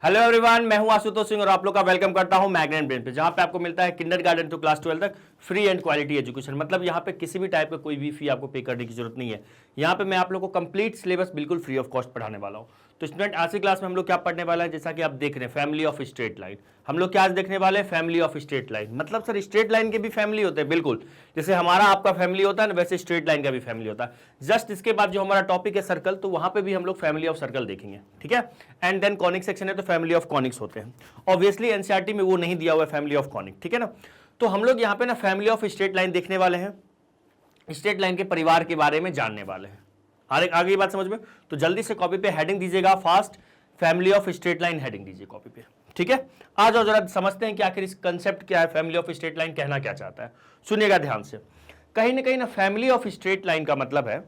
Hello everyone, मैं हूं आशुतोष सिंह और आप लोग का वेलकम करता हूं मैग्नेट ब्रेन पे, जहां पे आपको मिलता है किंडरगार्टन टू क्लास 12 तक फ्री एंड क्वालिटी एजुकेशन। मतलब यहां पे किसी भी टाइप का कोई भी फी आपको पे करने की जरूरत नहीं है। यहां पे मैं आप लोग को कंप्लीट सिलेबस बिल्कुल फ्री ऑफ कॉस्ट पढ़ाने वाला हूं। तो स्टूडेंट, आज की क्लास में हम लोग क्या पढ़ने वाला है, जैसा कि आप देख रहे हैं फैमिली ऑफ स्ट्रेट लाइन। हम लोग क्या आज देखने वाले हैं, फैमिली ऑफ स्ट्रेट लाइन। मतलब सर स्ट्रेट लाइन के भी फैमिली होते हैं, बिल्कुल जैसे हमारा आपका फैमिली होता है ना, वैसे स्ट्रेट लाइन का भी फैमिली होता है। जस्ट इसके बाद जो हमारा टॉपिक है सर्कल, तो वहां पे भी हम लोग फैमिली ऑफ सर्कल देखेंगे, ठीक है। एंड देन कॉनिक सेक्शन है तो फैमिली ऑफ कॉनिक्स होते हैं। ऑब्वियसली एनसीईआरटी में वो नहीं दिया हुआ है फैमिली ऑफ कॉनिक, ठीक है ना। तो हम लोग यहाँ पे ना फैमिली ऑफ स्ट्रेट लाइन देखने वाले हैं, स्ट्रेट लाइन के परिवार के बारे में जानने वाले हैं। आगे ये बात समझ में, तो जल्दी से कॉपी पे हेडिंग दीजिएगा fast, family of straight line heading दीजिए कॉपी पे, ठीक है। आ जाओ जरा समझते हैं कि आखिर इस कंसेप्ट क्या है, फैमिली ऑफ स्ट्रेट लाइन कहना क्या चाहता है। सुनिएगा ध्यान से। कहीं ना फैमिली ऑफ स्ट्रेट लाइन का मतलब है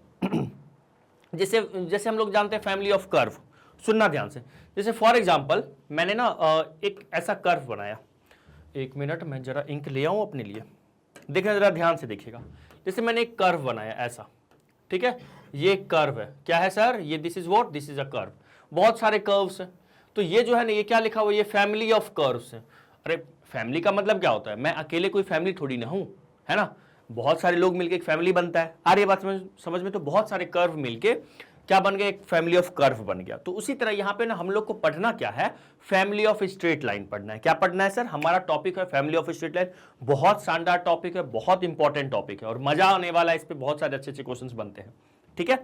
जैसे हम लोग जानते हैं फैमिली ऑफ कर्व। सुनना ध्यान से। जैसे फॉर एग्जांपल मैंने ना एक ऐसा कर्व बनाया। एक मिनट, मैं जरा इंक ले आऊं अपने लिए, देखना जरा ध्यान से देखिएगा। जैसे मैंने एक कर्व बनाया ऐसा, ठीक है। ये कर्व है, क्या है सर, ये this is what, this is a curve. बहुत सारे कर्व्स हैं, तो ये जो है ना, ये क्या लिखा हुआ है, ये फैमिली ऑफ कर्व्स है। अरे फैमिली का मतलब क्या होता है, मैं अकेले कोई फैमिली थोड़ी ना हूं, है ना। बहुत सारे लोग मिलके एक फैमिली बनता है। आ रही है बात समझ में। तो बहुत सारे कर्व मिलके क्या बन गया, एक फैमिली ऑफ कर्व बन गया। तो उसी तरह यहां पे ना हम लोग को पढ़ना क्या है, फैमिली ऑफ स्ट्रेट लाइन पढ़ना है। क्या पढ़ना है सर, हमारा टॉपिक है फैमिली ऑफ स्ट्रेट लाइन। बहुत शानदार टॉपिक है, बहुत इंपॉर्टेंट टॉपिक है और मजा आने वाला है। इस पे बहुत सारे अच्छे अच्छे क्वेश्चंस बनते हैं, ठीक है।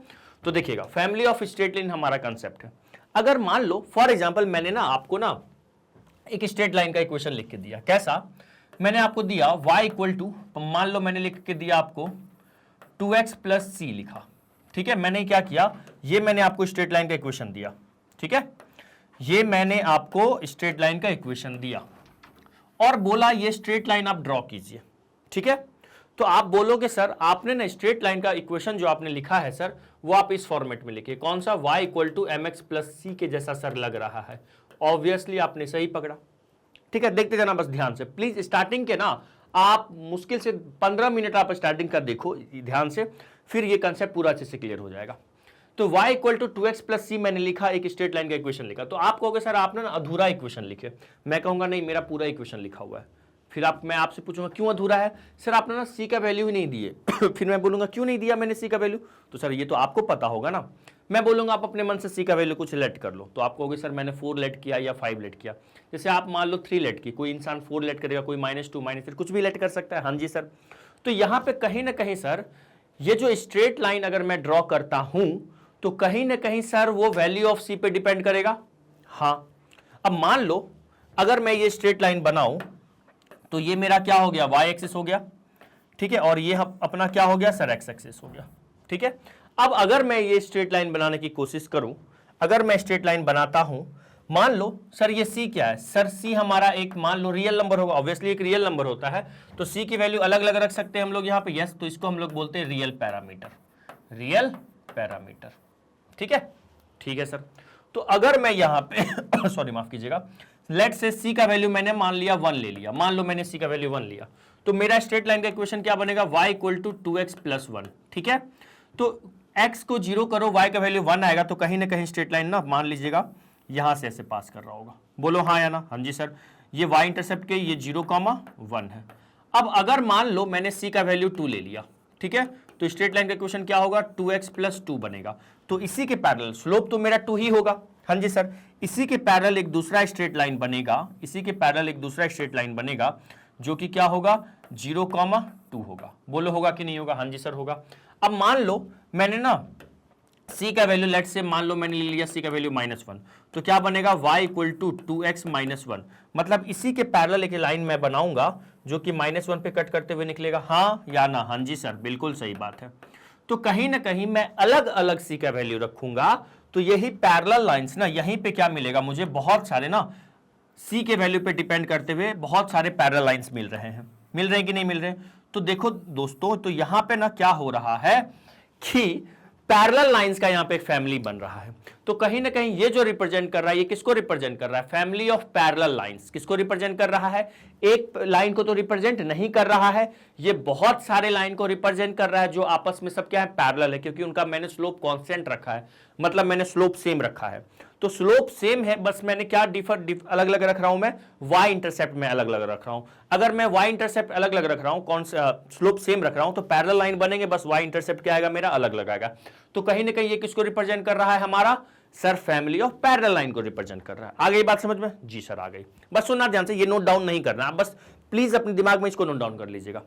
तो देखिएगा, फैमिली ऑफ स्ट्रेट लाइन हमारा कंसेप्ट है। अगर मान लो फॉर एग्जाम्पल मैंने ना आपको ना एक स्ट्रेट लाइन का इक्वेशन लिख के दिया, कैसा, मैंने आपको दिया y इक्वल टू, मान लो मैंने लिख के दिया आपको 2x प्लस सी लिखा, ठीक है। मैंने क्या किया, ये मैंने आपको स्ट्रेट लाइन का इक्वेशन दिया, ठीक है। ये मैंने आपको स्ट्रेट लाइन का इक्वेशन दिया और बोला ये स्ट्रेट लाइन आप ड्रॉ कीजिए, ठीक है। तो आप बोलोगे सर आपने ना स्ट्रेट लाइन का इक्वेशन जो आपने लिखा है सर, वो आप इस फॉर्मेट में लिखिए। कौन सा, y equal to M X plus C के जैसा सर लग रहा है। ऑब्वियसली आपने सही पकड़ा, ठीक है। देखते जाना बस ध्यान से प्लीज। स्टार्टिंग के ना आप मुश्किल से 15 मिनट आप स्टार्टिंग का देखो ध्यान से, फिर ये कंसेप्ट पूरा अच्छे से क्लियर हो जाएगा। तो y equal to 2x plus C मैंने लिखा, एक स्ट्रेट लाइन का इक्वेशन लिखा। तो आप कहोगे सर आपने ना अधूरा इक्वेशन लिखे। मैं कहूंगा नहीं, मेरा पूरा इक्वेशन लिखा हुआ है। फिर मैं आपसे पूछूंगा क्यों अधूरा है, सर आपने ना सी का वैल्यू ही नहीं दिए। फिर मैं बोलूंगा क्यों नहीं दिया मैंने सी का वैल्यू, तो सर ये तो आपको पता होगा ना। मैं बोलूंगा आप अपने मन से सी का वैल्यू कुछ लेट कर लो, तो आप कहोगे सर मैंने 4 लेट किया या 5 लेट किया। जैसे आप मान लो 3 लेट की, कोई इंसान 4 लेट करेगा, कोई -2 -3 कुछ भी लेट कर सकता है। हाँ जी सर। तो यहां पे कहीं ना कहीं सर ये जो स्ट्रेट लाइन अगर मैं ड्रॉ करता हूं, तो कहीं ना कहीं सर वो वैल्यू ऑफ सी पे डिपेंड करेगा। हाँ, अब मान लो अगर मैं ये स्ट्रेट लाइन बनाऊं, तो ये मेरा क्या हो गया, y एक्सिस हो गया, ठीक है। और ये अपना क्या हो गया सर, x एक्सिस हो गया, ठीक है। अब अगर मैं ये स्ट्रेट लाइन बनाने की कोशिश करूं, अगर मैं स्ट्रेट लाइन बनाता हूं, मान लो सर ये c क्या है, सर c हमारा एक मान लो रियल नंबर होगा। ऑब्वियसली एक रियल नंबर होता है, तो c की वैल्यू अलग अलग रख सकते हैं हम लोग यहाँ पे, यस। तो इसको हम लोग बोलते हैं रियल पैरामीटर, रियल पैरामीटर, ठीक है। ठीक है सर। तो अगर मैं यहाँ पे सॉरी माफ कीजिएगा, लेट से c का वैल्यू मैंने मान लिया 1 ले लिया, मान लो मैंने c का वैल्यू 1 लिया, तो मेरा स्ट्रेट लाइन का इक्वेशन क्या बनेगा, y equal to 2x plus 1, ठीक है। तो x को 0 करो, y का वैल्यू 1 आएगा, तो कहीं ना कहीं स्ट्रेट लाइन ना मान लीजिएगा यहां से ऐसे पास कर रहा होगा। बोलो हाँ या ना। हाँ जी सर। ये y इंटरसेप्ट के ये 0,1 है। अब अगर मान लो मैंने c का वैल्यू 2 ले लिया, ठीक है, तो स्ट्रेट लाइन का इक्वेशन क्या होगा, 2x प्लस 2 बनेगा। तो इसी के पैरेलल स्लोप तो मेरा 2 ही होगा। हाँ जी सर। इसी के पैरेलल एक दूसरा स्ट्रेट लाइन बनेगा, इसी के पैरेलल एक दूसरा स्ट्रेट लाइन बनेगा जो कि क्या होगा, 0,2 होगा। बोलो होगा कि नहीं होगा। हाँ जी सर होगा। अब मान लो मैंने ना c का वैल्यू लेट से मान लो मैंने ले लिया c का वैल्यू -1, तो क्या बनेगा, y equal to 2x minus 1। मतलब इसी के पैरेलल एक लाइन मैं बनाऊंगा जो कि -1 पे कट करते हुए निकलेगा। हाँ या ना। हाँ जी सर, बिल्कुल सही बात है। तो कहीं ना कहीं मैं अलग अलग c का वैल्यू रखूंगा, तो यही पैरेलल लाइंस ना, यहीं पे क्या मिलेगा मुझे, बहुत सारे ना c के वैल्यू पे डिपेंड करते हुए बहुत सारे पैरेलल लाइंस मिल रहे हैं। मिल रहे हैं कि नहीं मिल रहे हैं। तो देखो दोस्तों, तो यहां पे ना क्या हो रहा है कि पैरेलल लाइंस का यहां पे एक फैमिली बन रहा है। तो कहीं ना कहीं ये जो रिप्रेजेंट कर रहा है, ये किसको रिप्रेजेंट कर रहा है? Family of parallel lines. किसको रिप्रेजेंट कर रहा है? एक लाइन को तो रिप्रेजेंट नहीं कर रहा है, ये बहुत सारे लाइन को रिप्रेजेंट कर रहा है जो आपस में सब क्या है? पैरेलल है, क्योंकि उनका मैंने स्लोप कांस्टेंट रखा है, मतलब मैंने स्लोप सेम रखा है। तो स्लोप सेम है, बस मैंने क्या अलग अलग रख रहा हूं मैं? वाई इंटरसेप्ट में अलग अलग रख रहा हूं। अगर मैं वाई इंटरसेप्ट अलग अलग रख रहा हूं, कौन सा स्लोप सेम रख रहा हूं, तो पैरेलल लाइन बनेंगे, बस वाई इंटरसेप्ट क्या आएगा मेरा? अलग अलग आएगा। तो कहीं ना कहीं ये किसको रिप्रेजेंट कर रहा है हमारा? Sir family of parallel line को रिप्रेजेंट कर रहा है। आ गई बात समझ में? जी सर आ गई। बस सुनना ध्यान से, ये नोट डाउन नहीं करना, आप बस प्लीज अपने दिमाग में इसको नोट डाउन कर लीजिएगा,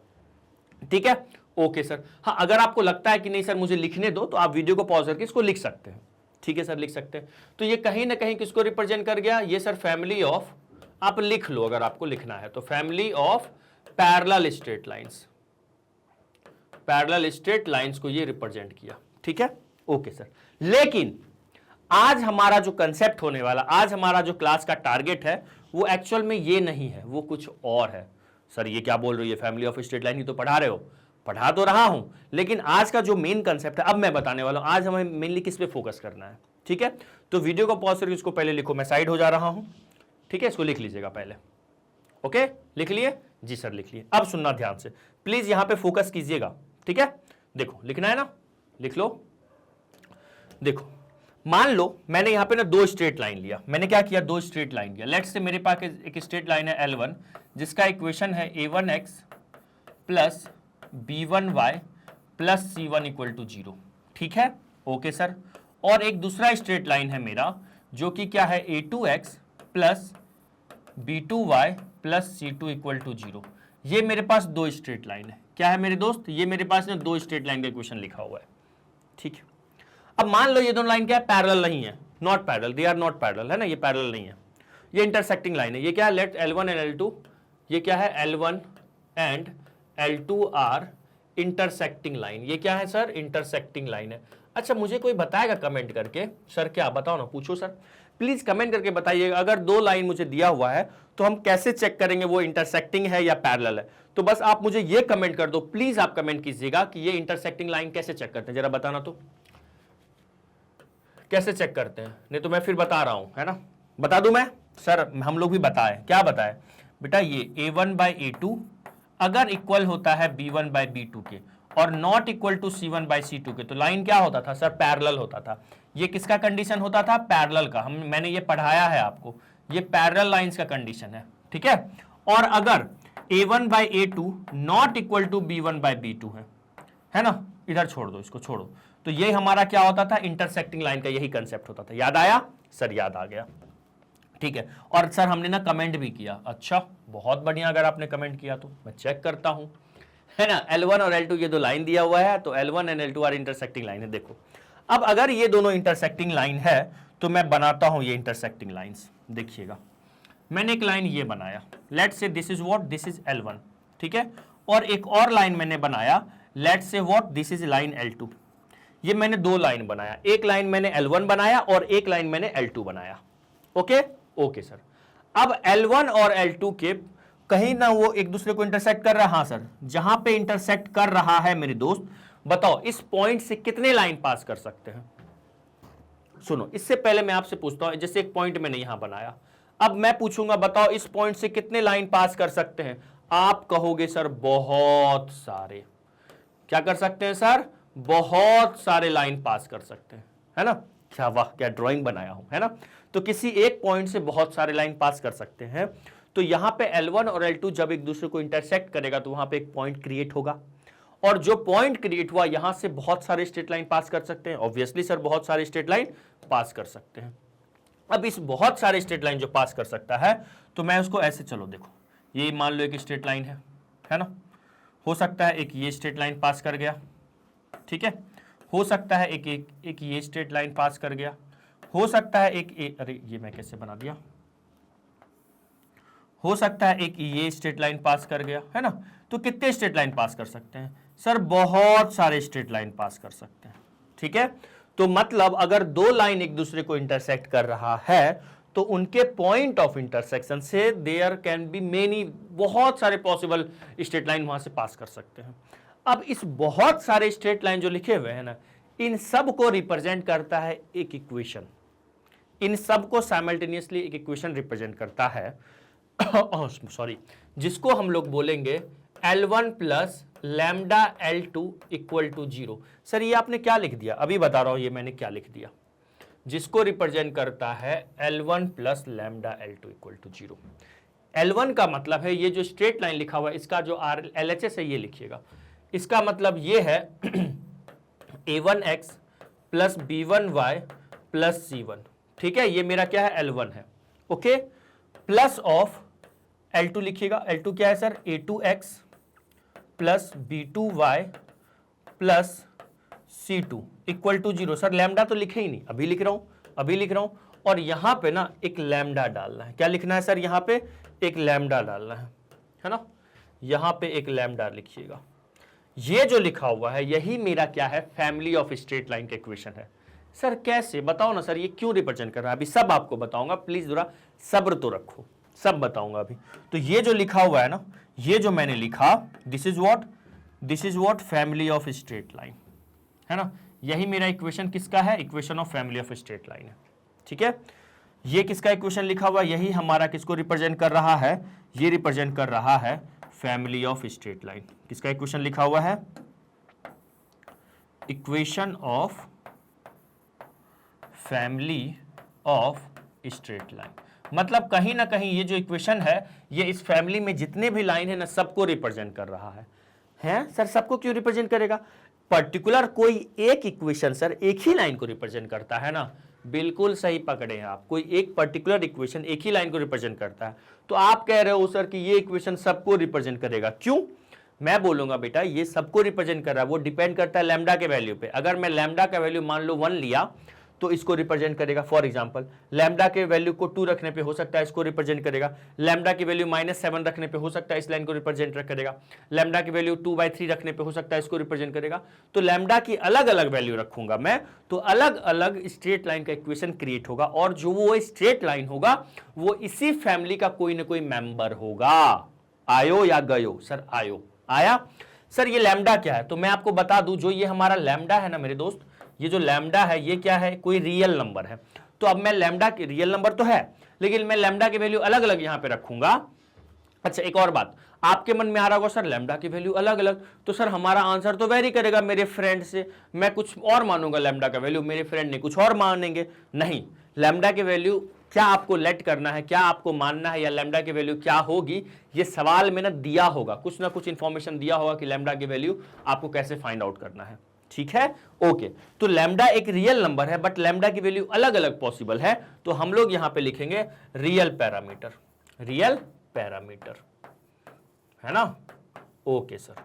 ठीक है? Okay sir. हाँ, अगर आपको लगता है कि नहीं सर मुझे लिखने दो, तो आप वीडियो को पॉज करके इसको लिख सकते हैं, ठीक है सर, लिख सकते हैं। तो ये कहीं ना कहीं किसको रिप्रेजेंट कर गया? ये सर फैमिली ऑफ, आप लिख लो अगर आपको लिखना है तो, family of parallel straight lines, parallel straight lines को ये रिप्रेजेंट किया, ठीक है? Okay sir. लेकिन आज हमारा जो कंसेप्ट होने वाला, आज हमारा जो क्लास का टारगेट है, वो एक्चुअल में ये नहीं है, वो कुछ और है। सर ये क्या बोल रही है? फैमिली ऑफ स्ट्रेट लाइन ही तो पढ़ा रहे हो। पढ़ा तो रहा हूं, लेकिन आज का जो मेन कंसेप्ट है अब मैं बताने वाला हूं। आज हमें मेनली किस पे फोकस करना है, ठीक है? तो वीडियो को पॉज करके इसको पहले लिखो, मैं साइड हो जा रहा हूं, ठीक है? इसको लिख लीजिएगा पहले। ओके, लिख लिए? जी सर लिख लिए। अब सुनना ध्यान से, प्लीज यहां पे फोकस कीजिएगा, ठीक है? देखो लिखना है ना, लिख लो। देखो मान लो मैंने यहां पे ना दो स्ट्रेट लाइन लिया। मैंने क्या किया? दो स्ट्रेट लाइन लिया। लेट्स से मेरे पास एक स्ट्रेट लाइन है L1, जिसका इक्वेशन है a1x plus b1y plus c1 equal to 0, ठीक है? Okay sir. और एक दूसरा स्ट्रेट लाइन है मेरा, जो कि क्या है? a2x plus b2y plus c2 equal to 0। ये मेरे पास दो स्ट्रेट लाइन है। क्या है मेरे दोस्त? ये मेरे पास ना दो स्ट्रेट लाइन का इक्वेशन लिखा हुआ है, ठीक है? अब मान लो ये दोनों लाइन क्या है? पैरेलल नहीं है, not parallel, they are not parallel, है ना? ये पैरेलल नहीं है, ये इंटरसेक्टिंग लाइन है। ये क्या है? लेट L1 एंड L2, ये क्या है? L1 and L2 are intersecting line. ये क्या है सर? इंटरसेक्टिंग लाइन है। अच्छा, मुझे कोई बताएगा कमेंट करके? सर क्या बताओ ना, पूछो सर, प्लीज कमेंट करके बताइएगा। अगर दो लाइन मुझे दिया हुआ है तो हम कैसे चेक करेंगे वो इंटरसेक्टिंग है या पैरेलल है? तो बस आप मुझे ये कमेंट कर दो, प्लीज आप कमेंट कीजिएगा कि ये इंटरसेक्टिंग लाइन कैसे चेक करते हैं, जरा बताना तो, कैसे चेक करते हैं? नहीं तो मैं फिर बता रहा हूं, है ना? बता दूं मैं? सर हम लोग भी बताए, क्या बताए बेटा? ये a1 बाई a2 अगर इक्वल होता है b1 बाई b2 के और not equal to c1 by c2 के, तो लाइन क्या होता था सर? पैरेलल होता था। ये किसका कंडीशन होता था? पैरेलल का। मैंने ये पढ़ाया है आपको, ये पैरेलल लाइंस का कंडीशन है, ठीक है? और अगर a1 by a2 not equal to b1 by b2 है ना? इधर छोड़ दो, इसको छोड़ो। तो ये हमारा क्या होता था? इंटरसेक्टिंग लाइन का यही कंसेप्ट होता था। याद आया? सर याद आ गया, ठीक है? और सर हमने ना कमेंट भी किया। अच्छा, बहुत बढ़िया, अगर आपने कमेंट किया तो मैं चेक करता हूं, है ना? L1 और L2 ये दो लाइन दिया हुआ है, तो L1 and L2 are intersecting line है। देखो अब अगर ये दोनों इंटरसेक्टिंग लाइन है तो मैं बनाता हूं ये इंटरसेक्टिंग लाइंस। देखिएगा, मैंने एक लाइन ये बनाया, let's say this is what? This is L1, ठीक है? और एक और लाइन मैंने बनाया, let's say what? This is line L2। ये मैंने दो लाइन बनाया, एक लाइन मैंने L1 बनाया और एक लाइन मैंने L2 बनाया। Okay okay sir. अब L1 और L2 के कहीं ना वो एक दूसरे को इंटरसेक्ट कर रहा है? हाँ सर। जहां पे इंटरसेक्ट कर रहा है मेरे दोस्त, बताओ इस पॉइंट से कितने लाइन पास कर सकते हैं? सुनो, इससे पहले मैं आपसे पूछता हूं, जैसे एक पॉइंट मैंने यहां बनाया, अब मैं पूछूंगा बताओ इस पॉइंट से कितने लाइन पास कर सकते हैं? आप कहोगे सर बहुत सारे। क्या कर सकते हैं सर? बहुत सारे लाइन पास कर सकते हैं, है ना? क्या वाह, क्या ड्राइंग बनाया हूं, है ना? तो किसी एक पॉइंट से बहुत सारे लाइन पास कर सकते हैं। तो यहां पे L1 और L2 जब एक दूसरे को इंटरसेक्ट करेगा तो वहां पे एक पॉइंट क्रिएट होगा, और जो पॉइंट क्रिएट हुआ यहां से बहुत सारे स्ट्रेट लाइन पास कर सकते हैं। ऑब्वियसली सर बहुत सारे स्ट्रेट लाइन पास कर सकते हैं। अब इस बहुत सारे स्ट्रेट लाइन जो पास कर सकता है, तो मैं उसको ऐसे, चलो देखो, ये मान लो एक स्ट्रेट लाइन है ना? हो सकता है एक ये स्ट्रेट लाइन पास कर गया, ठीक है? हो सकता है एक ये स्ट्रेट लाइन पास कर गया, हो सकता है अरे ये मैं कैसे बना दिया? हो सकता है एक ये स्ट्रेट लाइन पास कर गया, है ना? तो कितने स्ट्रेट लाइन पास कर सकते हैं सर? बहुत सारे स्ट्रेट लाइन पास कर सकते हैं, ठीक है? तो मतलब अगर दो लाइन एक दूसरे को इंटरसेक्ट कर रहा है तो उनके पॉइंट ऑफ इंटरसेक्शन से देयर कैन बी मेनी, बहुत सारे पॉसिबल स्ट्रेट लाइन वहां से पास कर सकते हैं। अब इस बहुत सारे स्ट्रेट लाइन जो लिखे हुए हैं ना, इन सब को रिप्रेजेंट करता है एक इक्वेशन। इन सब को साइमल्टेनियसली एक इक्वेशन रिप्रेजेंट करता है सॉरी, जिसको हम लोग बोलेंगे L1 plus lambda L2 equal to 0। Sir ये आपने क्या लिख दिया, अभी बता रहा हूं ये मैंने क्या लिख दिया, जिसको रिप्रेजेंट करता है L1 plus lambda L2 equal to 0। L1 का मतलब है ये जो स्ट्रेट लाइन लिखा हुआ है, इसका जो LHS है ये लिखिएगा, इसका मतलब ये है A1x plus B1y plus C1, ठीक है, ये मेरा क्या है L1 है, ओके, प्लस ऑफ L2 लिखिएगा, L2 क्या है sir, A2x plus B2y plus C2 equal to 0। Sir lambda तो लिखे ही नहीं, अभी लिख रहा हूं, और यहां पे ना एक लैम्डा डालना है, क्या लिखना है सर, यहां पे एक लैम्डा डालना है ना, यहां पे एक लैम्डा लिखिएगा। ये जो लिखा हुआ है यही मेरा क्या है, फैमिली ऑफ स्ट्रेट लाइन का इक्वेशन है। सर कैसे, बताओ ना सर, ये क्यों रिप्रेजेंट कर रहा है, अभी सब आपको बताऊंगा, प्लीज जरा सब्र तो रखो, सब बताऊंगा अभी। तो ये जो लिखा हुआ है ना, ये जो मैंने लिखा, this is what family of straight line है ना, यही मेरा इक्वेशन किसका है, equation of family of straight line है, ठीक है। ये किसका इक्वेशन लिखा हुआ, यही हमारा किसको रिप्रेजेंट कर रहा है, ये रिप्रेजेंट कर रहा है फैमिली ऑफ स्ट्रेट लाइन। किसका इक्वेशन लिखा हुआ है, equation of family of straight line, मतलब कहीं ना कहीं ये जो इक्वेशन है ये इस फैमिली में जितने भी लाइन है ना सबको रिप्रेजेंट कर रहा है सर, सबको क्यों रिप्रेजेंट करेगा, पर्टिकुलर कोई एक इक्वेशन सर एक ही लाइन को रिप्रेजेंट करता है ना, बिल्कुल सही पकड़े हैं आप, कोई एक पर्टिकुलर इक्वेशन एक ही लाइन को रिप्रेजेंट करता है। तो आप कह रहे हो सर कि ये इक्वेशन सबको रिप्रेजेंट करेगा, क्यों, मैं बोलूंगा बेटा ये सबको रिप्रेजेंट कर रहा है, वो डिपेंड करता है लैम्डा के वैल्यू पे। अगर मैं लैम्डा का वैल्यू मान लो 1 लिया तो इसको रिप्रेजेंट करेगा, फॉर एग्जांपल लैम्डा के वैल्यू को 2 रखने पे हो सकता है इसको रिप्रेजेंट करेगा, लैम्डा की वैल्यू -7 रखने पे हो सकता है इस लाइन को रिप्रेजेंट करेगा, लैम्डा की वैल्यू 2/3 रखने पे हो सकता है इसको रिप्रेजेंट करेगा। तो लैम्डा की अलग अलग वैल्यू रखूंगा मैं, तो अलग अलग स्ट्रेट लाइन का इक्वेशन क्रिएट होगा, और जो वो स्ट्रेट लाइन होगा वो इसी फैमिली का कोई ना कोई मेंबर होगा। आयो या गयो, सर आयो, आया। सर ये लैम्डा क्या है, तो मैं आपको बता दूं, जो ये हमारा लैम्डा है ना मेरे दोस्त, ये जो लैम्डा है ये क्या है, कोई रियल नंबर है। तो अब मैं लैम्डा की, रियल नंबर तो है लेकिन मैं लैम्डा की वैल्यू अलग अलग यहां पे रखूंगा। अच्छा एक और बात आपके मन में आ रहा होगा, सर लैम्डा की वैल्यू अलग अलग, तो सर हमारा आंसर तो वेरी करेगा मेरे फ्रेंड से, मैं कुछ और मानूंगा लैम्डा का वैल्यू, मेरे फ्रेंड ने कुछ और मानेंगे। नहीं, लैम्डा की वैल्यू क्या आपको लेट करना है, क्या आपको मानना है, या लैम्डा की वैल्यू क्या होगी, ये सवाल में ना दिया होगा, कुछ ना कुछ इंफॉर्मेशन दिया होगा कि लैम्डा की वैल्यू आपको कैसे फाइंड आउट करना है, ठीक है, ओके। तो लैम्डा एक रियल नंबर है बट लैम्डा की वैल्यू अलग अलग पॉसिबल है, तो हम लोग यहां पे लिखेंगे रियल पैरामीटर, रियल पैरामीटर, है ना, ओके सर,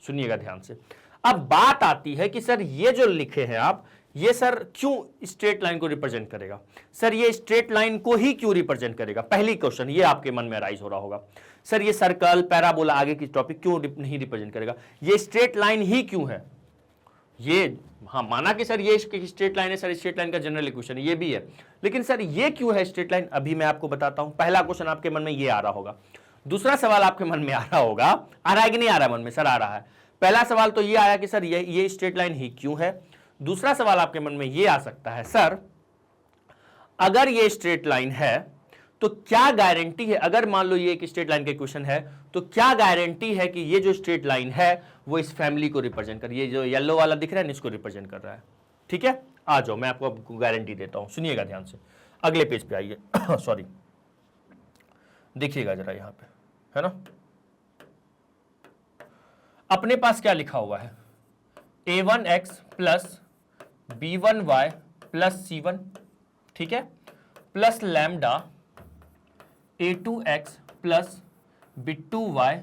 सुनिएगा ध्यान से। अब बात आती है कि सर ये जो लिखे हैं आप, ये सर क्यों स्ट्रेट लाइन को रिप्रेजेंट करेगा, सर ये स्ट्रेट लाइन को ही क्यों रिप्रेजेंट करेगा, पहली क्वेश्चन ये आपके मन में राइज हो रहा होगा, सर ये सर्कल पैराबोला आगे की टॉपिक क्यों नहीं रिप्रेजेंट करेगा, ये स्ट्रेट लाइन ही क्यों है, ये हाँ माना कि सर ये स्ट्रेट लाइन है, सर स्ट्रेट लाइन का जनरल इक्वेशन ये भी है, लेकिन सर ये क्यों है स्ट्रेट लाइन, अभी मैं आपको बताता हूं। पहला क्वेश्चन आपके मन में ये आ रहा होगा, दूसरा सवाल आपके मन में आ रहा होगा, आ रहा है कि नहीं आ रहा मन में, सर आ रहा है। पहला सवाल तो ये आया कि सर ये स्ट्रेट लाइन ही क्यों है, दूसरा सवाल आपके मन में ये आ सकता है, सर अगर ये स्ट्रेट लाइन है तो क्या गारंटी है, अगर मान लो ये एक स्ट्रेट लाइन का इक्वेशन है तो क्या गारंटी है कि ये जो स्ट्रेट लाइन है वो इस फैमिली को रिप्रेजेंट कर, ये जो येलो वाला दिख रहा है इसको रिप्रेजेंट कर रहा है, ठीक है। आ जाओ मैं आपको गारंटी देता हूं, सुनिएगा ध्यान से, अगले पेज पे आइए सॉरी देखिएगा जरा यहां पे, है ना, अपने पास क्या लिखा हुआ है, a1x plus b1y plus c1, ठीक है, plus lambda a2x plus b2y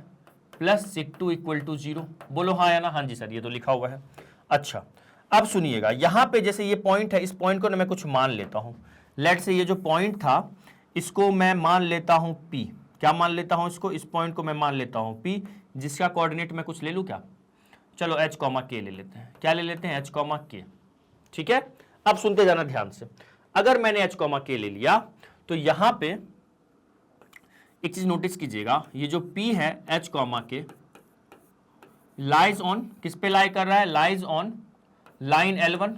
plus c2 equal to 0। बोलो हाँ या ना, हाँ जी सर ये तो लिखा हुआ है। अच्छा अब सुनिएगा, यहां पे जैसे ये पॉइंट है, इस पॉइंट को ना मैं कुछ मान लेता हूं, लेट से ये जो पॉइंट था इसको मैं मान लेता हूं p, क्या मान लेता हूं इसको, इस पॉइंट को मैं मान लेता हूं p, जिसका कोऑर्डिनेट मैं कुछ ले लूं क्या, चलो h, k ले लेते हैं, क्या ले लेते हैं, h, k, ठीक है। अब सुनते जाना ध्यान से, अगर मैंने h, k ले लिया तो यहां पे एक चीज नोटिस कीजिएगा, ये जो p है h, k लाइज ऑन, किस पे लाई कर रहा है, लाइज ऑन लाइन L1,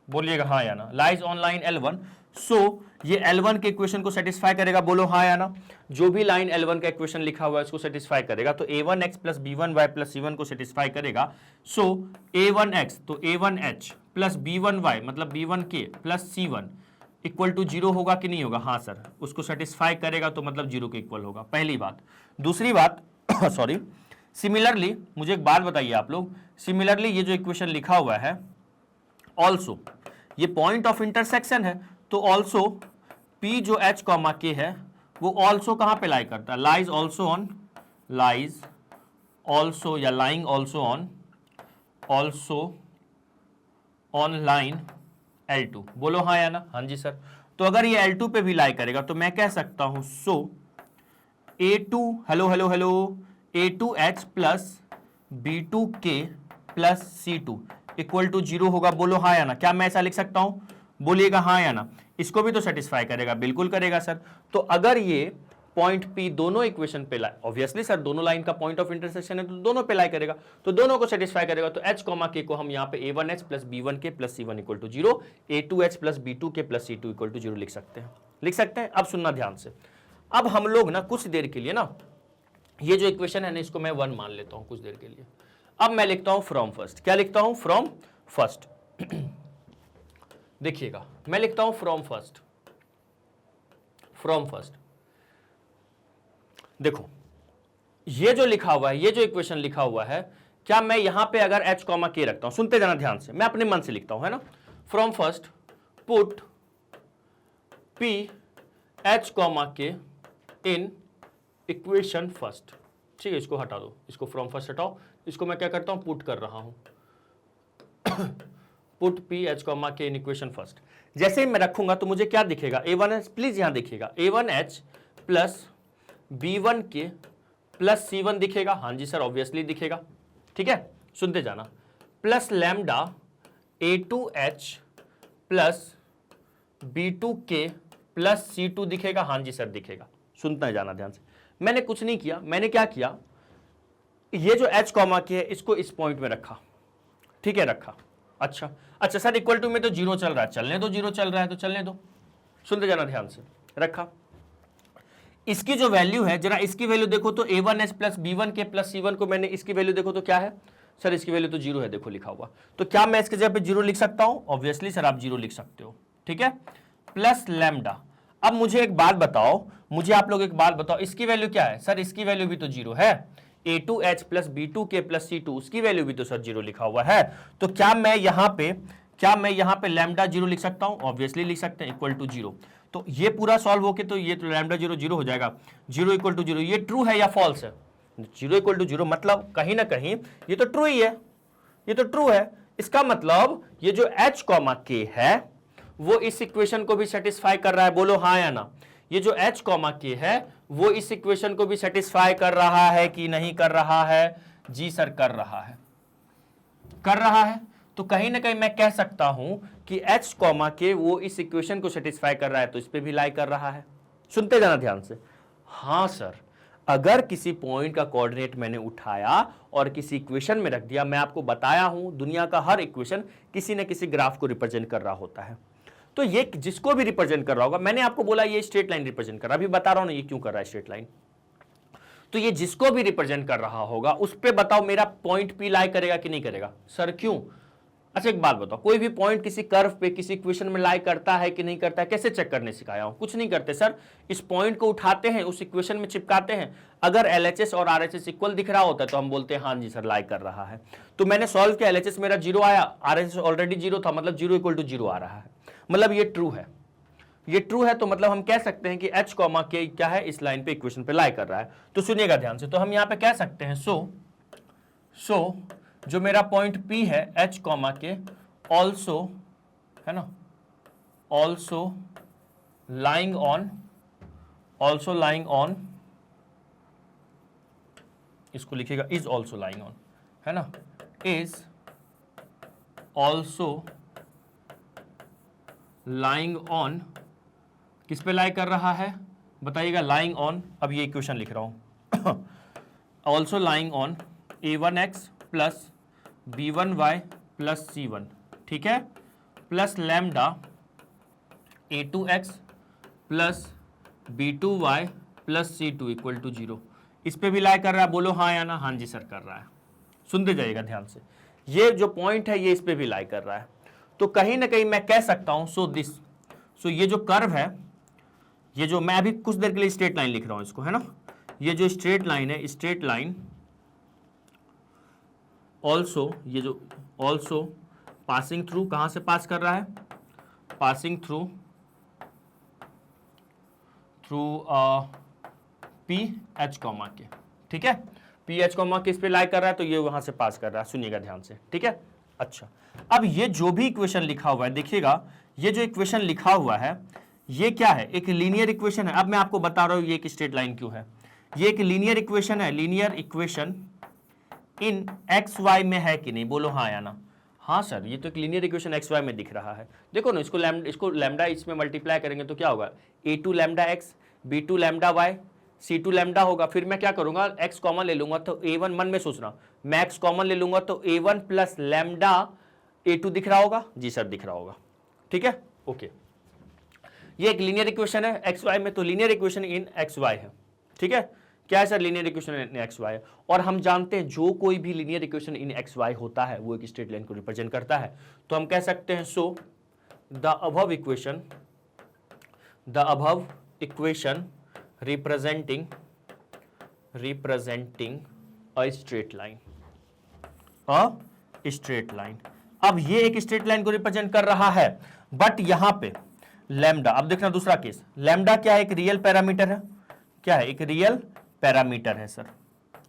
बोलिएगा हाँ या ना, लाइज ऑन लाइन L1, सो ये L1 के इक्वेशन को सेटिस्फाई करेगा, बोलो हाँ या ना। जो भी लाइन L1 का इक्वेशन लिखा हुआ है इसको सेटिस्फाई करेगा, तो a1x plus b1y plus c1 को सेटिस्फाई करेगा। सो a1x तो a1h प्लस b1y मतलब b1k plus c1 equal to 0 होगा कि नहीं होगा? हाँ सर, उसको सेटिस्फाई करेगा तो मतलब 0 के इक्वल होगा, पहली बात। दूसरी बात सॉरी, सिमिलरली मुझे एक बात बताइए आप लोग, सिमिलरली ये जो इक्वेशन लिखा हुआ है ऑल्सो, ये पॉइंट ऑफ इंटरसेक्शन है, तो ऑल्सो P जो H कॉमा K है वो ऑल्सो कहां पे लाई करता है? Lies also on, lies also या lying also on line L2, बोलो हाँ या ना? हाँ जी सर। तो अगर ये L2 पे भी लाई करेगा तो मैं कह सकता हूं so A2 hello hello hello A2H plus B2K plus C2 equal to 0 होगा, बोलो हाँ या ना? क्या मैं ऐसा लिख सकता हूं? बोलिएगा हाँ या ना। इसको भी तो सेटिस्फाई करेगा, बिल्कुल करेगा सर। तो अगर ये पॉइंट P दोनों इक्वेशन पे लाई, ऑब्वियसली सर दोनों लाइन का पॉइंट ऑफ इंटरसेक्शन है तो दोनों पे लाई करेगा, तो दोनों को सेटिस्फाई करेगा। तो H कॉमा K को हम यहाँ पे A1H plus B1K plus C1 equal to 0, A2H plus B2K plus C2 equal to 0 लिख सकते हैं। अब सुनना ध्यान से। अब हम लोग ना कुछ देर के लिए ना ये जो इक्वेशन है ना इसको मैं 1 मान लेता हूं कुछ देर के लिए। अब मैं लिखता हूं फ्रॉम फर्स्ट। क्या लिखता हूं? From first. देखिएगा मैं लिखता हूं फ्रॉम फर्स्ट। देखो ये जो लिखा हुआ है, ये जो इक्वेशन लिखा हुआ है, क्या मैं यहां पे अगर H कॉमा K रखता हूं, सुनते जाना ध्यान से, मैं अपने मन से लिखता हूं, है ना। From first put P H comma K in equation first. ठीक है, इसको हटा दो, इसको फ्रॉम फर्स्ट हटाओ, इसको मैं क्या करता हूं? पुट कर रहा हूं। Put P H comma K इन इक्वेशन फर्स्ट। जैसे ही मैं रखूंगा तो मुझे क्या दिखेगा? A1H, प्लीज यहां देखिएगा, A1H plus B1K plus C1 दिखेगा। हाँ जी सर, ऑब्वियसली दिखेगा। ठीक है, सुनते जाना। Plus lambda A2H plus B2K plus C2 दिखेगा। हाँ जी सर, दिखेगा। सुनते जाना ध्यान से। मैंने कुछ नहीं किया, मैंने क्या किया, ये जो H कॉमा K है इसको इस पॉइंट में रखा। ठीक है, रखा। अच्छा सर, इक्वल टू में तो 0 चल रहा है, चलने दो, 0 चल रहा है तो चलने दो। सुनते जाना ध्यान से। रखा, इसकी जो वैल्यू है जरा इसकी वैल्यू देखो तो A1H plus B1K plus C1 को मैंने इसकी वैल्यू देखो तो क्या है सर? इसकी वैल्यू तो 0 है, देखो लिखा हुआ। तो क्या मैं इसके जगह पे 0 लिख सकता हूं? ऑब्वियसली सर आप 0 लिख सकते हो। ठीक है, प्लस लैम्डा। अब मुझे एक बात बताओ, मुझे आप लोग एक बात बताओ, इसकी वैल्यू क्या है? सर इसकी वैल्यू भी तो 0 है। A2H plus B2K plus C2, उसकी वैल्यू भी तो सर 0 लिखा हुआ है। तो क्या मैं यहां पे लैम्डा 0 लिख सकता हूं? ऑब्वियसली लिख सकते हैं, इक्वल टू 0। तो ये पूरा सॉल्व होके तो ये तो लैम्डा 0 हो जाएगा, 0 इक्वल टू 0। ये ट्रू है या फॉल्स है? 0 इक्वल टू 0 मतलब कहीं ना कहीं ये तो ट्रू ही है, ये तो ट्रू है। इसका मतलब ये जो H कॉमा K है वो इस इक्वेशन को भी सेटिस्फाई कर रहा है, बोलो हाँ या ना। ये जो H कॉमा K है वो इस इक्वेशन को भी सेटिस्फाई कर रहा है कि नहीं कर रहा है? जी सर, कर रहा है, कर रहा है। तो कहीं ना कहीं मैं कह सकता हूं कि H कॉमा K वो इस इक्वेशन को सेटिस्फाई कर रहा है, तो इस पे भी लाई कर रहा है। सुनते जाना ध्यान से। हां सर, अगर किसी पॉइंट का कोऑर्डिनेट मैंने उठाया और किसी इक्वेशन में रख दिया, मैं आपको बताया हूं दुनिया का हर इक्वेशन किसी न किसी ग्राफ को रिप्रेजेंट कर रहा होता है। तो ये जिसको भी रिप्रेजेंट कर रहा होगा, मैंने आपको बोला ये स्ट्रेट लाइन रिप्रेजेंट कर रहा है, अभी बता रहा हूं ना ये क्यों कर रहा है स्ट्रेट लाइन। तो ये जिसको भी रिप्रेजेंट कर रहा होगा उस पे बताओ मेरा पॉइंट P लाई करेगा कि नहीं करेगा? सर क्यों? अच्छा एक बात बताओ, कोई भी पॉइंट किसी कर्व पे किसी इक्वेशन में लाई करता है कि नहीं करता है? कैसे चेक करने सिखाया हूं? कुछ नहीं करते सर, इस पॉइंट को उठाते हैं, उस इक्वेशन में चिपकाते हैं। अगर LHS और RHS इक्वल दिख रहा होता है तो हम बोलते हैं हाँ जी सर लाई कर रहा है। तो मैंने सॉल्व किया, LHS मेरा 0 आया, RHS ऑलरेडी 0 था, मतलब 0 इक्वल टू 0 आ रहा है, मतलब ये ट्रू है। ये ट्रू है तो मतलब हम कह सकते हैं कि H कॉमा K क्या है, इस लाइन पे इक्वेशन पे लाई कर रहा है। तो सुनिएगा ध्यान से, तो हम यहां पे कह सकते हैं सो जो मेरा पॉइंट P है H कॉमा K ऑल्सो, है ना, ऑल्सो लाइंग ऑन, इसको लिखिएगा इज ऑल्सो लाइंग ऑन, है ना, इज ऑल्सो लाइंग ऑन, किस पे लाई कर रहा है बताइएगा? लाइंग ऑन, अब ये इक्वेशन लिख रहा हूं, also lying on A1X plus B1Y plus C1, ठीक है, plus lambda A2X plus b2y plus c2 equal to 0। इस पे भी लाई कर रहा है, बोलो हाँ या ना। हाँ जी सर कर रहा है। सुनते जाइएगा ध्यान से, ये जो पॉइंट है ये इस पे भी लाई कर रहा है। तो कहीं ना कहीं मैं कह सकता हूं सो ये जो कर्व है, ये जो मैं अभी कुछ देर के लिए स्ट्रेट लाइन लिख रहा हूं इसको, है ना, ये जो स्ट्रेट लाइन है, स्ट्रेट लाइन ऑल्सो, ये जो ऑल्सो पासिंग थ्रू, कहां से पास कर रहा है, passing through P H comma के, ठीक है, पी एच कॉमा किस पे लाई कर रहा है, तो ये वहां से पास कर रहा है। सुनिएगा ध्यान से, ठीक है। अच्छा, अब ये जो भी इक्वेशन लिखा हुआ है, देखिएगा ये जो इक्वेशन लिखा हुआ है ये क्या है, एक लीनियर इक्वेशन है। अब मैं आपको बता रहा हूं ये एक स्ट्रेट लाइन क्यों है। ये एक लीनियर इक्वेशन है, linear equation in X Y में है कि नहीं, बोलो हाँ या ना। हाँ सर, ये तो एक लीनियर इक्वेशन एक्स वाई में दिख रहा है। देखो ना, इसको लैम्डा इसमें मल्टीप्लाई करेंगे तो क्या होगा, a2 lambda X, b2 lambda Y, c2 lambda होगा। फिर मैं क्या करूंगा, x कॉमन ले लूंगा तो a1, मन में सोचना, मैं x कॉमन ले लूंगा तो a1 प्लस लैम्डा a2 दिख रहा होगा। जी सर दिख रहा होगा, ठीक है, ओके। ये एक लीनियर इक्वेशन है एक्स वाई में, तो linear equation in X Y है, ठीक है। क्या है सर, linear equation in X Y. और हम जानते हैं जो कोई भी linear equation in X Y होता है वो एक स्ट्रेट लाइन को रिप्रेजेंट करता है। तो हम कह सकते हैं so the above equation representing a straight line, अब ये एक स्ट्रेट लाइन को रिप्रेजेंट कर रहा है। बट यहां पे लैम्डा, अब देखना दूसरा केस, लैम्डा क्या है, एक रियल पैरामीटर है। क्या है, एक रियल पैरामीटर है सर,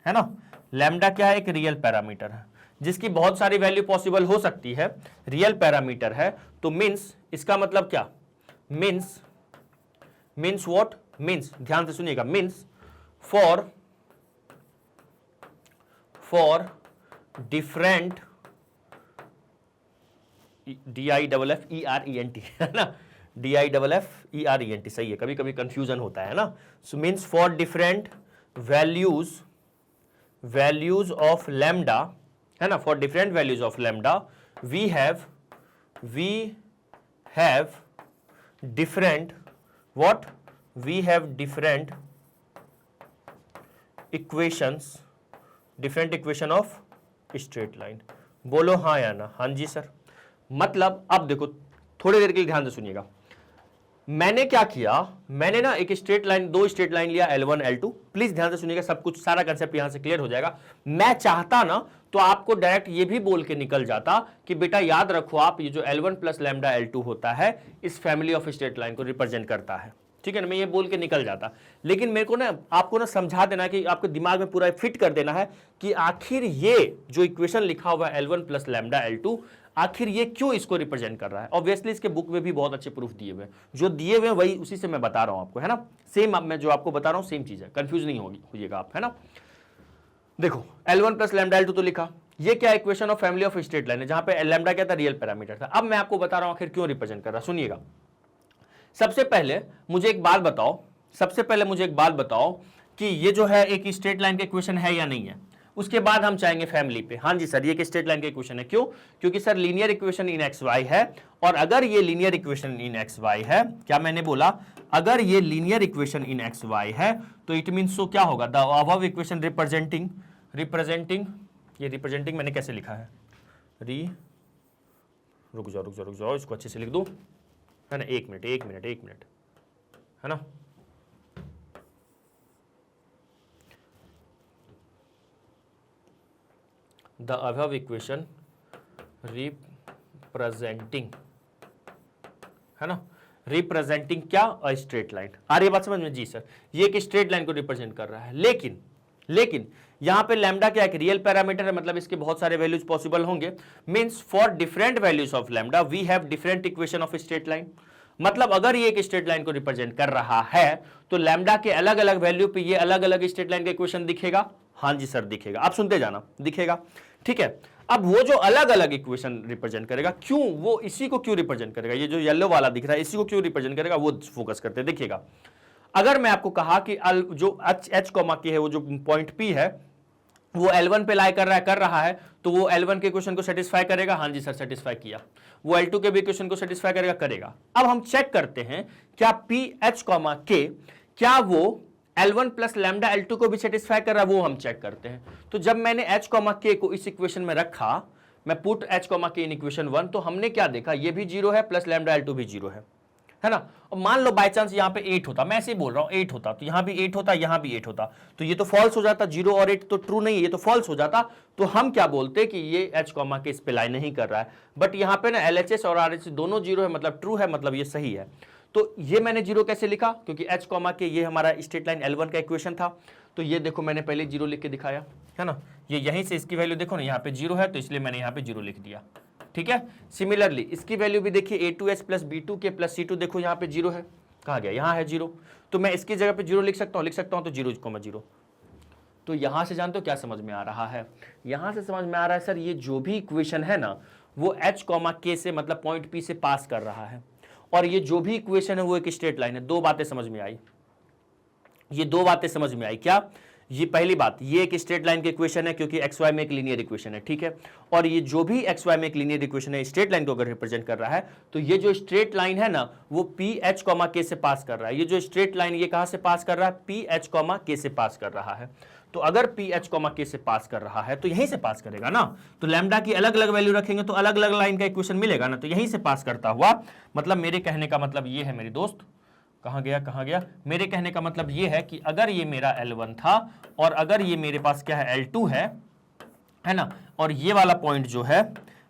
है ना। लैम्डा क्या है, एक रियल पैरामीटर है जिसकी बहुत सारी वैल्यू पॉसिबल हो सकती है, रियल पैरामीटर है। तो मीन्स, इसका मतलब क्या, मीन्स व्हाट, मीन्स, ध्यान से सुनिएगा, मीन्स फॉर डिफरेंट DIFFERENT है ना, DIFFERENT सही है, कभी कभी कंफ्यूजन होता है ना। So means for different values of lambda, है ना, for different values of lambda we have different what, we have different equation of straight line. बोलो हाँ या ना। हाँ जी सर। मतलब अब देखो, थोड़ी देर के लिए ध्यान से सुनिएगा, मैंने क्या किया, मैंने ना एक स्ट्रेट लाइन, दो स्ट्रेट लाइन लिया L1 L2। प्लीज ध्यान से सुनिएगा, सब कुछ, सारा कंसेप्ट यहां से क्लियर हो जाएगा। मैं चाहता ना तो आपको डायरेक्ट ये भी बोल के निकल जाता कि बेटा याद रखो आप, ये जो L1 प्लस लैम्डा L2 होता है इस फैमिली ऑफ स्ट्रेट लाइन को रिप्रेजेंट करता है, ठीक है ना, मैं ये बोल के निकल जाता। लेकिन मेरे को ना आपको ना समझा देना कि आपके दिमाग में पूरा फिट कर देना है कि आखिर ये जो इक्वेशन लिखा हुआ है L1 प्लस लैम्डा L2, आखिर ये क्यों इसको रिप्रेजेंट कर रहा है। ऑब्वियसली इसके बुक में भी बहुत अच्छे प्रूफ दिए हुए हैं, जो दिए हुए वही उसी से मैं बता रहा हूं आपको, है ना। सेम मैं जो आपको बता रहा हूं सेम चीज है, कंफ्यूज नहीं होइएगा आप, है ना। देखो L1 प्लस लैम्डा L2 तो लिखा, ये क्या equation of family of straight line है जहां पे लैम्डा क्या था, रियल पैरामीटर था। अब मैं आपको बता रहा हूं आखिर क्यों रिप्रेजेंट कर रहा है, सुनिएगा। सबसे पहले मुझे एक बात बताओ कि ये जो है एक स्ट्रेट लाइन का इक्वेशन है या नहीं है। उसके बाद हम चाहेंगे फैमिली पे। हाँ जी सर, ये एक स्ट्रेट लाइन का इक्वेशन है। क्यों? क्योंकि sir linear equation in X Y है, और अगर ये linear equation in X Y है, क्या मैंने बोला, अगर ये linear equation in X Y है तो इट मीन्स सो क्या होगा, द अबव इक्वेशन रिप्रेजेंटिंग, ये रिप्रेजेंटिंग मैंने कैसे लिखा है, रुक जाओ, इसको अच्छे से लिख दो, है ना, एक मिनट, है ना। द अबव इक्वेशन रिप्रेजेंटिंग, है ना, रिप्रेजेंटिंग क्या, अ स्ट्रेट लाइन। आ रही है बात समझ में? जी सर, ये एक स्ट्रेट लाइन को रिप्रेजेंट कर रहा है। लेकिन यहां पे लैम्डा क्या एक रियल पैरामीटर है, मतलब इसके बहुत सारे वैल्यूज पॉसिबल होंगे। Means for different values of lambda we have different equation of straight line. मतलब अगर ये एक स्ट्रेट लाइन को रिप्रेजेंट कर रहा है तो लैम्डा के अलग अलग वैल्यू पे ये अलग अलग स्ट्रेट लाइन का इक्वेशन दिखेगा। हाँ जी सर दिखेगा, आप सुनते जाना, दिखेगा, ठीक है। अब वो जो अलग अलग इक्वेशन रिप्रेजेंट करेगा, क्यों वो इसी को क्यों रिप्रेजेंट करेगा, ये जो येलो वाला दिख रहा है इसी को क्यों रिप्रेजेंट करेगा, वो फोकस करते हैं। देखिएगा, अगर मैं आपको कहा कि जो एच कॉमा की है वो जो पॉइंट पी है, वो L1 पे लाई कर रहा है, तो वो L1 के इक्वेशन को सेटिस्फाई करेगा, हाँ जी सर सेटिस्फाई किया। वो L2 के भी इक्वेशन को सेटिस्फाई करेगा। अब हम चेक करते हैं क्या पी एच कॉमा के, क्या वो L1 प्लस लैम्डा L2 को भी सेटिस्फाई कर रहा है, वो हम चेक करते हैं। तो जब मैंने h कॉमा के को इस इक्वेशन में रखा, मैं पुट h कॉमा के इन इक्वेशन 1, तो हमने क्या देखा, ये भी 0 है प्लस लैम्डा L2 भी 0 है ना। और मान लो बाय चांस यहाँ पे 8 होता, मैं ऐसे ही बोल रहा हूँ 8 होता, तो यहाँ भी 8 होता, यहाँ भी 8 होता, तो ये तो फॉल्स हो जाता, 0 और 8 तो ट्रू नहीं है, ये तो फॉल्स हो जाता। तो हम क्या बोलते कि ये h कॉमा के इस पे लाई नहीं कर रहा है। बट यहाँ पे ना LHS और RHS दोनों 0 है, मतलब ट्रू है, मतलब ये सही है। तो ये मैंने 0 कैसे लिखा, क्योंकि h कॉमा के ये हमारा स्ट्रेट लाइन L1 का इक्वेशन था। तो ये देखो मैंने पहले 0 लिख के दिखाया है ना, ये यहीं से इसकी वैल्यू देखो ना, यहाँ पे 0 है, तो इसलिए मैंने यहाँ पे 0 लिख दिया, ठीक है। सिमिलरली इसकी वैल्यू भी देखिए A2H plus B2K plus C2, देखो यहाँ पे 0 है, कहा गया यहाँ है 0, तो मैं इसकी जगह पे 0 लिख सकता हूँ, तो 0,0। तो यहां से जानते हो क्या समझ में आ रहा है, यहां से समझ में आ रहा है सर ये जो भी इक्वेशन है ना वो h कॉमा के से मतलब पॉइंट P से पास कर रहा है, और ये जो भी इक्वेशन है वो एक स्ट्रेट लाइन है। दो बातें समझ में आई, ये दो बातें समझ में आई क्या, ये पहली बात, ये एक स्ट्रेट लाइन की इक्वेशन है क्योंकि एक्स वाई में एक लीनियर इक्वेशन है, ठीक है। और ये जो भी एक्स वाई में एक लीनियर इक्वेशन है, स्ट्रेट लाइन को अगर रिप्रेजेंट कर रहा है, तो ये जो स्ट्रेट लाइन है ना वो पी एच कॉमा के से पास कर रहा है। ये जो स्ट्रेट लाइन ये कहां से पास कर रहा है, पी एच कॉमा के से पास कर रहा है। तो अगर पी एच कॉमा के से पास कर रहा है तो यहीं से पास करेगा ना, तो लैम्डा की अलग अलग वैल्यू रखेंगे तो अलग अलग लाइन का इक्वेशन मिलेगा ना, तो यहीं से पास करता हुआ, मतलब मेरे कहने का मतलब ये है मेरे दोस्त, कहाँ गया, मेरे कहने का मतलब ये है कि अगर ये मेरा L1 था और अगर ये मेरे पास क्या है L2 है ना, और ये वाला पॉइंट जो है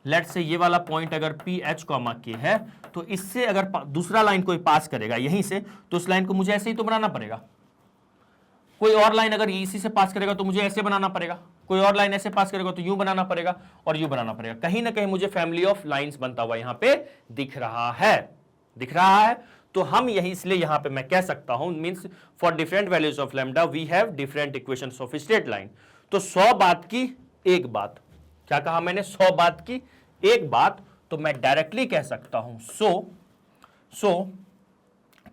लेट से ये वाला पॉइंट अगर पी एच कॉमा के है, तो इससे अगर दूसरा लाइन कोई पास करेगा यहीं से, तो उस लाइन को मुझे ऐसे ही तो बनाना पड़ेगा। कोई और लाइन अगर इसी से पास करेगा तो मुझे ऐसे बनाना पड़ेगा, कोई और लाइन ऐसे पास करेगा तो यूं बनाना पड़ेगा और यूं बनाना पड़ेगा। कहीं ना कहीं मुझे फैमिली ऑफ लाइंस बनता हुआ यहां पे दिख रहा है। तो हम यही इसलिए यहां पे मैं कह सकता हूं means for different values of lambda we have different equations of straight line. तो 100 बात की एक बात, क्या कहा मैंने, 100 बात की एक बात, तो मैं डायरेक्टली कह सकता हूं सो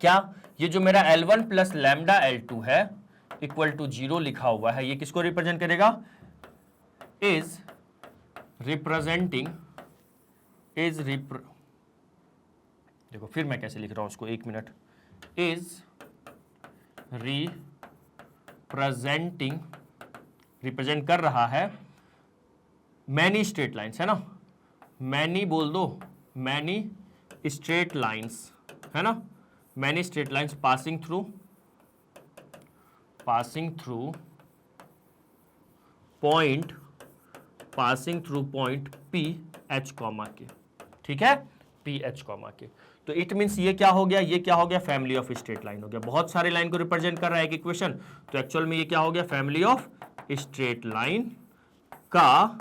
क्या ये जो मेरा L1 प्लस लैम्डा L2 है इक्वल टू 0 लिखा हुआ है, ये किसको रिप्रेजेंट करेगा, इज रिप्रेजेंटिंग देखो फिर मैं कैसे लिख रहा हूं उसको, एक मिनट, इज रिप्रेजेंट कर रहा है मैनी स्ट्रेट लाइंस, है ना, मैनी बोल दो, मैनी स्ट्रेट लाइंस, है ना, many straight lines passing through point P H comma के, ठीक है, पी एच कॉमा के। तो इट मीन्स ये क्या हो गया, फैमिली ऑफ स्ट्रेट लाइन हो गया। बहुत सारे लाइन को रिप्रेजेंट कर रहा है एक इक्वेशन, तो एक्चुअल में ये क्या हो गया, फैमिली ऑफ स्ट्रेट लाइन का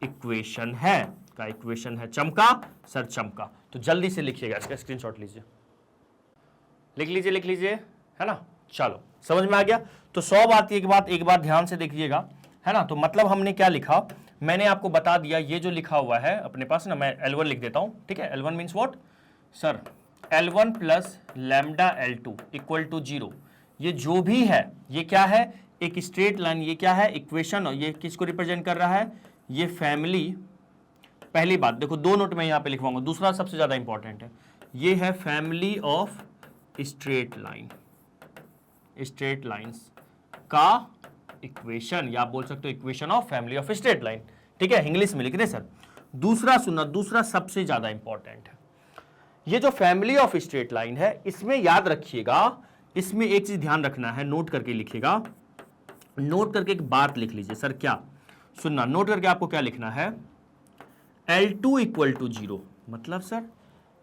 इक्वेशन है। चमका सर चमका, तो जल्दी से लिखिएगा, इसका स्क्रीनशॉट लीजिए, लिख लीजिए, है ना। चलो समझ में आ गया। तो 100 बात एक बात ध्यान से देखिएगा, है ना। तो मतलब हमने क्या लिखा, मैंने आपको बता दिया, ये जो लिखा हुआ है अपने पास ना, मैं L1 लिख देता हूं, ठीक है। L1 means what sir, L1 plus lambda L2 equal to 0। ये जो भी है ये क्या है, एक स्ट्रेट लाइन, ये क्या है इक्वेशन, और ये किसको रिप्रेजेंट कर रहा है, ये फैमिली। पहली बात देखो, दो नोट में यहां पे लिखवाऊंगा, दूसरा सबसे ज्यादा इंपॉर्टेंट है, ये है फैमिली ऑफ स्ट्रेट लाइंस का इक्वेशन, या आप बोल सकते हो equation of family of straight line, ठीक है, इंग्लिश में लिख दे सर। दूसरा सुनना, दूसरा सबसे ज्यादा इंपॉर्टेंट है, ये जो फैमिली ऑफ स्ट्रेट लाइन है इसमें याद रखिएगा, इसमें एक चीज ध्यान रखना है, नोट करके लिखिएगा, नोट करके एक बात लिख लीजिए सर, क्या सुनना, नोट करके आपको क्या लिखना है, L2 इक्वल टू 0, मतलब सर,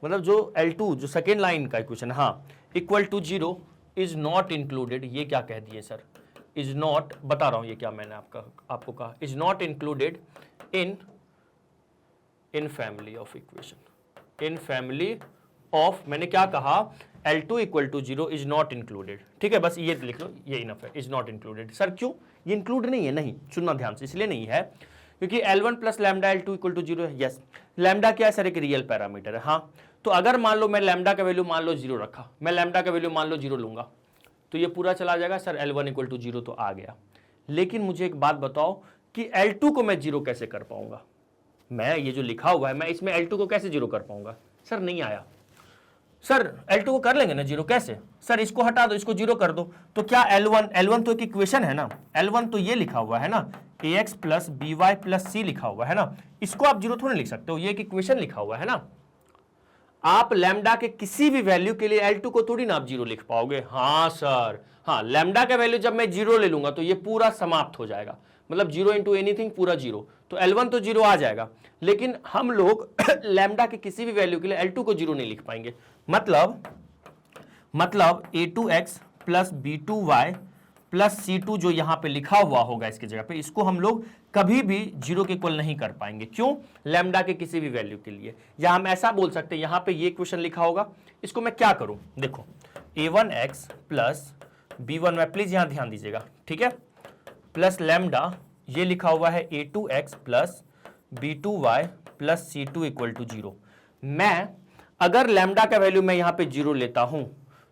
मतलब जो L2 जो सेकेंड लाइन का इक्वेशन, हाँ, equal to 0 is not included, ये क्या कह दिए सर, इज नॉट, बता रहा हूं ये क्या मैंने आपको कहा, is not included in family of equation, in family of, मैंने क्या कहा, L2 equal to 0 is not included, ठीक है, बस ये लिख लो, ये इनफ है, इज नॉट इंक्लूडेड। सर क्यों, ये इंक्लूड नहीं है, नहीं, सुनना ध्यान से, इसलिए नहीं है क्योंकि L1 plus lambda L2 equal to 0 है। यस, लैम्डा क्या है सर, एक रियल पैरामीटर है, हाँ। तो अगर मान लो मैं लैम्डा का वैल्यू मान लो 0 रखा, मैं लैम्डा का वैल्यू मान लो 0 लूंगा, तो ये पूरा चला जाएगा सर, L1 इक्वल टू 0 तो आ गया। लेकिन मुझे एक बात बताओ कि L2 को मैं जीरो कैसे कर पाऊंगा? मैं ये जो लिखा हुआ है मैं इसमें L2 को कैसे जीरो कर पाऊंगा? सर नहीं आया। सर L2 को कर लेंगे ना जीरो, कैसे? सर इसको हटा दो, इसको जीरो कर दो, तो क्या L1 तो एक इक्वेशन है ना, L1 तो ये लिखा हुआ है ना, ax plus B Y plus C लिखा हुआ है ना, इसको आप जीरो थोड़ी लिख सकते हो, ये एक इक्वेशन लिखा हुआ है ना। आप लैम्डा के किसी भी वैल्यू के लिए L2 को थोड़ी ना आप जीरो लिख पाओगे। हाँ सर, हाँ, लैम्डा का वैल्यू जब मैं जीरो ले लूंगा तो ये पूरा समाप्त हो जाएगा, मतलब जीरो इंटू एनीथिंग पूरा जीरो, तो L1 तो जीरो आ जाएगा, लेकिन हम लोग लैम्डा के किसी भी वैल्यू के लिए L2 को जीरो नहीं लिख पाएंगे। मतलब a2x plus b2y plus c2 जो यहां पे लिखा हुआ होगा इसकी जगह पे, इसको हम लोग कभी भी जीरो के इक्वल नहीं कर पाएंगे। क्यों? लैम्डा के किसी भी वैल्यू के लिए। या हम ऐसा बोल सकते हैं, यहां पे ये इक्वेशन लिखा होगा, इसको मैं क्या करूं, देखो a1x प्लस b1y, प्लीज यहां ध्यान दीजिएगा, ठीक है, प्लस लैम्डा ये लिखा हुआ है a2x plus b2y plus c2 equal to zero. मैं अगर लैम्डा का वैल्यू मैं यहां पे जीरो लेता हूं,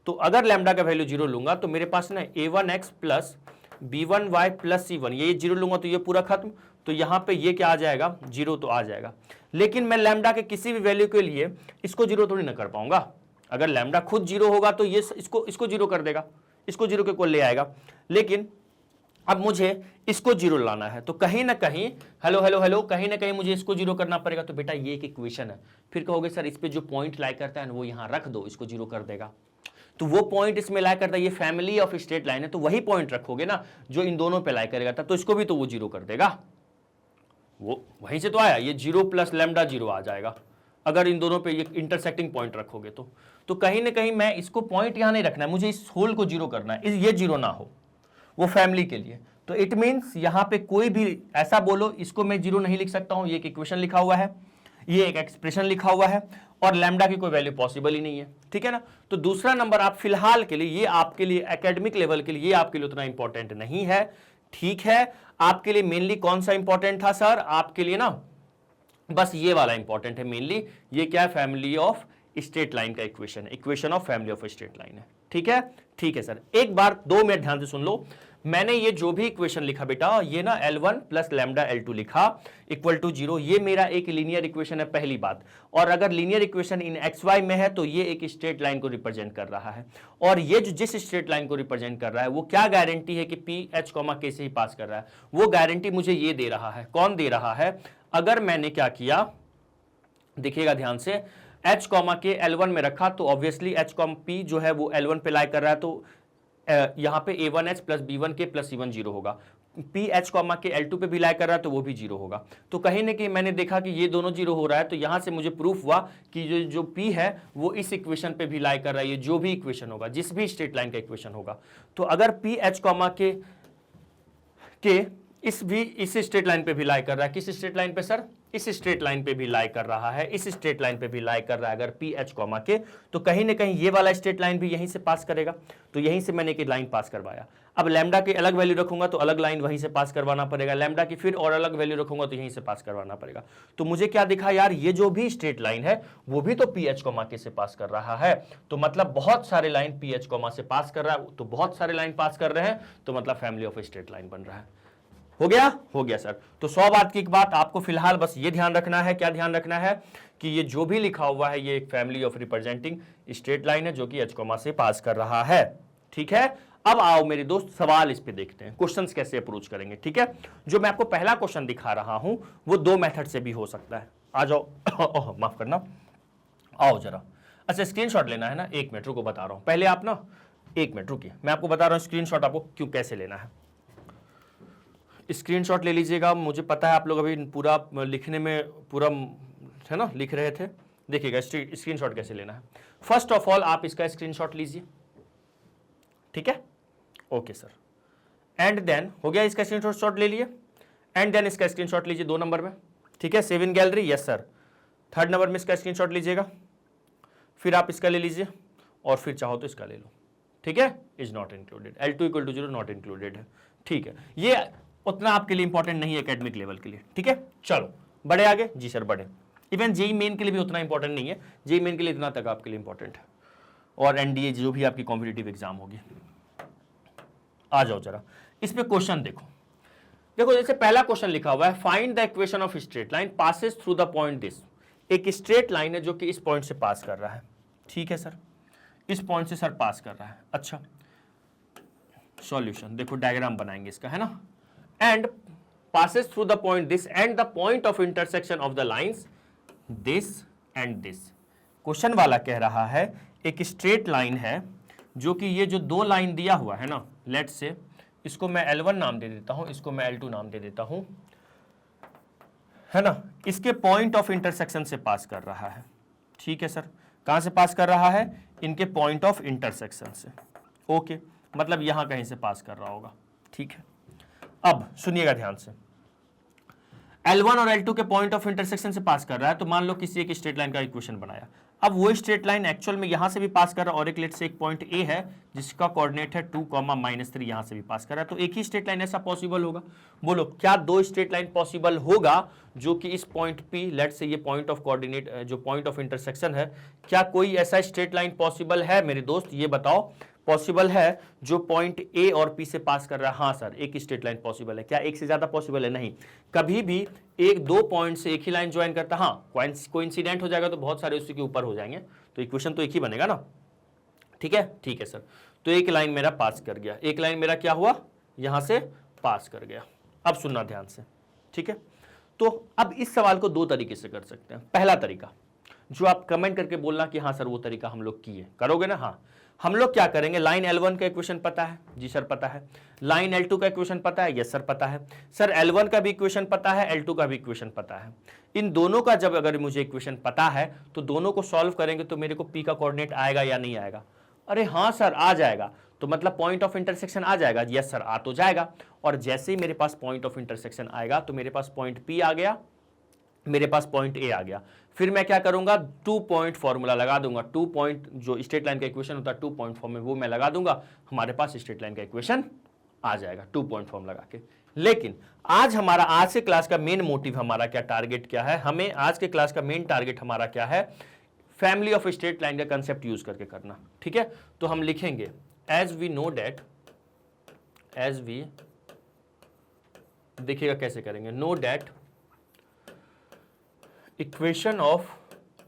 तो अगर लैम्डा का वैल्यू जीरो लूंगा तो मेरे पास ना a1x plus b1y plus c1, ये जीरो लूंगा तो ये पूरा खत्म, तो यहां पे ये क्या आ जाएगा, जीरो तो आ जाएगा। लेकिन मैं लैम्डा के किसी भी वैल्यू के लिए इसको जीरो थोड़ी ना कर पाऊंगा। अगर लैम्डा खुद जीरो होगा तो ये इसको जीरो कर देगा, इसको जीरो के इक्वल ले आएगा, लेकिन अब मुझे इसको जीरो लाना है, तो कहीं ना कहीं हेलो कहीं ना कहीं मुझे इसको जीरो करना पड़ेगा। तो बेटा ये एक इक्वेशन है, फिर कहोगे सर इस पे जो पॉइंट लाई करता है वो यहां रख दो, इसको जीरो कर देगा, तो वो पॉइंट इसमें लाई करता है, ये फैमिली ऑफ स्ट्रेट लाइन है, तो वही पॉइंट रखोगे ना जो इन दोनों पे लाई करेगा, तब तो इसको भी तो वो जीरो कर देगा, वो वहीं से तो आया, ये जीरो प्लस लैम्डा जीरो आ जाएगा अगर इन दोनों पे ये इंटरसेक्टिंग पॉइंट रखोगे तो कहीं ना कहीं मैं इसको पॉइंट यहां नहीं रखना है, मुझे इस होल को जीरो करना है, ये जीरो ना हो, वो फैमिली के लिए। तो इट मीन्स यहां पे कोई भी ऐसा बोलो इसको मैं जीरो नहीं लिख सकता हूं, ये एक इक्वेशन लिखा हुआ है, ये एक एक्सप्रेशन लिखा हुआ है, और लैम्डा की कोई वैल्यू पॉसिबल ही नहीं है, ठीक है ना। तो दूसरा नंबर आप फिलहाल के लिए, ये आपके लिए एकेडमिक लेवल के लिए ये आपके लिए उतना इंपॉर्टेंट नहीं है, ठीक है। आपके लिए मेनली कौन सा इंपॉर्टेंट था सर? आपके लिए ना बस ये वाला इंपॉर्टेंट है मेनली, ये क्या है, फैमिली ऑफ स्ट्रेट लाइन का इक्वेशन है, equation of family of straight line है, ठीक है, ठीक है सर। एक बार 2 मिनट ध्यान से सुन लो, मैंने ये जो भी इक्वेशन लिखा बेटा, ये ना L1 प्लस लैम्डा L2 लिखा इक्वल टू जीरो, ये मेरा एक लीनियर इक्वेशन है, पहली बात। और अगर लीनियर इक्वेशन इन XY में है तो ये एक स्ट्रेट लाइन को रिप्रेजेंट कर रहा है, और ये जो जिस स्ट्रेट लाइन को रिप्रेजेंट कर रहा है वो क्या गारंटी है कि PH, K से ही पास कर रहा है, वो गारंटी मुझे ये दे रहा है। कौन दे रहा है? अगर मैंने क्या किया, देखिएगा ध्यान से, H, K L1 में रखा तो ऑब्वियसली H, P जो है वो L1 पे लाई कर रहा है, तो यहां पे a1h plus b1k plus c1 zero होगा, ph, के L2 पे भी लाई कर रहा है तो वो भी जीरो होगा। तो कहीं ना कहीं मैंने देखा कि ये दोनों जीरो हो रहा है, तो यहां से मुझे प्रूफ हुआ कि जो p है वो इस इक्वेशन पे भी लाई कर रहा है, ये जो भी इक्वेशन होगा, जिस भी स्ट्रेट लाइन का इक्वेशन होगा। तो अगर ph, के इस स्ट्रेट लाइन पे भी लाई कर रहा है, किस स्ट्रेट लाइन पे सर? इस स्ट्रेट लाइन पे भी लाई कर रहा है, इस स्ट्रेट लाइन पे भी लाई कर रहा है अगर PH, के, तो कहीं ना कहीं ये वाला स्ट्रेट लाइन भी यहीं से पास करेगा, तो यहीं से मैंने एक लाइन पास करवाया। अब लैम्डा की अलग वैल्यू रखूंगा तो अलग लाइन वहीं से पास करवाना पड़ेगा, लैम्डा की फिर और अलग वैल्यू रखूंगा तो यहीं से पास करवाना पड़ेगा। तो मुझे क्या दिखा यार, ये जो भी स्ट्रेट लाइन है वो भी तो PH, के से पास कर रहा है, तो मतलब बहुत सारे लाइन PH, से पास कर रहा है, तो बहुत सारे लाइन पास कर रहे हैं, तो मतलब फैमिली ऑफ स्ट्रेट लाइन बन रहा है। हो गया? हो गया सर। तो 100 बात की एक बात आपको फिलहाल बस ये ध्यान रखना है, क्या ध्यान रखना है कि ये जो भी लिखा हुआ है ये एक family of representing straight line है जो कि H, से पास कर रहा है, ठीक है। अब आओ मेरे दोस्त सवाल इस पे देखते हैं, क्वेश्चंस कैसे अप्रोच करेंगे, ठीक है। जो मैं आपको पहला क्वेश्चन दिखा रहा हूं वो 2 मेथड से भी हो सकता है। आ जाओ माफ करना, आओ जरा। अच्छा स्क्रीनशॉट लेना है ना, 1 मिनट रुको, बता रहा हूं पहले, आप ना 1 मिनट रुकिए, मैं आपको बता रहा हूं स्क्रीनशॉट आपको क्यों कैसे लेना है। स्क्रीनशॉट ले लीजिएगा, मुझे पता है आप लोग अभी पूरा लिखने में पूरा है ना लिख रहे थे, देखिएगा स्क्रीनशॉट कैसे लेना है। फर्स्ट ऑफ ऑल आप इसका स्क्रीनशॉट लीजिए, ठीक है, ओके सर। एंड देन हो गया, इसका स्क्रीनशॉट ले लिए, एंड देन इसका स्क्रीनशॉट लीजिए 2 नंबर में, ठीक है, save in gallery, yes sir. 3rd number में इसका स्क्रीनशॉट लीजिएगा, फिर आप इसका ले लीजिए, और फिर चाहो तो इसका ले लो, ठीक है, is not included, L2 = 0 not included है, ठीक है। ये उतना आपके लिए इंपॉर्टेंट नहीं है एकेडमिक लेवल के लिए, ठीक है। चलो बढ़े आगे, जी सर बढ़े। इवन जेई मेन के लिए भी उतना इंपॉर्टेंट नहीं है, जेई मेन के लिए इतना तक आपके लिए इंपॉर्टेंट है, और एनडीए जो भी आपकी कॉम्पिटिटिव एग्जाम होगी। आ जाओ जरा इस पे क्वेश्चन देखो, देखो जैसे पहला क्वेश्चन लिखा हुआ है, find the equation of straight line passes through the point this. एक स्ट्रेट लाइन है जो कि इस पॉइंट से पास कर रहा है, ठीक है सर, इस पॉइंट से सर पास कर रहा है। अच्छा, सॉल्यूशन देखो, डायग्राम बनाएंगे इसका, है ना। And passes through the point this and the point of intersection of the lines this and this। Question वाला कह रहा है एक स्ट्रेट लाइन है जो कि ये जो दो लाइन दिया हुआ है ना, लेट से इसको मैं L1 नाम दे देता हूं, इसको मैं L2 नाम दे देता हूं, है ना, इसके पॉइंट ऑफ इंटरसेक्शन से पास कर रहा है। ठीक है सर, कहां से पास कर रहा है? इनके पॉइंट ऑफ इंटरसेक्शन से। ओके, मतलब यहां कहीं से पास कर रहा होगा। ठीक है, अब सुनिएगा ध्यान से, L1 और L2 के पॉइंट ऑफ इंटरसेक्शन से पास कर रहा है, तो मान लो किसी एक स्ट्रेट लाइन का इक्वेशन बनाया। अब वो स्ट्रेट लाइन एक्चुअल में यहां से भी पास कर रहा है और एक लेट से एक पॉइंट A है जिसका कोऑर्डिनेट है 2, -3, यहां से भी पास कर रहा है, तो एक ही स्ट्रेट लाइन ऐसा पॉसिबल होगा? बोलो क्या दो स्ट्रेट लाइन पॉसिबल होगा जो कि इस पॉइंट P, लेट से ये पॉइंट ऑफ कोऑर्डिनेट जो पॉइंट ऑफ इंटरसेक्शन है, क्या कोई ऐसा स्ट्रेट लाइन पॉसिबल है मेरे दोस्त? ये बताओ, पॉसिबल है जो पॉइंट A और P से पास कर रहा है? हाँ सर, एक स्ट्रेट लाइन पॉसिबल है। क्या एक से ज्यादा पॉसिबल है? नहीं। कभी भी एक दो पॉइंट से एक ही लाइन ज्वाइन करता, हाँ कोइंसिडेंट हो जाएगा तो बहुत सारे उसी के ऊपर हो जाएंगे, तो इक्वेशन तो एक ही बनेगा ना। ठीक है, ठीक है सर, तो एक लाइन मेरा पास कर गया, एक लाइन मेरा क्या हुआ, यहां से पास कर गया। अब सुनना ध्यान से, ठीक है। तो अब इस सवाल को दो तरीके से कर सकते हैं। पहला तरीका जो आप कमेंट करके बोलना कि हाँ सर वो तरीका हम लोग किए, करोगे ना? हाँ, हम लोग क्या करेंगे, लाइन L1 का इक्वेशन पता है? जी सर पता है। लाइन L2 का इक्वेशन पता है? यस सर पता है। सर L1 का भी इक्वेशन पता है, L2 का भी इक्वेशन पता है। इन दोनों का जब अगर मुझे इक्वेशन पता है तो दोनों को सॉल्व करेंगे तो मेरे को P का कोऑर्डिनेट आएगा या नहीं आएगा? अरे हाँ सर आ जाएगा, तो मतलब पॉइंट ऑफ इंटरसेक्शन आ जाएगा? यस सर आ तो जाएगा। और जैसे ही मेरे पास पॉइंट ऑफ इंटरसेक्शन आएगा तो मेरे पास पॉइंट P आ गया, मेरे पास पॉइंट A आ गया। फिर मैं क्या करूंगा, 2 पॉइंट फॉर्मूला लगा दूंगा। 2 पॉइंट जो स्ट्रेट लाइन का इक्वेशन होता है 2 पॉइंट फॉर्म में, वो मैं लगा दूंगा, हमारे पास स्ट्रेट लाइन का इक्वेशन आ जाएगा 2 पॉइंट फॉर्म लगा के। लेकिन आज हमारा, आज के क्लास का मेन मोटिव हमारा क्या, टारगेट क्या है, हमें आज के क्लास का मेन टारगेट हमारा क्या है, फैमिली ऑफ स्ट्रेट लाइन का कंसेप्ट यूज करके करना। ठीक है, तो हम लिखेंगे as we know that, as we, देखिएगा कैसे करेंगे, know that equation of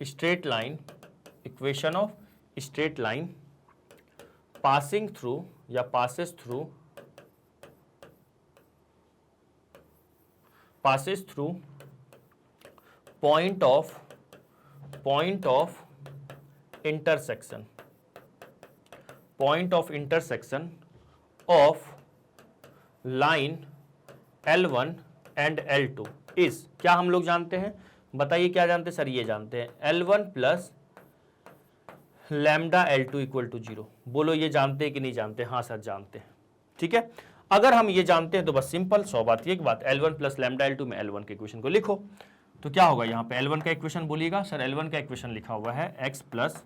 straight line, equation of straight line passing through या passes through point of intersection of line L1 and L2 is, क्या हम लोग जानते हैं? बताइए क्या जानते हैं सर? ये जानते हैं L1 plus lambda L2 equal to 0। बोलो ये जानते हैं कि नहीं जानते? हाँ सर जानते हैं। ठीक है, अगर हम ये जानते हैं तो बस सिंपल 100 बात एक बात, L1 प्लस लैम्डा L2 में L1 के इक्वेशन को लिखो। तो क्या होगा यहाँ पे L1 का इक्वेशन बोलिएगा सर? L1 का इक्वेशन लिखा हुआ है x प्लस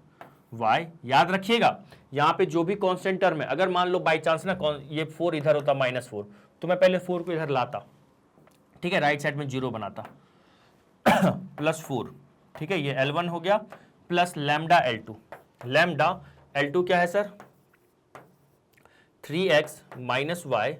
वाई। याद रखिएगा यहाँ पे जो भी कॉन्स्टेंट टर्म है, अगर मान लो बाई चांस ना ये 4 इधर होता -4, तो मैं पहले 4 को इधर लाता, ठीक है, राइट साइड में 0 बनाता, +4, ठीक है, ये L1 हो गया, plus lambda L2। Lambda L2 क्या है सर? 3x माइनस वाई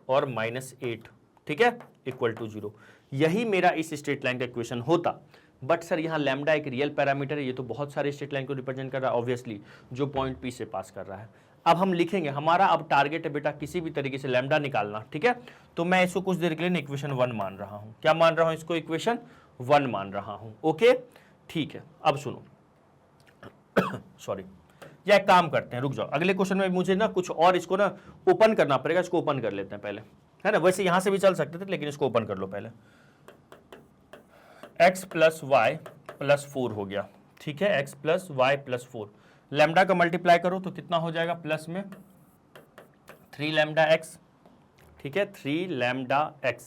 और -8, ठीक है, इक्वल टू 0। यही मेरा इस स्ट्रेट लाइन का इक्वेशन होता। बट सर यहाँ लैम्डा एक रियल पैरामीटर है, ये तो बहुत सारे स्ट्रेट लाइन को रिप्रेजेंट कर रहा है ऑब्वियसली, जो पॉइंट P से पास कर रहा है। अब हम लिखेंगे, हमारा अब टारगेट है बेटा किसी भी तरीके से लैम्डा निकालना। ठीक है, तो मैं इसको कुछ देर के लिए इक्वेशन 1 मान रहा हूं। क्या मान रहा हूं? इसको इक्वेशन 1 मान रहा हूं। ओके ठीक है, अब सुनो सॉरी, या एक काम करते हैं, रुक जाओ, अगले क्वेश्चन में मुझे ना कुछ और इसको ना ओपन करना पड़ेगा, इसको ओपन कर लेते हैं पहले, है ना। वैसे यहां से भी चल सकते थे लेकिन इसको ओपन कर लो पहले। x प्लस वाई प्लस 4 हो गया, ठीक है, x plus Y plus 4, lambda का मल्टीप्लाई करो तो कितना हो जाएगा, प्लस में 3 लैम्डा x, ठीक है, 3 lambda x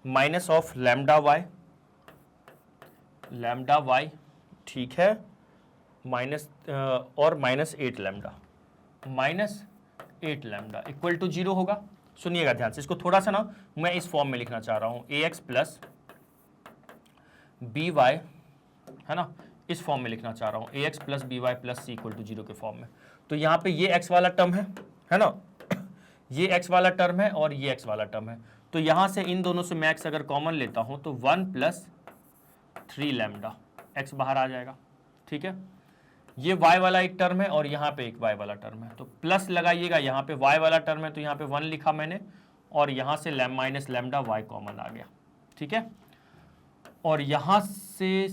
minus of lambda y, ठीक है, माइनस और -8 लैम्डा, -8 लैम्डा इक्वल टू 0 होगा। सुनिएगा ध्यान से, इसको थोड़ा सा ना मैं इस फॉर्म में लिखना चाह रहा हूं, ax प्लस by, है ना, इस फॉर्म में लिखना चाह रहा हूं, ax plus by plus c equal to 0 के फॉर्म में। तो यहाँ पे ये x वाला टर्म है ना, ये x वाला टर्म है और ये x वाला टर्म है, तो यहाँ से इन दोनों से मैं एक्स अगर कॉमन लेता हूँ तो 1 + 3 लैम्डा एक्स बाहर आ जाएगा। ठीक है, ये y वाला एक टर्म है और यहाँ पे एक y वाला टर्म है, तो प्लस लगाइएगा, यहाँ पे y वाला टर्म है तो यहाँ पे 1 लिखा मैंने, और यहाँ से माइनस लैम्डा y कॉमन आ गया। ठीक है, और यहाँ से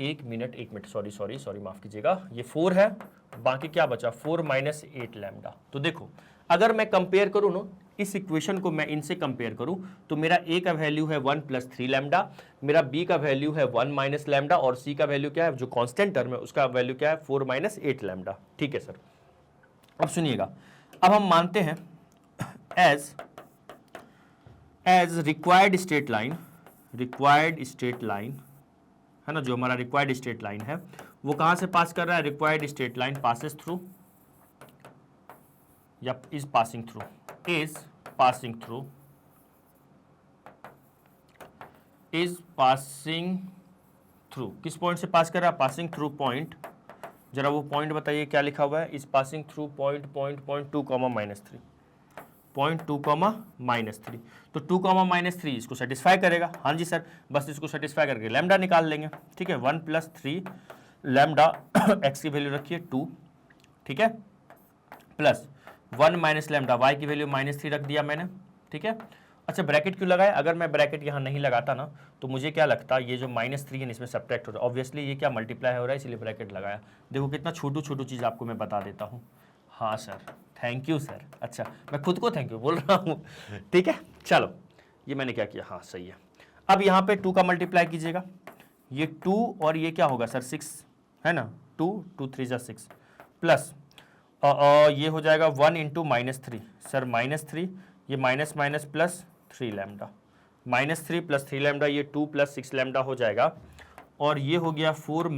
एक मिनट सॉरी माफ कीजिएगा, ये 4 है, बाकी क्या बचा 4 - 8 लैम्डा। तो देखो अगर मैं कंपेयर करूँ ना इस इक्वेशन को, मैं इनसे कंपेयर करूं तो मेरा a का वैल्यू है 1 + 3 लैम्डा, मेरा b का वैल्यू है 1 - लैम्डा, और c का वैल्यू क्या है जो कांस्टेंट टर्म है उसका वैल्यू क्या है 4 - 8 लैम्डा। ठीक है सर, अब सुनिएगा, अब हम मानते हैं एज रिक्वायर्ड स्ट्रेट लाइन है ना, जो हमारा रिक्वायर्ड स्ट्रेट लाइन है वो कहां से पास कर रहा है, required straight line passes through या इज पासिंग थ्रू किस पॉइंट से पास कर रहा है, पासिंग थ्रू पॉइंट, जरा वो पॉइंट बताइए क्या लिखा हुआ है, is passing through point 2, -3 point 2, -3, तो 2, -3 इसको सेटिस्फाई करेगा। हाँ जी सर, बस इसको सेटिस्फाई करके लैम्डा निकाल लेंगे। ठीक है, 1 + 3 लैम्डा एक्स की वैल्यू रखिए 2, ठीक है, प्लस 1 - लैम्डा वाई की वैल्यू -3 रख दिया मैंने। ठीक है, अच्छा ब्रैकेट क्यों लगाया, अगर मैं ब्रैकेट यहाँ नहीं लगाता ना तो मुझे क्या लगता ये जो -3 है इसमें सब्ट्रैक्ट हो रहा है, ऑब्वियसली ये क्या मल्टीप्लाई हो रहा है, इसलिए ब्रैकेट लगाया। देखो कितना छोटू चीज़ आपको मैं बता देता हूँ। हाँ सर, थैंक यू सर, अच्छा मैं खुद को थैंक यू बोल रहा हूँ। ठीक है, चलो ये मैंने क्या किया, हाँ सही है। अब यहाँ पे 2 का मल्टीप्लाई कीजिएगा, ये 2 और ये क्या होगा सर 6 है ना, 2 2 3 = 6 प्लस ये हो जाएगा 1 × -3 सर -3, ये माइनस प्लस 3 लैम्डा, -3 + 3 लैम्डा, ये 2 + 6 लैम्डा हो जाएगा, और ये हो गया 4 -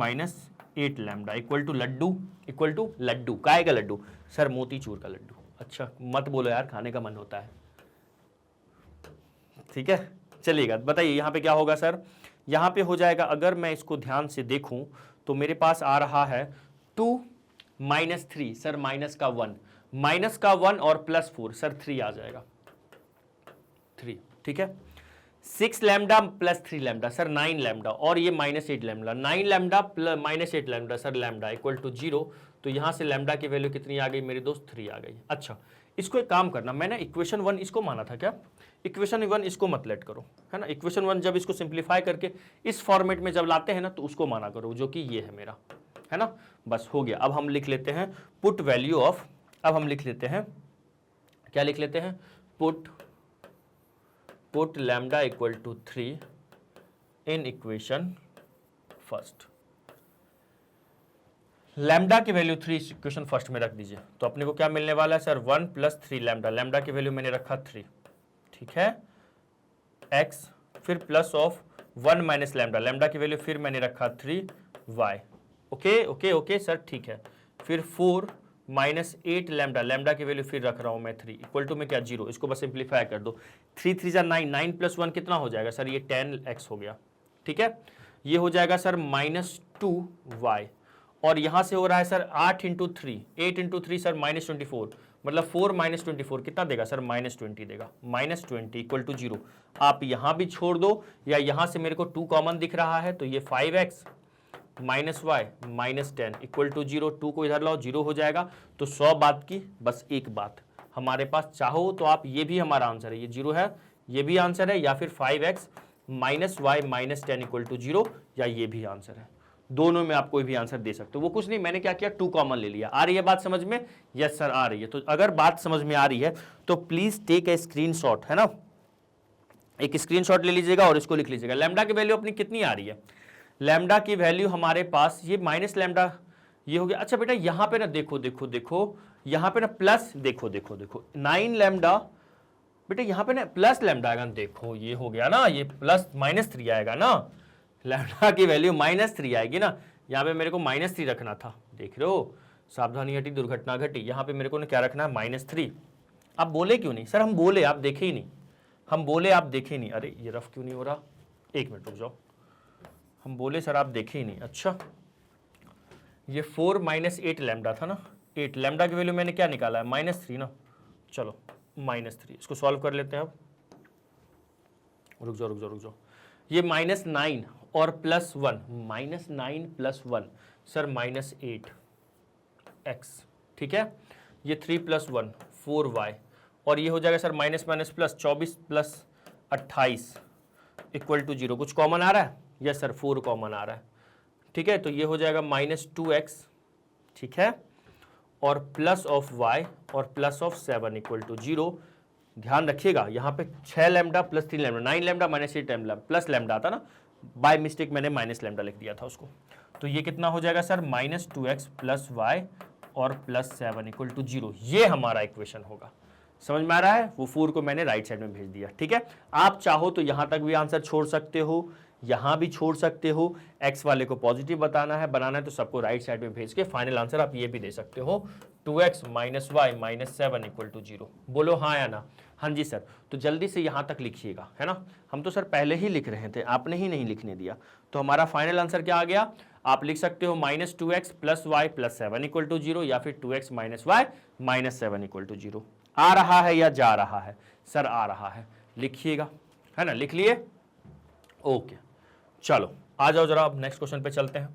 8 लैम्डा इक्वल टू लड्डू, काय का लड्डू सर, मोतीचूर का लड्डू। अच्छा मत बोलो यार, खाने का मन होता है। ठीक है, चलिएगा बताइए यहाँ पे क्या होगा सर, यहाँ पे हो जाएगा, अगर मैं इसको ध्यान से देखूं तो मेरे पास आ रहा है 2 - 3 सर, -1 और +4 सर 3 आ जाएगा 3। ठीक है, 6 लैम्डा + 3 लैम्डा सर 9 लैम्डा, और ये -8 lambda, 9 lambda -8 lambda sir lambda equal to 0, तो यहाँ से लैम्डा की वैल्यू कितनी आ गई मेरे दोस्त, 3 आ गई। अच्छा इसको एक काम करना, मैंने इक्वेशन 1 इसको माना था क्या, इक्वेशन 1 इसको मत लेट करो है ना, इक्वेशन 1 जब इसको सिंप्लीफाई करके इस फॉर्मेट में जब लाते हैं ना तो उसको माना करो, जो कि ये है मेरा, है ना, बस हो गया। अब हम लिख लेते हैं पुट वैल्यू ऑफ, अब हम लिख लेते हैं क्या लिख लेते हैं, put lambda equal to 3 in equation first, lambda की वैल्यू 3 इक्वेशन फर्स्ट में रख दीजिए, तो अपने को क्या मिलने वाला है सर 1 + 3 लैम्डा, लैम्डा की वैल्यू मैंने रखा 3, ठीक है, x, फिर प्लस ऑफ 1 - लैम्डा, लैम्डा की वैल्यू फिर मैंने रखा 3 y, ओके सर ठीक है, फिर 4 - 8 लैम्डा, लैम्डा की वैल्यू फिर रख रहा हूं मैं 3 इक्वल टू में क्या 0, इसको बस सिंप्लीफाई कर दो, 3 3 = 9, 9 + 1 कितना हो जाएगा सर, ये 10x हो गया। ठीक है, ये हो जाएगा सर -2y, और यहां से हो रहा है सर 8 × 3, 8 × 3 सर -24, मतलब 4 - 24 कितना देगा सर, -20 देगा, -20 इक्वल टू 0। आप यहां भी छोड़ दो, या यहां से मेरे को 2 कॉमन दिख रहा है, तो ये 5x -y -10 इक्वल टू 0, 2 को इधर लाओ 0 हो जाएगा। तो 100 बात की बस एक बात हमारे पास, चाहो तो आप ये भी हमारा आंसर है, ये 0 है, ये भी आंसर है, या फिर 5x -y -10 इक्वल टू 0, या ये भी आंसर है, दोनों में आप कोई भी आंसर दे सकते हो। वो कुछ नहीं, मैंने क्या किया 2 कॉमन ले लिया। आ रही है बात समझ में, यस सर आ रही है। तो अगर बात समझ में आ रही है तो प्लीज टेक ए स्क्रीनशॉट, है ना, एक स्क्रीनशॉट ले लीजिएगा और इसको लिख लीजिएगा। लैम्डा की वैल्यू अपनी कितनी आ रही है, लैम्डा की वैल्यू हमारे पास ये माइनस लैम्डा ये हो गया। अच्छा बेटा यहां पे ना देखो यहां पे ना प्लस, देखो 9 लैम्डा, बेटा यहां पे ना प्लस लैम्डा आएगा, देखो ये हो गया ना, ये प्लस -3 आएगा ना, लैम्डा की वैल्यू -3 आएगी ना, यहाँ पे मेरे को -3 रखना था, देख रहे हो, सावधानी हटी दुर्घटना घटी, यहाँ पे मेरे को क्या रखना है -3। आप बोले क्यों नहीं सर, हम बोले आप देखे ही नहीं, हम बोले आप देखे ही नहीं, अरे ये रफ क्यों नहीं हो रहा, एक मिनट रुक जाओ, हम बोले सर आप देखे ही नहीं। अच्छा ये 4 - 8 लैम्डा था ना, 8 लैम्डा की वैल्यू मैंने क्या निकाला है -3 ना, चलो -3 इसको सॉल्व कर लेते हैं अब। रुक जाओ, ये -9 और +1, -9 + 1 सर -8x, ठीक है। ये 3 + 1 4y, और ये हो जाएगा सर माइनस माइनस प्लस 24 + 28 = 0। कुछ कॉमन आ रहा है? यस सर 4 कॉमन आ रहा है, ठीक है। तो ये हो जाएगा -2x, ठीक है, और प्लस ऑफ y और प्लस ऑफ 7 = 0। ध्यान रखिएगा यहाँ पे 6 lambda plus 3 lambda, 9 lambda minus 8 lambda plus lambda आता ना, बाय मिस्टेक मैंने माइनस लैम्डा लिख दिया था उसको। तो ये कितना हो जाएगा सर -2x + y और प्लस 7 = 0। ये हमारा इक्वेशन होगा। समझ में आ रहा है? वो 4 को मैंने राइट साइड में भेज दिया, ठीक है। आप चाहो तो यहां तक भी आंसर छोड़ सकते हो, यहां भी छोड़ सकते हो। एक्स वाले को पॉजिटिव बनाना है तो सबको राइट साइड में भेज के फाइनल आंसर आप ये भी दे सकते हो, 2x - y - 7 = 0। बोलो हाँ या ना? हाँ जी सर। तो जल्दी से यहां तक लिखिएगा, है ना। हम तो सर पहले ही लिख रहे थे, आपने ही नहीं लिखने दिया। तो हमारा फाइनल आंसर क्या आ गया? आप लिख सकते हो -2x + y + 7 = 0, या फिर 2x - y - 7 = 0। आ रहा है या जा रहा है? सर आ रहा है, लिखिएगा, है ना। लिख लिए? ओके, चलो आ जाओ जरा, अब नेक्स्ट क्वेश्चन पे चलते हैं।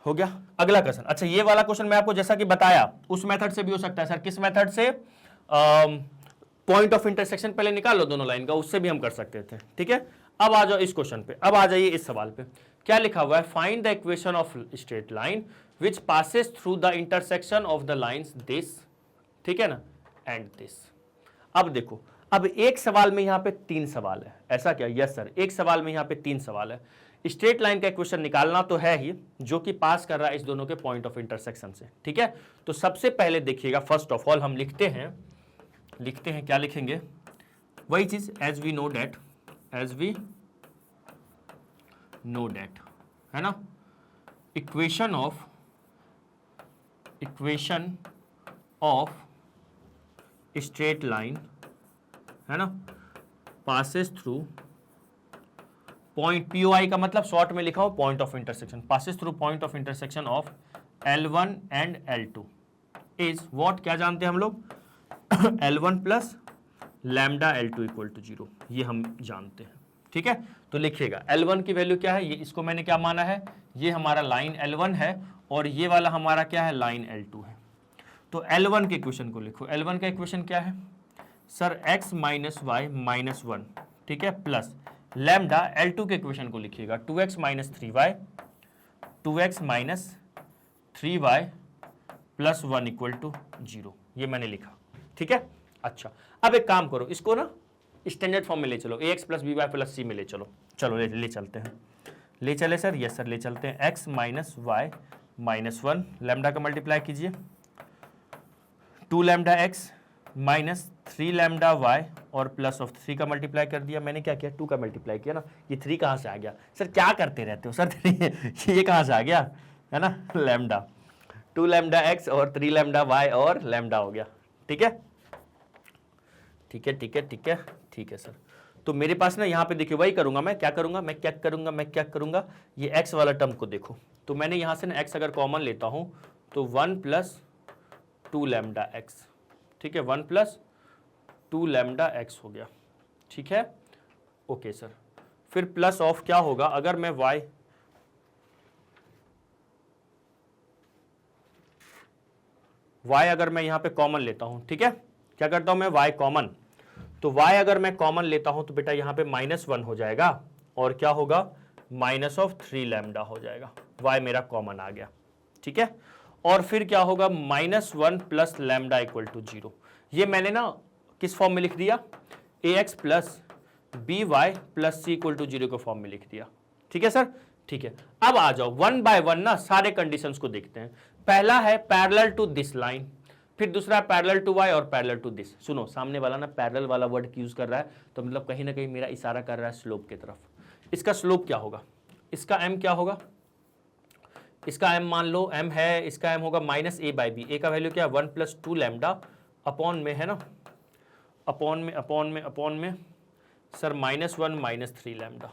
हो गया अगला क्वेश्चन। अच्छा, ये वाला क्वेश्चन मैं आपको जैसा कि बताया उस मेथड से भी हो सकता है सर। किस मेथड से? पॉइंट ऑफ इंटरसेक्शन पहले निकाल लो दोनों लाइन का, उससे भी हम कर सकते थे, ठीक है। अब आ जाओ इस क्वेश्चन पे, अब आ जाइए इस सवाल पे। क्या लिखा हुआ है? Find the equation of straight line which passes through the intersection of the lines this, ठीक है ना, एंड दिस। अब देखो, अब एक सवाल में यहां पे 3 सवाल है, ऐसा क्या? यस सर, एक सवाल में यहां पे 3 सवाल है। स्ट्रेट लाइन का इक्वेशन निकालना तो है ही, जो कि पास कर रहा है इस दोनों के पॉइंट ऑफ इंटरसेक्शन से, ठीक है। तो सबसे पहले देखिएगा, फर्स्ट ऑफ ऑल हम लिखते हैं क्या लिखेंगे? वही चीज, एज वी नो डेट, है ना, इक्वेशन ऑफ स्ट्रेट लाइन, है ना, पासेस थ्रू पॉइंट, POI का मतलब शॉर्ट में लिखा हो point of intersection, passes through point of intersection of L1 and L2 is what? क्या जानते हैं हम लोग? L1 + लैम्डा L2 = 0, ये हम जानते हैं, ठीक है। तो लिखिएगा L1 की वैल्यू क्या है, ये इसको मैंने क्या माना है, ये हमारा लाइन L1 है, और ये वाला हमारा क्या है, लाइन L2 है। तो L1 के इक्वेशन को लिखो। L1 का इक्वेशन क्या है सर? x - y - 1, ठीक है, प्लस लैम्डा। L2 के इक्वेशन को लिखिएगा 2x - 3y + 1 = 0, ये मैंने लिखा, ठीक है। अच्छा, अब एक काम करो, इसको ना स्टैंडर्ड फॉर्म में ले चलो, ax + by + c में ले चलो। चलो ले चलते हैं, ले चले सर? यस सर, ले चलते हैं। x - y - 1, लैम्डा का मल्टीप्लाई कीजिए, 2 लैम्डा x - 3 लैम्डा y और प्लस ऑफ 3 का मल्टीप्लाई कर दिया। मैंने क्या किया? 2 का मल्टीप्लाई किया ना। ये 3 कहाँ से आ गया सर? क्या करते रहते हो सर? ये कहाँ से आ गया, है ना, लैम्डा। 2 लैम्डा x और 3 लैम्डा y और लैम्डा हो गया, ठीक है, ठीक है, ठीक है, ठीक है, ठीक है सर। तो मेरे पास ना यहाँ पे देखिए, वही करूंगा मैं, क्या करूंगा, ये x वाला टर्म को देखो। तो मैंने यहाँ से ना x अगर कॉमन लेता हूँ तो 1 + 2 लैम्डा x, ठीक है, 1 + 2 लैम्डा x हो गया, ठीक है, ओके सर। फिर प्लस ऑफ क्या होगा, अगर मैं y अगर मैं यहाँ पे कॉमन लेता हूँ, ठीक है, क्या करता हूँ मैं, y कॉमन। तो y अगर मैं कॉमन लेता हूँ तो बेटा यहाँ पे -1 हो जाएगा, और क्या होगा, -3 लैम्डा हो जाएगा। y मेरा कॉमन आ गया, ठीक है। और फिर क्या होगा, -1 + लैम्डा = 0। ये मैंने ना किस फॉर्म में लिख दिया, ax + by + c = 0 के फॉर्म में लिख दिया, ठीक है सर, ठीक है। अब आ जाओ 1 बाय 1 ना सारे कंडीशंस को देखते हैं। पहला है पैरेलल टू दिस लाइन, फिर दूसरा है पैरेलल टू y और पैरेलल टू दिस। सुनो, सामने वाला ना पैरेलल वाला वर्ड यूज कर रहा है, तो मतलब कहीं ना कहीं मेरा इशारा कर रहा है स्लोप की तरफ। इसका स्लोप क्या होगा, इसका m क्या होगा, इसका m मान लो m है, इसका m होगा -a/b। a का वैल्यू क्या है, 1 + 2 लैम्डा अपॉन में, है ना, अपॉन में सर -1 - 3 लैम्डा,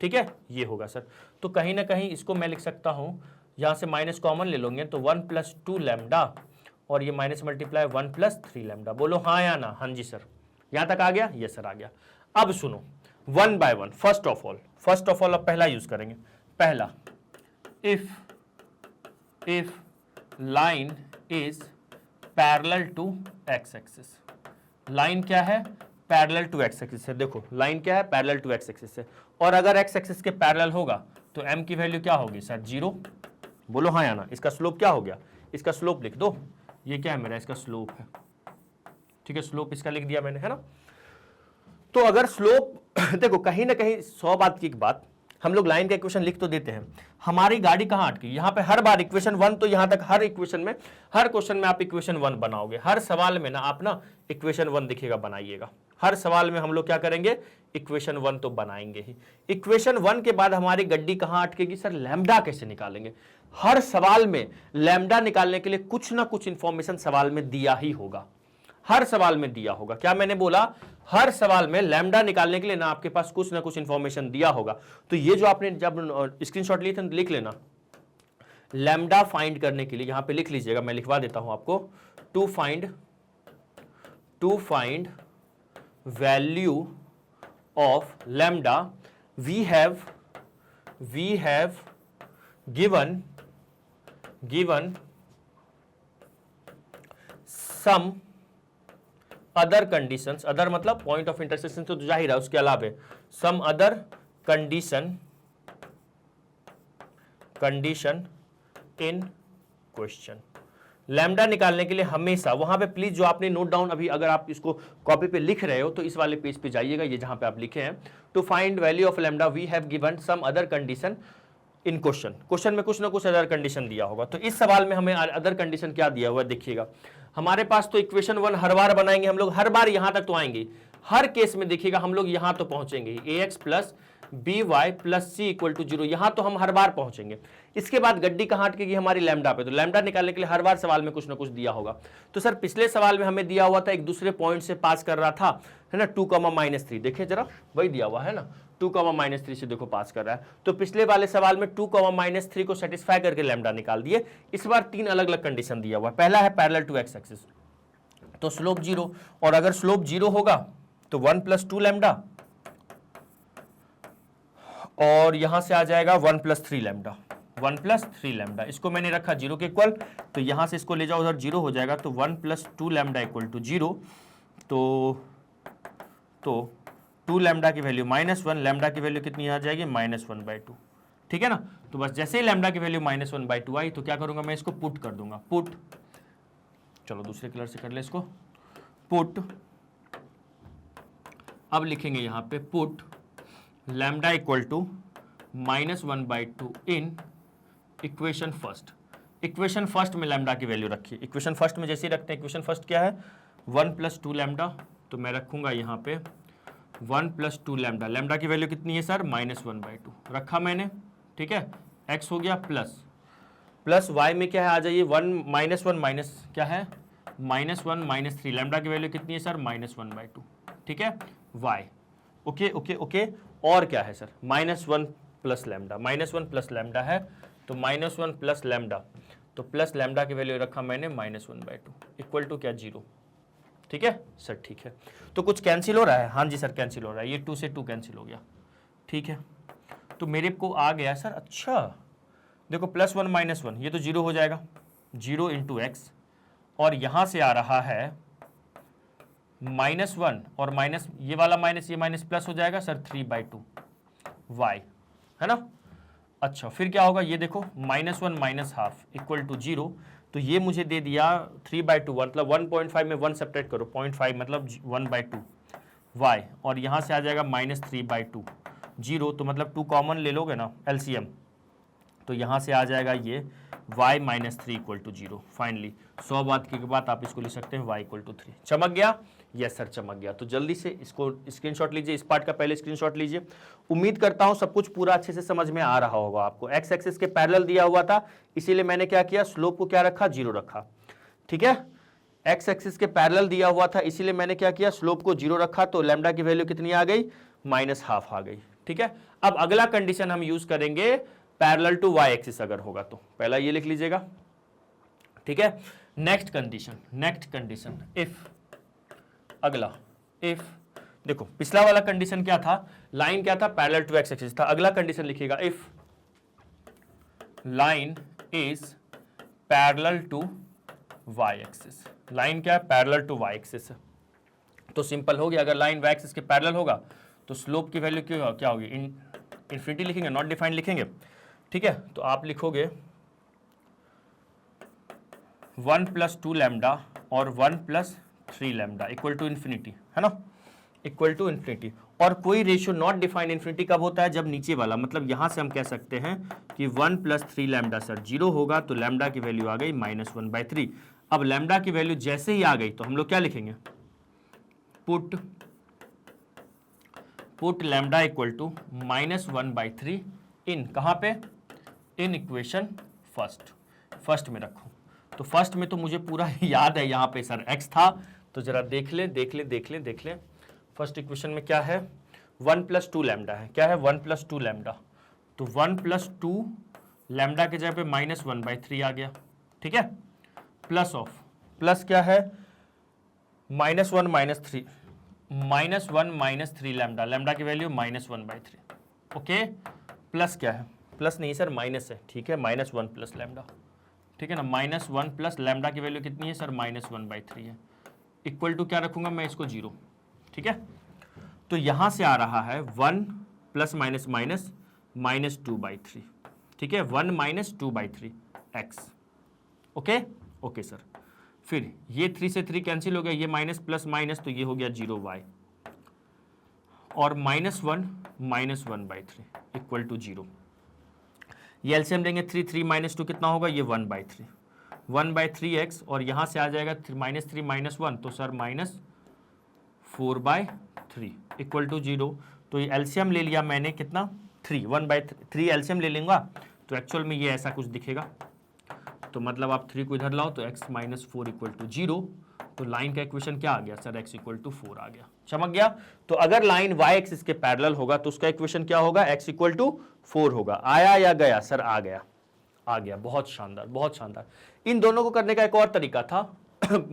ठीक है, ये होगा सर। तो कहीं ना कहीं इसको मैं लिख सकता हूं, यहां से माइनस कॉमन ले लोगे तो 1 + 2 लैम्डा और ये माइनस मल्टीप्लाई 1 + 3 लैम्डा। बोलो हाँ या ना? हाँ जी सर, यहां तक आ गया? यस सर आ गया। अब सुनो, one by one, first of all अब पहला यूज करेंगे। पहला, if line is parallel to X axis. Line क्या है? पैरेलल टू एक्स एक्सिस है। देखो लाइन क्या है? पैरेलल टू एक्स एक्सिस है। और अगर एक्स एक्सिस के पैरेलल होगा तो m की वैल्यू क्या होगी सर? 0। बोलो हाँ या ना। इसका स्लोप क्या हो गया? इसका स्लोप लिख दो। ये क्या है मेरा? इसका स्लोप है। ठीक है, स्लोप इसका लिख दिया मैंने, है ना। तो अगर स्लोप देखो कहीं ना कहीं 100 बात की एक बात, हम लोग लाइन का इक्वेशन लिख तो देते हैं, हमारी गाड़ी कहां अटकी? यहां पे हर बार इक्वेशन 1, तो यहां तक हर इक्वेशन में, हर क्वेश्चन में आप इक्वेशन 1 बनाओगे। हर सवाल में ना आप ना इक्वेशन 1 दिखेगा, बनाइएगा। हर सवाल में हम लोग क्या करेंगे? इक्वेशन 1 तो बनाएंगे ही। इक्वेशन 1 के बाद हमारी गड्डी कहां अटकेगी सर? लैम्डा कैसे निकालेंगे? हर सवाल में लैम्डा निकालने के लिए कुछ ना कुछ इंफॉर्मेशन सवाल में दिया ही होगा। हर सवाल में दिया होगा। क्या मैंने बोला? हर सवाल में लैम्डा निकालने के लिए ना आपके पास कुछ ना कुछ इंफॉर्मेशन दिया होगा। तो ये जो आपने जब स्क्रीनशॉट लिए थे लिख लेना, लैम्डा फाइंड करने के लिए यहां पे लिख लीजिएगा, मैं लिखवा देता हूं आपको। To find value of lambda we have given some other conditions. Other मतलब पॉइंट ऑफ इंटरसेक्शन तो जाहिर है, उसके अलावा some other condition in question. Lambda निकालने के लिए हमेशा वहां पे प्लीज जो आपने नोट डाउन, अभी अगर आप इसको कॉपी पे लिख रहे हो तो इस वाले पेज पे जाइएगा, ये जहां पे आप लिखे हैं, to find value of lambda we have given some other condition in question. Question में कुछ ना कुछ अदर कंडीशन दिया होगा। तो इस सवाल में हमें अदर कंडीशन क्या दिया हुआ है देखिएगा। हमारे पास तो इक्वेशन 1 हर बार बनाएंगे हम लोग, हर बार यहां तक तो आएंगे। हर केस में देखिएगा हम लोग यहां तो पहुंचेंगे, ax plus B Y plus C equal to 0, यहां तो हम हर बार पहुंचेंगे। इसके बाद गड्डी कहां अटकेगी? हमारी लैम्डा पे। तो लैम्डा निकालने के लिए हर बार सवाल में कुछ ना कुछ दिया होगा। तो सर पिछले सवाल में हमें दिया हुआ था एक दूसरे पॉइंट से पास कर रहा था, है ना, 2,-3। देखिए जरा, वही दिया हुआ है ना, 2,-3 से देखो पास कर रहा है। तो पिछले वाले सवाल में 2,-3 को सेटिस्फाई करके लैम्डा निकाल दिए। इस बार 3 अलग अलग कंडीशन दिया हुआ है। पहला है पैरेलल टू एक्स एक्सिस, तो स्लोप 0, और अगर स्लोप 0 होगा तो 1 + 2 लैम्डा, और यहां से आ जाएगा 1 + 3 लैम्डा। 1 + 3 लैम्डा, इसको मैंने रखा 0 के इक्वल, तो यहां से इसको ले जाओ उधर 0 हो जाएगा। तो 1 + 2 लैम्डा इक्वल टू 0। तो 2 लैम्डा की वैल्यू -1, लैम्डा की वैल्यू कितनी आ जाएगी? -1/2। ठीक है ना। तो बस जैसे ही लैम्डा की वैल्यू -1/2 आई तो क्या करूंगा मैं? इसको पुट कर दूंगा। पुट, चलो दूसरे कलर से कर ले इसको, पुट। अब लिखेंगे यहां पे put lambda equal to -1/2 in equation first. Equation first में लैम्डा की वैल्यू रखिए। इक्वेशन फर्स्ट में जैसे ही रखते हैं, इक्वेशन फर्स्ट क्या है? 1 + 2 लैम्डा, तो मैं रखूंगा यहाँ पे 1 + 2 लैम्डा। लैम्डा की वैल्यू कितनी है सर? -1/2 रखा मैंने। ठीक है, x हो गया प्लस y में क्या है? आ जाइए, 1 माइनस क्या है? -1 - 3। लैम्डा की वैल्यू कितनी है सर? -1/2। ठीक है, y। Okay okay okay. और क्या है सर? -1 + लैम्डा, -1 + लैम्डा है, तो -1 + लैम्डा, तो प्लस लैम्डा की वैल्यू रखा मैंने -1/2 इक्वल टू क्या? 0। ठीक है सर, ठीक है। तो कुछ कैंसिल हो रहा है? हाँ जी सर कैंसिल हो रहा है, ये 2 से 2 कैंसिल हो गया। ठीक है, तो मेरे को आ गया सर, अच्छा देखो +1 - 1, ये तो 0 हो जाएगा, 0 × x, और यहां से आ रहा है -1 और माइनस, ये वाला माइनस, ये माइनस प्लस हो जाएगा सर 3/2 y, है ना। अच्छा फिर क्या होगा? ये देखो -1 - ½ इक्वल टू 0, तो ये मुझे दे दिया 3/2, मतलब 1.5 में 1 सब्ट्रैक्ट करो, 0.5 मतलब 1/2 y, और यहाँ से आ जाएगा -3/2 0, तो मतलब 2 कॉमन ले लोगे ना LCM, तो यहाँ से आ जाएगा ये y - 3 इक्वल टू 0। फाइनली 100 बात की बात आप इसको लिख सकते हैं y इक्वल टू 3। चमक गया? यस सर चमक गया। तो जल्दी से इसको स्क्रीनशॉट लीजिए, इस पार्ट का पहले स्क्रीनशॉट लीजिए। उम्मीद करता हूं सब कुछ पूरा अच्छे से समझ में आ रहा होगा आपको। एक्स एक्सिस के पैरेलल दिया हुआ था, इसीलिए मैंने क्या किया? स्लोप को क्या रखा? 0 रखा। ठीक है, एक्स एक्सिस के पैरेलल दिया हुआ था, इसीलिए मैंने क्या किया? स्लोप को 0 रखा, तो लैम्डा की वैल्यू कितनी आ गई? -½ आ गई। ठीक है, अब अगला कंडीशन हम यूज करेंगे पैरेलल टू वाई एक्सिस अगर होगा तो, पहला ये लिख लीजिएगा। ठीक है, नेक्स्ट कंडीशन इफ, अगला इफ देखो पिछला वाला कंडीशन क्या था, लाइन क्या था, पैरेलल टू एक्स एक्सिस था। अगला कंडीशन लिखिएगा, if line is parallel to Y axis. Line क्या है, पैरेलल टू वाई एक्सिस। तो सिंपल हो गया, अगर लाइन वाई एक्सिस के पैरेलल होगा तो स्लोप की वैल्यू क्या होगी, इन्फिनिटी लिखेंगे, नॉट डिफाइंड लिखेंगे। ठीक है, तो आप लिखोगे 1 + 2 लैम्डा और 1 + 3 लैम्डा इक्वल टू इन्फिनिटी, है ना, इक्वल टू इन्फिनिटी। और कोई रेशियो नॉट डिफाइंड इन्फिनिटी कब होता है, जब नीचे वाला, मतलब यहां से हम कह सकते हैं कि 1 + 3 लैम्डा सर 0 होगा, तो लैम्डा की वैल्यू आ गई -1/3। अब लैम्डा की वैल्यू जैसे ही आ गई तो हम लोग क्या लिखेंगे, पुट लैम्डा इक्वल टू -1/3 इन कहां पे, इन इक्वेशन फर्स्ट में रखो। तो फर्स्ट में तो मुझे पूरा याद है, यहाँ पे सर x था, तो जरा देख ले। फर्स्ट इक्वेशन में क्या है, 1 + 2 लैम्डा है, क्या है 1 + 2 लैम्डा, तो 1 + 2 लैम्डा के जगह पे -1/3 आ गया। ठीक है, प्लस क्या है, -1 -3 लैम्डा की वैल्यू -1/3। ओके, प्लस क्या है, प्लस नहीं सर माइनस है, ठीक है, -1 + लैम्डा, ठीक है ना, -1 + लैम्डा की वैल्यू कितनी है सर, -1/3 है, इक्वल टू क्या रखूंगा मैं इसको 0। ठीक है, तो यहां से आ रहा है 1 ± -2/3, ठीक है, 1 - 2/3 x। ओके सर, फिर ये 3 से 3 कैंसिल हो गया, ये माइनस प्लस माइनस, तो ये हो गया 0y, और -1 - 1/3 इक्वल टू 0। ये एलसीएम लेंगे, 3 3 - 2 कितना होगा, ये 1/3, 1/3x, और यहां से आ जाएगा -3 - 1, तो सर -4/3 इक्वल टू 0। तो ये एलसीएम ले लिया मैंने कितना, 3, 1/3 एलसीएम ले लूंगा, तो एक्चुअल में ये ऐसा कुछ दिखेगा। तो मतलब आप 3 को इधर लाओ तो x - 4 इक्वल टू 0। तो लाइन का इक्वेशन क्या आ गया सर, x इक्वल टू 4 आ गया, चमक गया। तो अगर लाइन y एक्सिस के पैरेलल होगा तो उसका इक्वेशन क्या होगा, x इक्वल टू 4 होगा। आया या गया सर, आ गया, बहुत शानदार। इन दोनों को करने का एक और तरीका था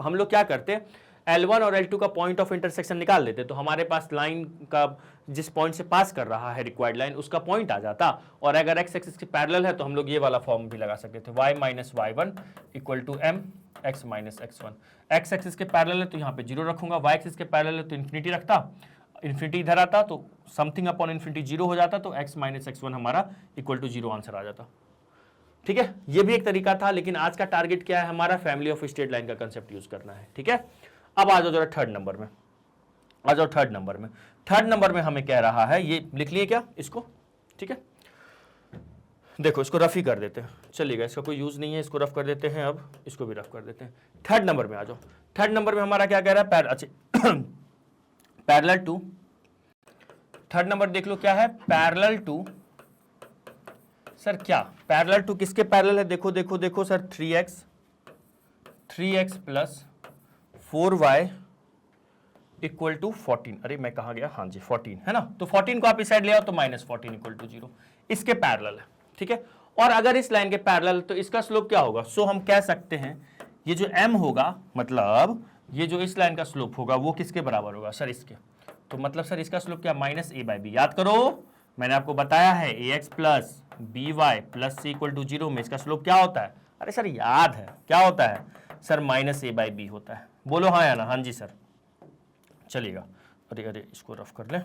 हम लोग क्या करते, L1 और L2 का पॉइंट ऑफ इंटरसेक्शन निकाल लेते, तो हमारे पास लाइन का जिस पॉइंट से पास कर रहा है रिक्वायर्ड लाइन, उसका पॉइंट आ जाता, और अगर x एक्सिस के पैरेलल है तो हम लोग ये वाला फॉर्म भी लगा सकते थे, y - y1 equal to m x - x1। x axis के पैरेलल है तो यहाँ पे 0 रखूंगा, y एक्सिस के पैरेलल है तो इन्फिनिटी रखता, इन्फिनिटी इधर आता तो समथिंग अपॉन इन्फिनिटी 0 हो जाता, तो x - x1 हमारा इक्वल टू 0 आंसर आ जाता। ठीक है, ये भी एक तरीका था, लेकिन आज का टारगेट क्या है हमारा, फैमिली ऑफ स्ट्रेट लाइन का कंसेप्ट यूज करना है। ठीक है, अब आ जाओ जरा थर्ड नंबर में, थर्ड नंबर में हमें कह रहा है, ये लिख लिए क्या इसको, ठीक है, देखो इसको रफ ही कर देते हैं, चलिएगा, इसका कोई यूज नहीं है, इसको रफ कर देते हैं, अब इसको भी रफ कर देते हैं। थर्ड नंबर में आ जाओ, थर्ड नंबर में हमारा क्या कह रहा है, पैरेलल टू, थर्ड नंबर देख लो क्या है, पैरेलल टू, सर क्या पैरेलल टू किसके पैरेलल है, देखो sir 3x plus 4y equal to 14, अरे मैं कहा गया, हाँ जी 14 है ना, तो 14 को आप इस साइड ले आओ तो -14 इक्वल टू 0, इसके पैरेलल है। ठीक है, और अगर इस लाइन के पैरेलल तो इसका स्लोप क्या होगा, सो हम कह सकते हैं ये जो m होगा, मतलब ये जो इस लाइन का स्लोप होगा वो किसके बराबर होगा सर, इसके, तो मतलब सर इसका स्लोप क्या, -a/b। याद करो मैंने आपको बताया है ax plus by plus c equal to 0 में इसका स्लोप क्या होता है, अरे सर याद है क्या होता है सर, -a/b होता है। बोलो हाँ या ना, हाँ जी सर, चलिएगा, अरे इसको रफ कर ले,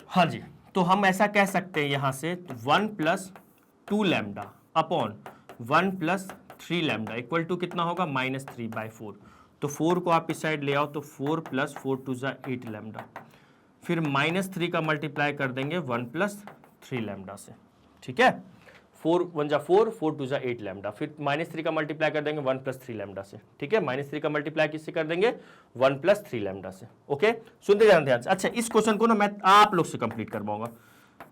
हाँ जी। तो हम ऐसा कह सकते हैं यहां से 1 + 2 lambda upon 1 + 3 lambda equal to कितना होगा, -3/4। तो 4 को आप इस साइड ले आओ तो 4 + 4 = 8 लैम्डा, फिर -3 का मल्टीप्लाई कर देंगे 1 + 3 लैम्डा से। ठीक है, 4 × 1 = 4, 4 × 2 = 8 लैम्डा, फिर -3 का मल्टीप्लाई कर देंगे 1 + 3 लैम्डा से। ठीक है, -3 का मल्टीप्लाई किससे कर देंगे, 1 + 3 लैम्डा से। ओके, सुनते जाना ध्यान से। अच्छा, इस क्वेश्चन को ना मैं आप लोग से कंप्लीट करवाऊंगा।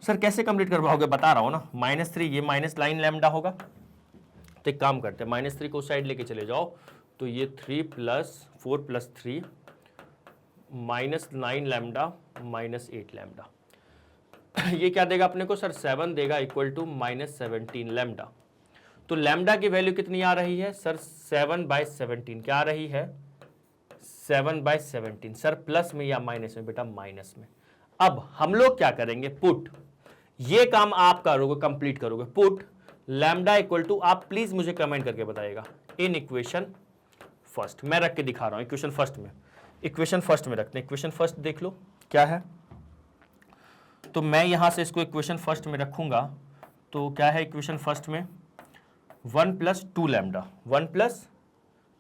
सर कैसे कंप्लीट करवाओगे, बता रहा हूं ना, -3 ये माइनस लाइन लैम्डा होगा, तो एक काम करते हैं, -3 को साइड लेके चले जाओ, तो ये 3 + 4 + 3 -9 लैम्डा -8 लैम्डा, ये क्या देगा अपने को सर, 7 देगा इक्वल टू -17 लैम्डा। तो लैम्डा की वैल्यू कितनी आ रही है सर, 7/17 क्या आ रही है, 7/17। सर प्लस में या माइनस में? बेटा माइनस में। अब हम लोग क्या करेंगे, पुट, ये काम आप करोगे, कंप्लीट करोगे। पुट लैम्डा इक्वल टू, आप प्लीज मुझे कमेंट करके बताइएगा, इन इक्वेशन फर्स्ट। मैं रख के दिखा रहा हूं इक्वेशन फर्स्ट में। इक्वेशन फर्स्ट में रखते हैं। इक्वेशन फर्स्ट देख लो क्या है। तो मैं यहां से इसको इक्वेशन फर्स्ट में रखूंगा। तो क्या है इक्वेशन फर्स्ट में? 1 + 2 लैम्डा, 1 +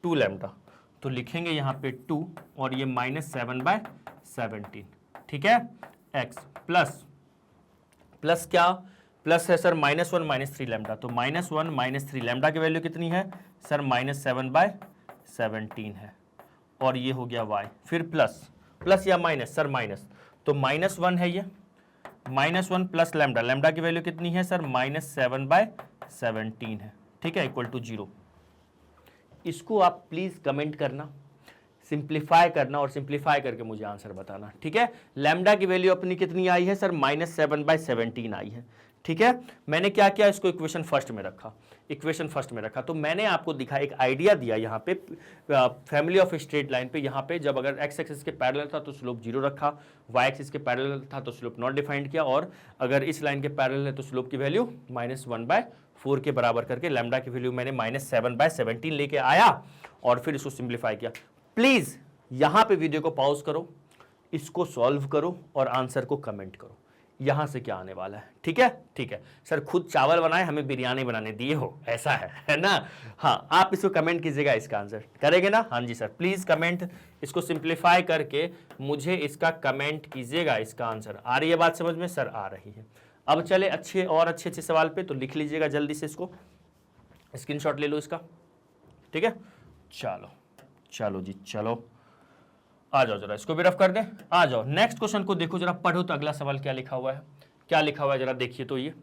2 लैम्डा। तो लिखेंगे यहाँ पे 2 और ये -7/17, ठीक है। x प्लस क्या प्लस है सर? -1 - 3 लैम्डा। तो -1 - 3 लैम्डा की वैल्यू कितनी है सर? -7/17 है। और ये हो गया y। फिर प्लस या माइनस? Sir minus. तो -1 है ये, -1 प्लस लैम्डा, लैम्डा की वैल्यू कितनी है सर? -7/17 है, ठीक है, इक्वल टू 0। इसको आप प्लीज कमेंट करना, सिंप्लीफाई करना और सिंप्लीफाई करके मुझे आंसर बताना, ठीक है। लैम्डा की वैल्यू अपनी कितनी आई है सर? -7/17 आई है, ठीक है। मैंने क्या किया, इसको इक्वेशन फर्स्ट में रखा, इक्वेशन फर्स्ट में रखा। तो मैंने आपको दिखा, एक आइडिया दिया यहाँ पे फैमिली ऑफ स्ट्रेट लाइन पे। यहाँ पे जब अगर x एक्सिस के पैरेलल था तो स्लोप 0 रखा, y एक्सिस के पैरेलल था तो स्लोप नॉट डिफाइंड किया, और अगर इस लाइन के पैरेलल है तो स्लोप की वैल्यू -1/4 के बराबर करके लैम्डा की वैल्यू मैंने -7/17 लेके आया और फिर इसको सिंप्लीफाई किया। प्लीज यहां पे वीडियो को पॉज करो, इसको सॉल्व करो और आंसर को कमेंट करो, यहां से क्या आने वाला है, ठीक है। ठीक है सर, खुद चावल बनाए हमें बिरयानी बनाने दिए हो, ऐसा है ना। हाँ, आप इसको कमेंट कीजिएगा, इसका आंसर करेंगे ना? हाँ जी सर, प्लीज कमेंट, इसको सिंप्लीफाई करके मुझे इसका कमेंट कीजिएगा, इसका आंसर। आ रही है बात समझ में? सर आ रही है। अब चले अच्छे सवाल पे, तो लिख लीजिएगा जल्दी से, इसको स्क्रीनशॉट ले लो इसका, ठीक है। चलो जी, चलो आ जाओ, जरा इसको भी रफ कर दें। आ जाओ, नेक्स्ट क्वेश्चन को देखो जरा, पढ़ो तो अगला सवाल क्या लिखा हुआ है, क्या लिखा हुआ है जरा देखिए तो। ये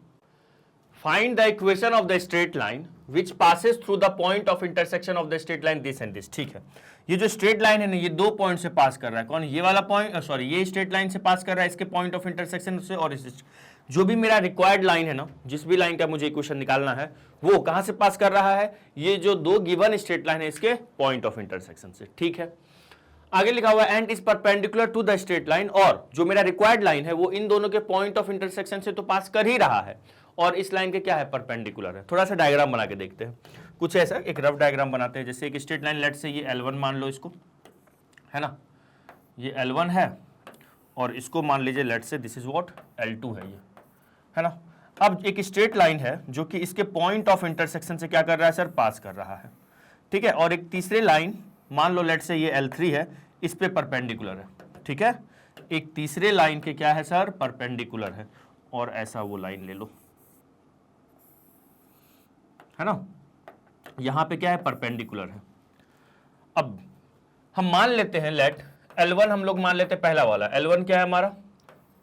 find the equation of the straight line which passes through the point of intersection of the straight line this and this, ठीक है। ये जो स्ट्रेट लाइन है ना, ये 2 पॉइंट से पास कर रहा है। कौन? ये वाला पॉइंट, सॉरी, ये स्ट्रेट लाइन से पास कर रहा है, इसके पॉइंट ऑफ इंटरसेक्शन से, और इस जो भी मेरा रिक्वायर्ड लाइन है ना, जिस भी लाइन का मुझे इक्वेशन निकालना है, वो कहां से पास कर रहा है? ये जो 2 गिवन स्ट्रेट लाइन है, इसके पॉइंट ऑफ इंटरसेक्शन से, ठीक है। आगे लिखा हुआ है and is perpendicular to the straight line, और जो मेरा रिक्वायर्ड लाइन है वो इन दोनों के पॉइंट ऑफ इंटरसेक्शन से तो पास कर ही रहा है, और इस लाइन के क्या है? परपेंडिकुलर है। थोड़ा सा डायग्राम बना के देखते हैं, कुछ ऐसा एक रफ डायग्राम बनाते हैं। जैसे एक स्ट्रेट लाइन, लेट से ये L1 मान लो इसको, है ना, ये L1 है, और इसको मान लीजिए लेट से दिस इज व्हाट L2 है, ये है ना। अब एक स्ट्रेट लाइन है जो कि इसके पॉइंट ऑफ इंटरसेक्शन से क्या कर रहा है सर? पास कर रहा है, ठीक है। और एक तीसरी लाइन मान लो लेट से ये L3 है, इस पे परपेंडिकुलर है, ठीक है। एक तीसरे लाइन के क्या है सर? परपेंडिकुलर है, और ऐसा वो लाइन ले लो, है ना, यहां पे क्या है? परपेंडिकुलर है। अब हम मान लेते हैं, लेट L1 हम लोग मान लेते हैं पहला वाला। L1 क्या है हमारा?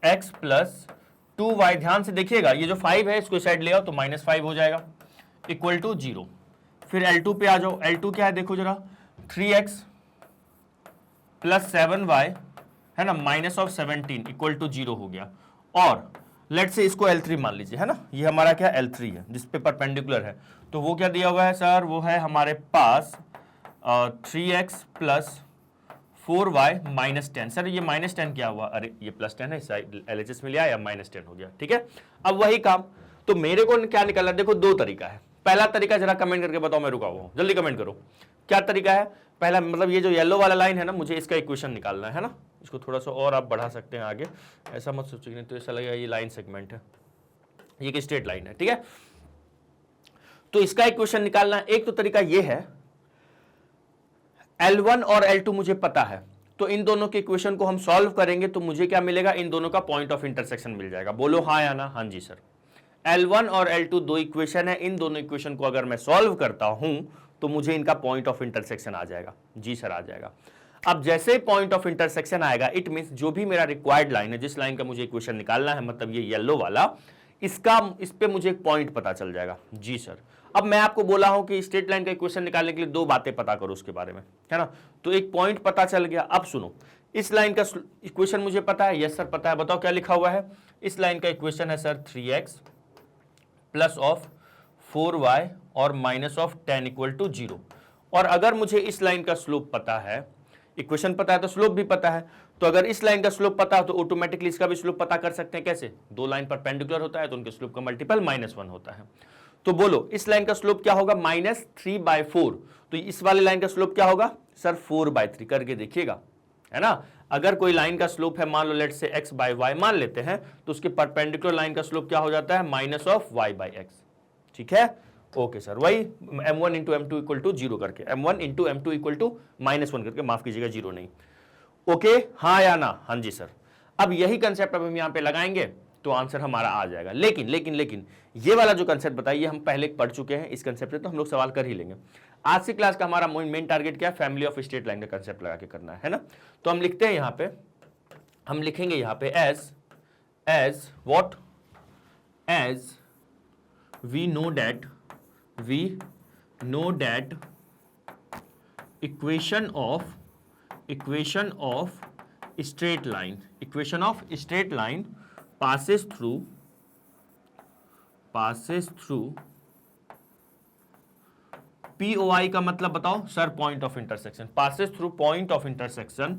x + 2y। ध्यान से देखिएगा, ये जो 5 है इसको साइड ले आओ तो -5 हो जाएगा, इक्वल टू 0। फिर L2 पे आ जाओ। L2 क्या है देखो जरा, 3x + 7y, है ना, -17 इक्वल टू 0 हो गया। और लेट से इसको L3 मान लीजिए, है ना, ये हमारा क्या L3 है जिस पे परपेंडिकुलर है। तो वो क्या दिया हुआ है सर? वो है हमारे पास 3x + 4y -10। सर ये -10 क्या हुआ? अरे ये +10 है, LHS में लिया या -10 हो गया, ठीक है। अब वही काम, तो मेरे को क्या निकालना? देखो 2 तरीका है। पहला तरीका जरा कमेंट करके बताओ, मैं रुका हुआ हूं, जल्दी कमेंट करो। क्या तरीका है? पहला मतलब ये जो येलो वाला लाइन है ना, मुझे इसका इक्वेशन निकालना है ना। इसको थोड़ा सा और आप बढ़ा सकते हैं आगे, ऐसा मत सोचिए, नहीं तो ऐसा लगेगा ये लाइन सेगमेंट है, ये एक स्ट्रेट लाइन है, ठीक है। तो इसका इक्वेशन निकालना, एक तो तरीका ये है, L1 और L2 मुझे पता है, तो इन दोनों के इक्वेशन को हम सॉल्व करेंगे तो मुझे क्या मिलेगा? इन दोनों का पॉइंट ऑफ इंटरसेक्शन मिल जाएगा। बोलो हाँ या ना? हाँ जी सर। L1 और L2 2 इक्वेशन है, इन दोनों इक्वेशन को अगर मैं सॉल्व करता हूं तो मुझे इनका पॉइंट ऑफ इंटरसेक्शन आ जाएगा। जी सर आ जाएगा। अब जैसे ही पॉइंट ऑफ इंटरसेक्शन आएगा, इट मींस जो भी मेरा रिक्वायर्ड लाइन है, जिस लाइन का मुझे इक्वेशन निकालना है, मतलब ये येलो वाला, इस पे मुझे एक पॉइंट पता चल जाएगा। जी सर। अब मैं आपको बोला हूं कि स्ट्रेट लाइन का इक्वेशन निकालने के लिए 2 बातें पता करो उसके बारे में, है ना। तो एक पॉइंट पता चल गया। अब सुनो, इस लाइन का इक्वेशन मुझे पता है, यस सर पता है। बताओ क्या लिखा हुआ है? इस लाइन का इक्वेशन है सर 3x + 4y और -10 = 0। और अगर मुझे इस लाइन का स्लोप पता है, इक्वेशन पता है तो स्लोप भी पता है, तो अगर इस लाइन का स्लोप पता है तो ऑटोमेटिकली इसका भी स्लोप पता कर सकते हैं। कैसे? दो लाइन परपेंडिकुलर होता है तो उनके स्लोप का मल्टीपल -1 होता है। तो बोलो इस लाइन का स्लोप क्या होगा? -3/4। तो इस वाले लाइन का स्लोप क्या होगा सर? 4/3। करके देखिएगा, है ना। अगर कोई लाइन का स्लोप है, मान लो लेट से x/y मान लेते हैं, तो उसके परपेंडिकुलर लाइन का स्लोप क्या हो जाता है? -y/x। ठीक है, ओके सर। वही m1 into m2 equal to 0 करके, m1 into m2 equal to -1 करके, माफ कीजिएगा 0 नहीं। ओके, हाँ या ना? हाँ जी सर। अब यही कंसेप्ट अब हम यहां पे लगाएंगे तो आंसर हमारा आ जाएगा। लेकिन लेकिन लेकिन ये वाला जो कंसेप्ट बताइए हम पहले पढ़ चुके हैं, इस कंसेप्ट से तो हम लोग सवाल कर ही लेंगे। आज की क्लास का हमारा मेन टारगेट क्या है? फैमिली ऑफ स्ट्रेट लाइन का कंसेप्ट लगा के करना है ना। तो हम लिखते हैं यहां पे, हम लिखेंगे यहां पे as what, as we know that equation of straight line passes through POI का मतलब बताओ sir? Point of intersection. passes through point of intersection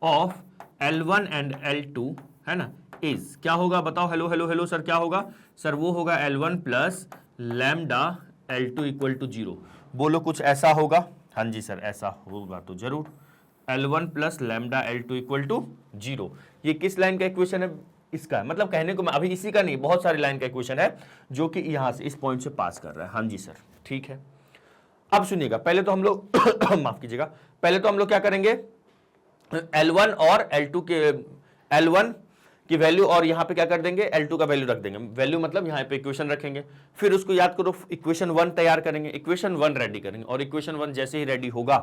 of L1 and L2, है ना, इज क्या होगा बताओ? हेलो हेलो हेलो सर, क्या होगा सर? वो होगा L1 plus lambda L2 equal to 0। बोलो कुछ ऐसा होगा? हाँ जी सर, ऐसा होगा तो जरूर। L1 plus lambda L2 equal to 0। ये किस लाइन का इक्वेशन है? इसका मतलब कहने को मैं अभी इसी का नहीं, बहुत सारी लाइन का इक्वेशन है जो कि यहां से इस पॉइंट से पास कर रहा है। हाँ जी सर, ठीक है। अब सुनिएगा, पहले तो हम लोग माफ कीजिएगा, पहले तो हम लोग क्या करेंगे? L1 और L2 के, L1 की वैल्यू और यहां पे क्या कर देंगे? L2 का वैल्यू रख देंगे। वैल्यू मतलब यहां पे इक्वेशन रखेंगे, फिर उसको याद करो, इक्वेशन 1 तैयार करेंगे, इक्वेशन 1 रेडी करेंगे, और इक्वेशन 1 जैसे ही रेडी होगा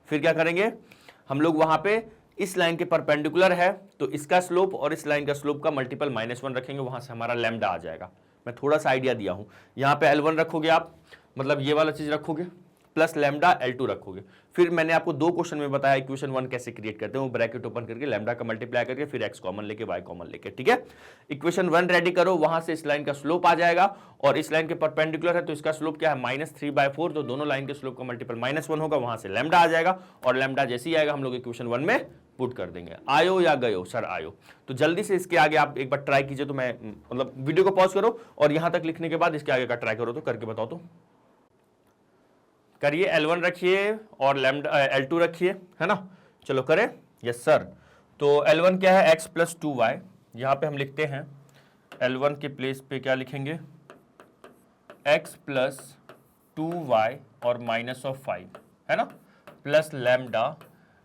फिर क्या करेंगे हम लोग? वहां पे इस लाइन के परपेंडिकुलर है तो इसका स्लोप और इस लाइन का स्लोप का मल्टीपल -1 रखेंगे, वहां से हमारा लैम्डा आ जाएगा। मैं थोड़ा सा आइडिया दिया हूं, यहां पे L1 रखोगे आप, मतलब ये वाला चीज रखोगे, प्लस लैम्डा L2 रखोगे। फिर मैंने आपको 2 क्वेश्चन में बताया इक्वेशन 1 कैसे क्रिएट करते हैं, वो ब्रैकेट ओपन करके लैम्डा का मल्टीप्लाई करके फिर x कॉमन लेके y कॉमन लेके, ठीक है। इक्वेशन 1 रेडी करो, वहां से इस लाइन का स्लोप आ जाएगा, और इस लाइन के परपेंडिकुलर है तो इसका स्लोप क्या है? -3/4। तो दोनों लाइन के स्लोप का मल्टीपल -1 होगा, वहां से लैम्डा आ जाएगा, और लैम्डा जैसे ही आएगा हम लोग इक्वेशन 1 में पुट कर देंगे। आयो या गयो सर? आयो। तो जल्दी से इसके आगे आप एक बार ट्राई कीजिए, तो मैं मतलब वीडियो को पॉज करो और यहां तक लिखने के बाद इसके आगे का ट्राई करो, तो करके बताओ तो करिए। L1 रखिए और लैम्डा L2 रखिए, है ना। चलो करें। Yes sir. तो L1 क्या है? x plus 2y। यहां पे हम लिखते हैं L1 के प्लेस पे क्या लिखेंगे? x प्लस 2y और -5, है ना, प्लस लैम्डा।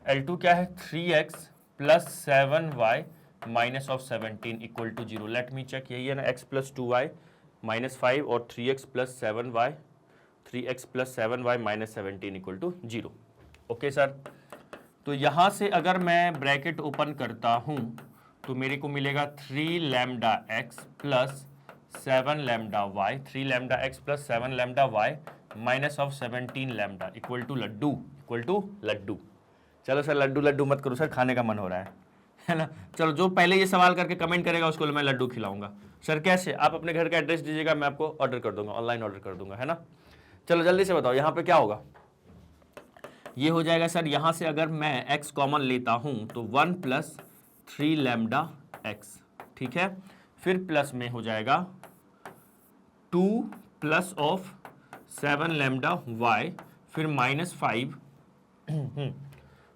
L2 क्या है? 3x plus 7y -17 equal to 0। Let me check, यही है ना, x प्लस 2y -5 और 3x plus 7y, 3x plus 7y -17 equal to 0। Okay sir. तो यहां से अगर मैं ब्रैकेट ओपन करता हूं तो मेरे को मिलेगा 3 lambda x plus 7 lambda y, 3 lambda x plus 7 lambda y -17 lambda equal to लड्डू। चलो सर, लड्डू लड्डू मत करो सर, खाने का मन हो रहा है ना। चलो, जो पहले ये सवाल करके कमेंट करेगा उसको मैं लड्डू खिलाऊंगा। सर कैसे? आप अपने घर का एड्रेस दीजिएगा, मैं आपको ऑर्डर कर दूंगा, ऑनलाइन ऑर्डर कर दूंगा, है ना। चलो जल्दी से बताओ यहाँ पे क्या होगा? ये हो जाएगा सर, यहां से अगर मैं x कॉमन लेता हूं तो 1 प्लस 3 लैम्डा x, ठीक है। फिर प्लस में हो जाएगा 2 प्लस ऑफ 7 लैम्डा y, फिर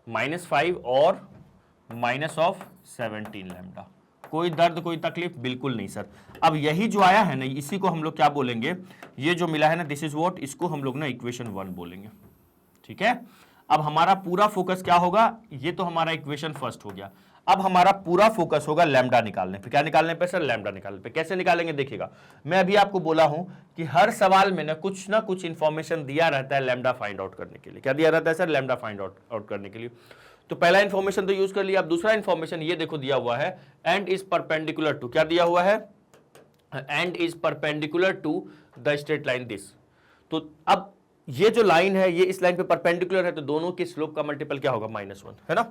-5 और माइनस ऑफ 17 लैम्डा। कोई दर्द कोई तकलीफ? बिल्कुल नहीं सर। अब यही जो आया है ना, इसी को हम लोग क्या बोलेंगे? ये जो मिला है ना, दिस इज व्हाट, इसको हम लोग ना इक्वेशन 1 बोलेंगे, ठीक है। अब हमारा पूरा फोकस क्या होगा? ये तो हमारा इक्वेशन फर्स्ट हो गया। अब हमारा पूरा फोकस होगा लैम्डा निकालने पे। क्या निकालने पे सर? लैम्डा निकालने पे। कैसे निकालेंगे देखिएगा, मैं अभी आपको बोला हूं कि हर सवाल में ना कुछ इंफॉर्मेशन दिया रहता है लैम्डा फाइंड आउट करने के लिए। क्या दिया रहता है सर? लैम्डा फाइंड आउट करने के लिए। तो पहला इंफॉर्मेशन तो यूज कर लिया। अब दूसरा इंफॉर्मेशन ये देखो दिया हुआ है, एंड इज परपेंडिकुलर टू, क्या दिया हुआ है? And is perpendicular to the straight line this. तो अब ये जो लाइन है ये इस लाइन पे परपेंडिकुलर है, तो दोनों के स्लोप का मल्टीपल क्या होगा? -1, है ना।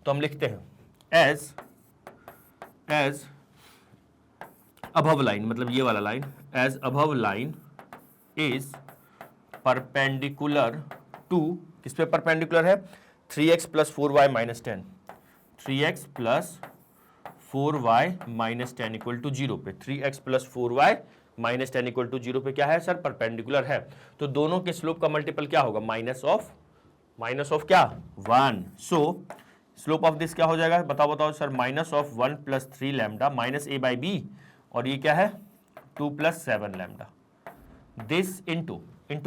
तो हम लिखते हैं एज अबव लाइन, मतलब ये वाला line, as above line is perpendicular to, किस पे परपेंडिकुलर है? 3x plus 4y minus 10, 3x plus 4y minus 10 equal to 0 पे, 3x plus 4y minus 10 equal to 0 पे क्या है सर, परपेंडिकुलर है। तो दोनों के स्लोप का मल्टीपल क्या होगा, माइनस ऑफ क्या, 1। सो स्लोप ऑफ दिस क्या हो जाएगा, बताओ sir, minus of 1 plus 3 lambda minus a by B, और ये क्या है 2 प्लस 7 लैम्डा, दिस इंटू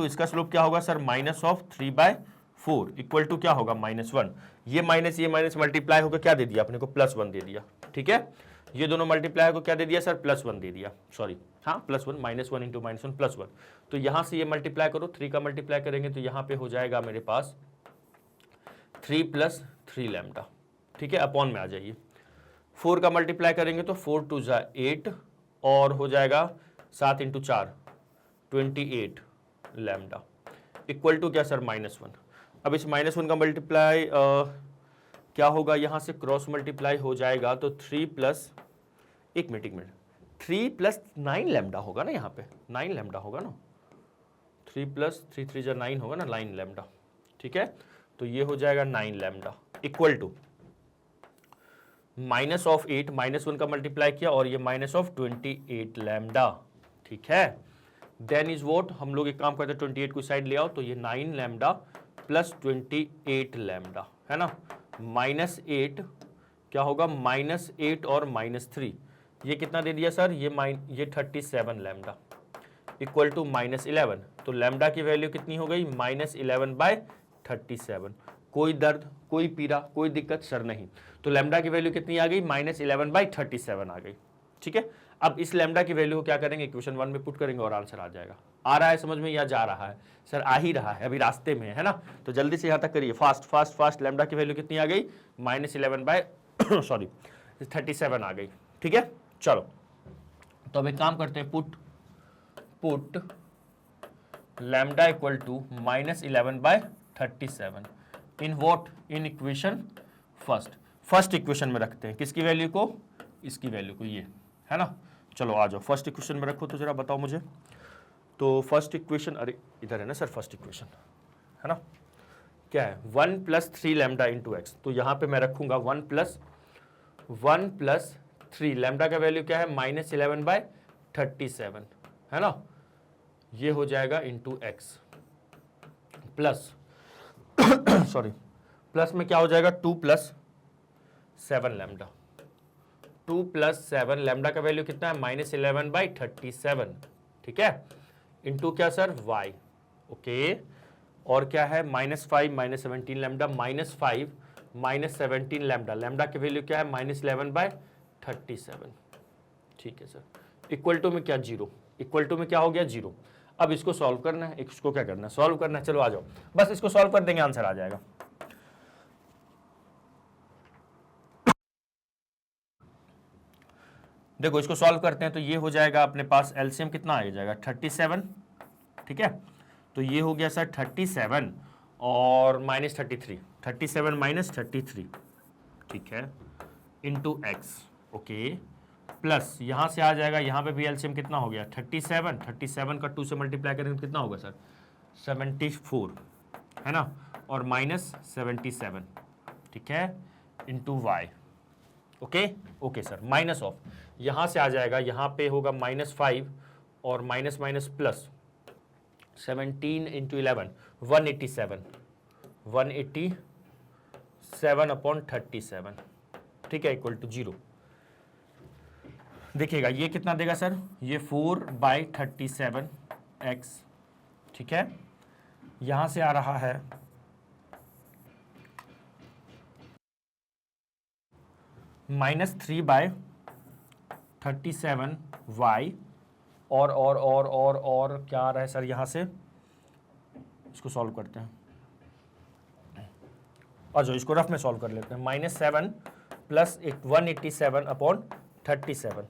इसका स्लोप क्या होगा sir, minus of 3 by 4 equal to क्या होगा, -1। ये माइनस मल्टीप्लाई होकर क्या दे दिया अपने को, +1 दे दिया। ठीक है, ये दोनों मल्टीप्लाई को क्या दे दिया सर, +1 दे दिया, सॉरी हाँ +1, -1 इंटू -1 +1। तो यहां से ये मल्टीप्लाई करो, 3 का मल्टीप्लाई करेंगे तो यहां पे हो जाएगा मेरे पास 3 प्लस 3 लैम्डा। ठीक है, अपॉन में आ जाइए, 4 का मल्टीप्लाई करेंगे तो 4 2 जा 8 और हो जाएगा 7 इंटू 4 28 लैम्डा इक्वल टू क्या सर, -1। अब इस -1 का मल्टीप्लाई क्या होगा, यहां से क्रॉस मल्टीप्लाई हो जाएगा तो 3 प्लस 3 प्लस 9 लैम्डा होगा ना, यहाँ पे 9 लैम्डा होगा ना, 3 प्लस 3 3 जा 9 होगा ना, 9 लैम्डा। ठीक है, तो ये हो जाएगा 9 lambda equal to minus of 8, -1 का मल्टीप्लाई किया और ये माइनस ऑफ 28 लैम्डा। ठीक है, देन इज वोट, हम लोग एक काम करते हैं 28 को साइड ले आओ, तो ये 9 लैम्डा प्लस 28 लैम्डा है ना, -8 क्या होगा, -8 और -3, ये कितना दे दिया सर, ये 37 लैम्डा इक्वल टू -11। तो लैम्डा की वैल्यू कितनी हो गई, -11 बाय 37। कोई दर्द, कोई पीड़ा, कोई दिक्कत सर नहीं। तो लैम्डा की वैल्यू कितनी आ गई, -11 बाई 37 आ गई। ठीक है, अब इस लैम्डा की वैल्यू को क्या करेंगे, इक्वेशन 1 में पुट करेंगे और आंसर आ जाएगा। आ रहा है समझ में या जा रहा है सर, आ ही रहा है, अभी रास्ते में है ना। तो जल्दी से यहाँ तक करिए, फास्ट। लैम्डा की वैल्यू कितनी आ गई, -11 बाय सॉरी 37 आ गई। ठीक है, चलो तो अब एक काम करते हैं, put lambda equal to -11 by 37 in what, in equation first equation में रखते हैं, किसकी वैल्यू को, इसकी वैल्यू को, ये है ना। चलो आ जाओ, फर्स्ट इक्वेशन में रखो तो जरा बताओ मुझे। तो फर्स्ट इक्वेशन, अरे इधर है ना सर फर्स्ट इक्वेशन, है ना, क्या है 1 प्लस 3 लैम्डा इंटू एक्स। तो यहाँ पे मैं रखूंगा 1 प्लस 3, लैम्डा का वैल्यू क्या है, -11 बाय 37 है ना, ये हो जाएगा into x plus sorry plus में क्या हो जाएगा 2 प्लस 7 लैम्डा, 2 प्लस 7 लैम्डा का वैल्यू कितना है, -11 बाई 37। ठीक है, इंटू क्या सर, y। ओके, और क्या है -5 -17 लैम्डा, -5 -17 लैम्डा, लैम्डा की वैल्यू क्या है, -11 बाय 37। ठीक है सर, इक्वल टू में क्या, 0, इक्वल टू में क्या हो गया, 0। अब इसको सॉल्व करना है, इसको क्या करना है, सॉल्व करना है। चलो आ जाओ, बस इसको सॉल्व कर देंगे, आंसर आ जाएगा। देखो इसको सॉल्व करते हैं तो ये हो जाएगा अपने पास, एलसीएम कितना आ जाएगा, 37। ठीक है, तो ये हो गया सर 37 और -33, 37 माइनस 33। ठीक है, इंटू एक्स। ओके, प्लस यहाँ से आ जाएगा, यहाँ पे भी एलसीएम कितना हो गया, 37 का 2 से मल्टीप्लाई करेंगे तो कितना होगा सर, 74 है ना, और -77। ठीक है, into Y. Okay sir, minus of, यहाँ से आ जाएगा, यहाँ पे होगा -5 और माइनस प्लस 17 इंटू 11 187 अपॉन 37। ठीक है, इक्वल टू 0। देखिएगा ये कितना देगा सर, ये 4 बाई 37 एक्स। ठीक है, यहाँ से आ रहा है -3 बाय 37 वाई, और क्या आ रहा है सर, यहाँ से इसको सॉल्व करते हैं, और जो इसको रफ में सॉल्व कर लेते हैं, -7 प्लस 187 अपॉन 37।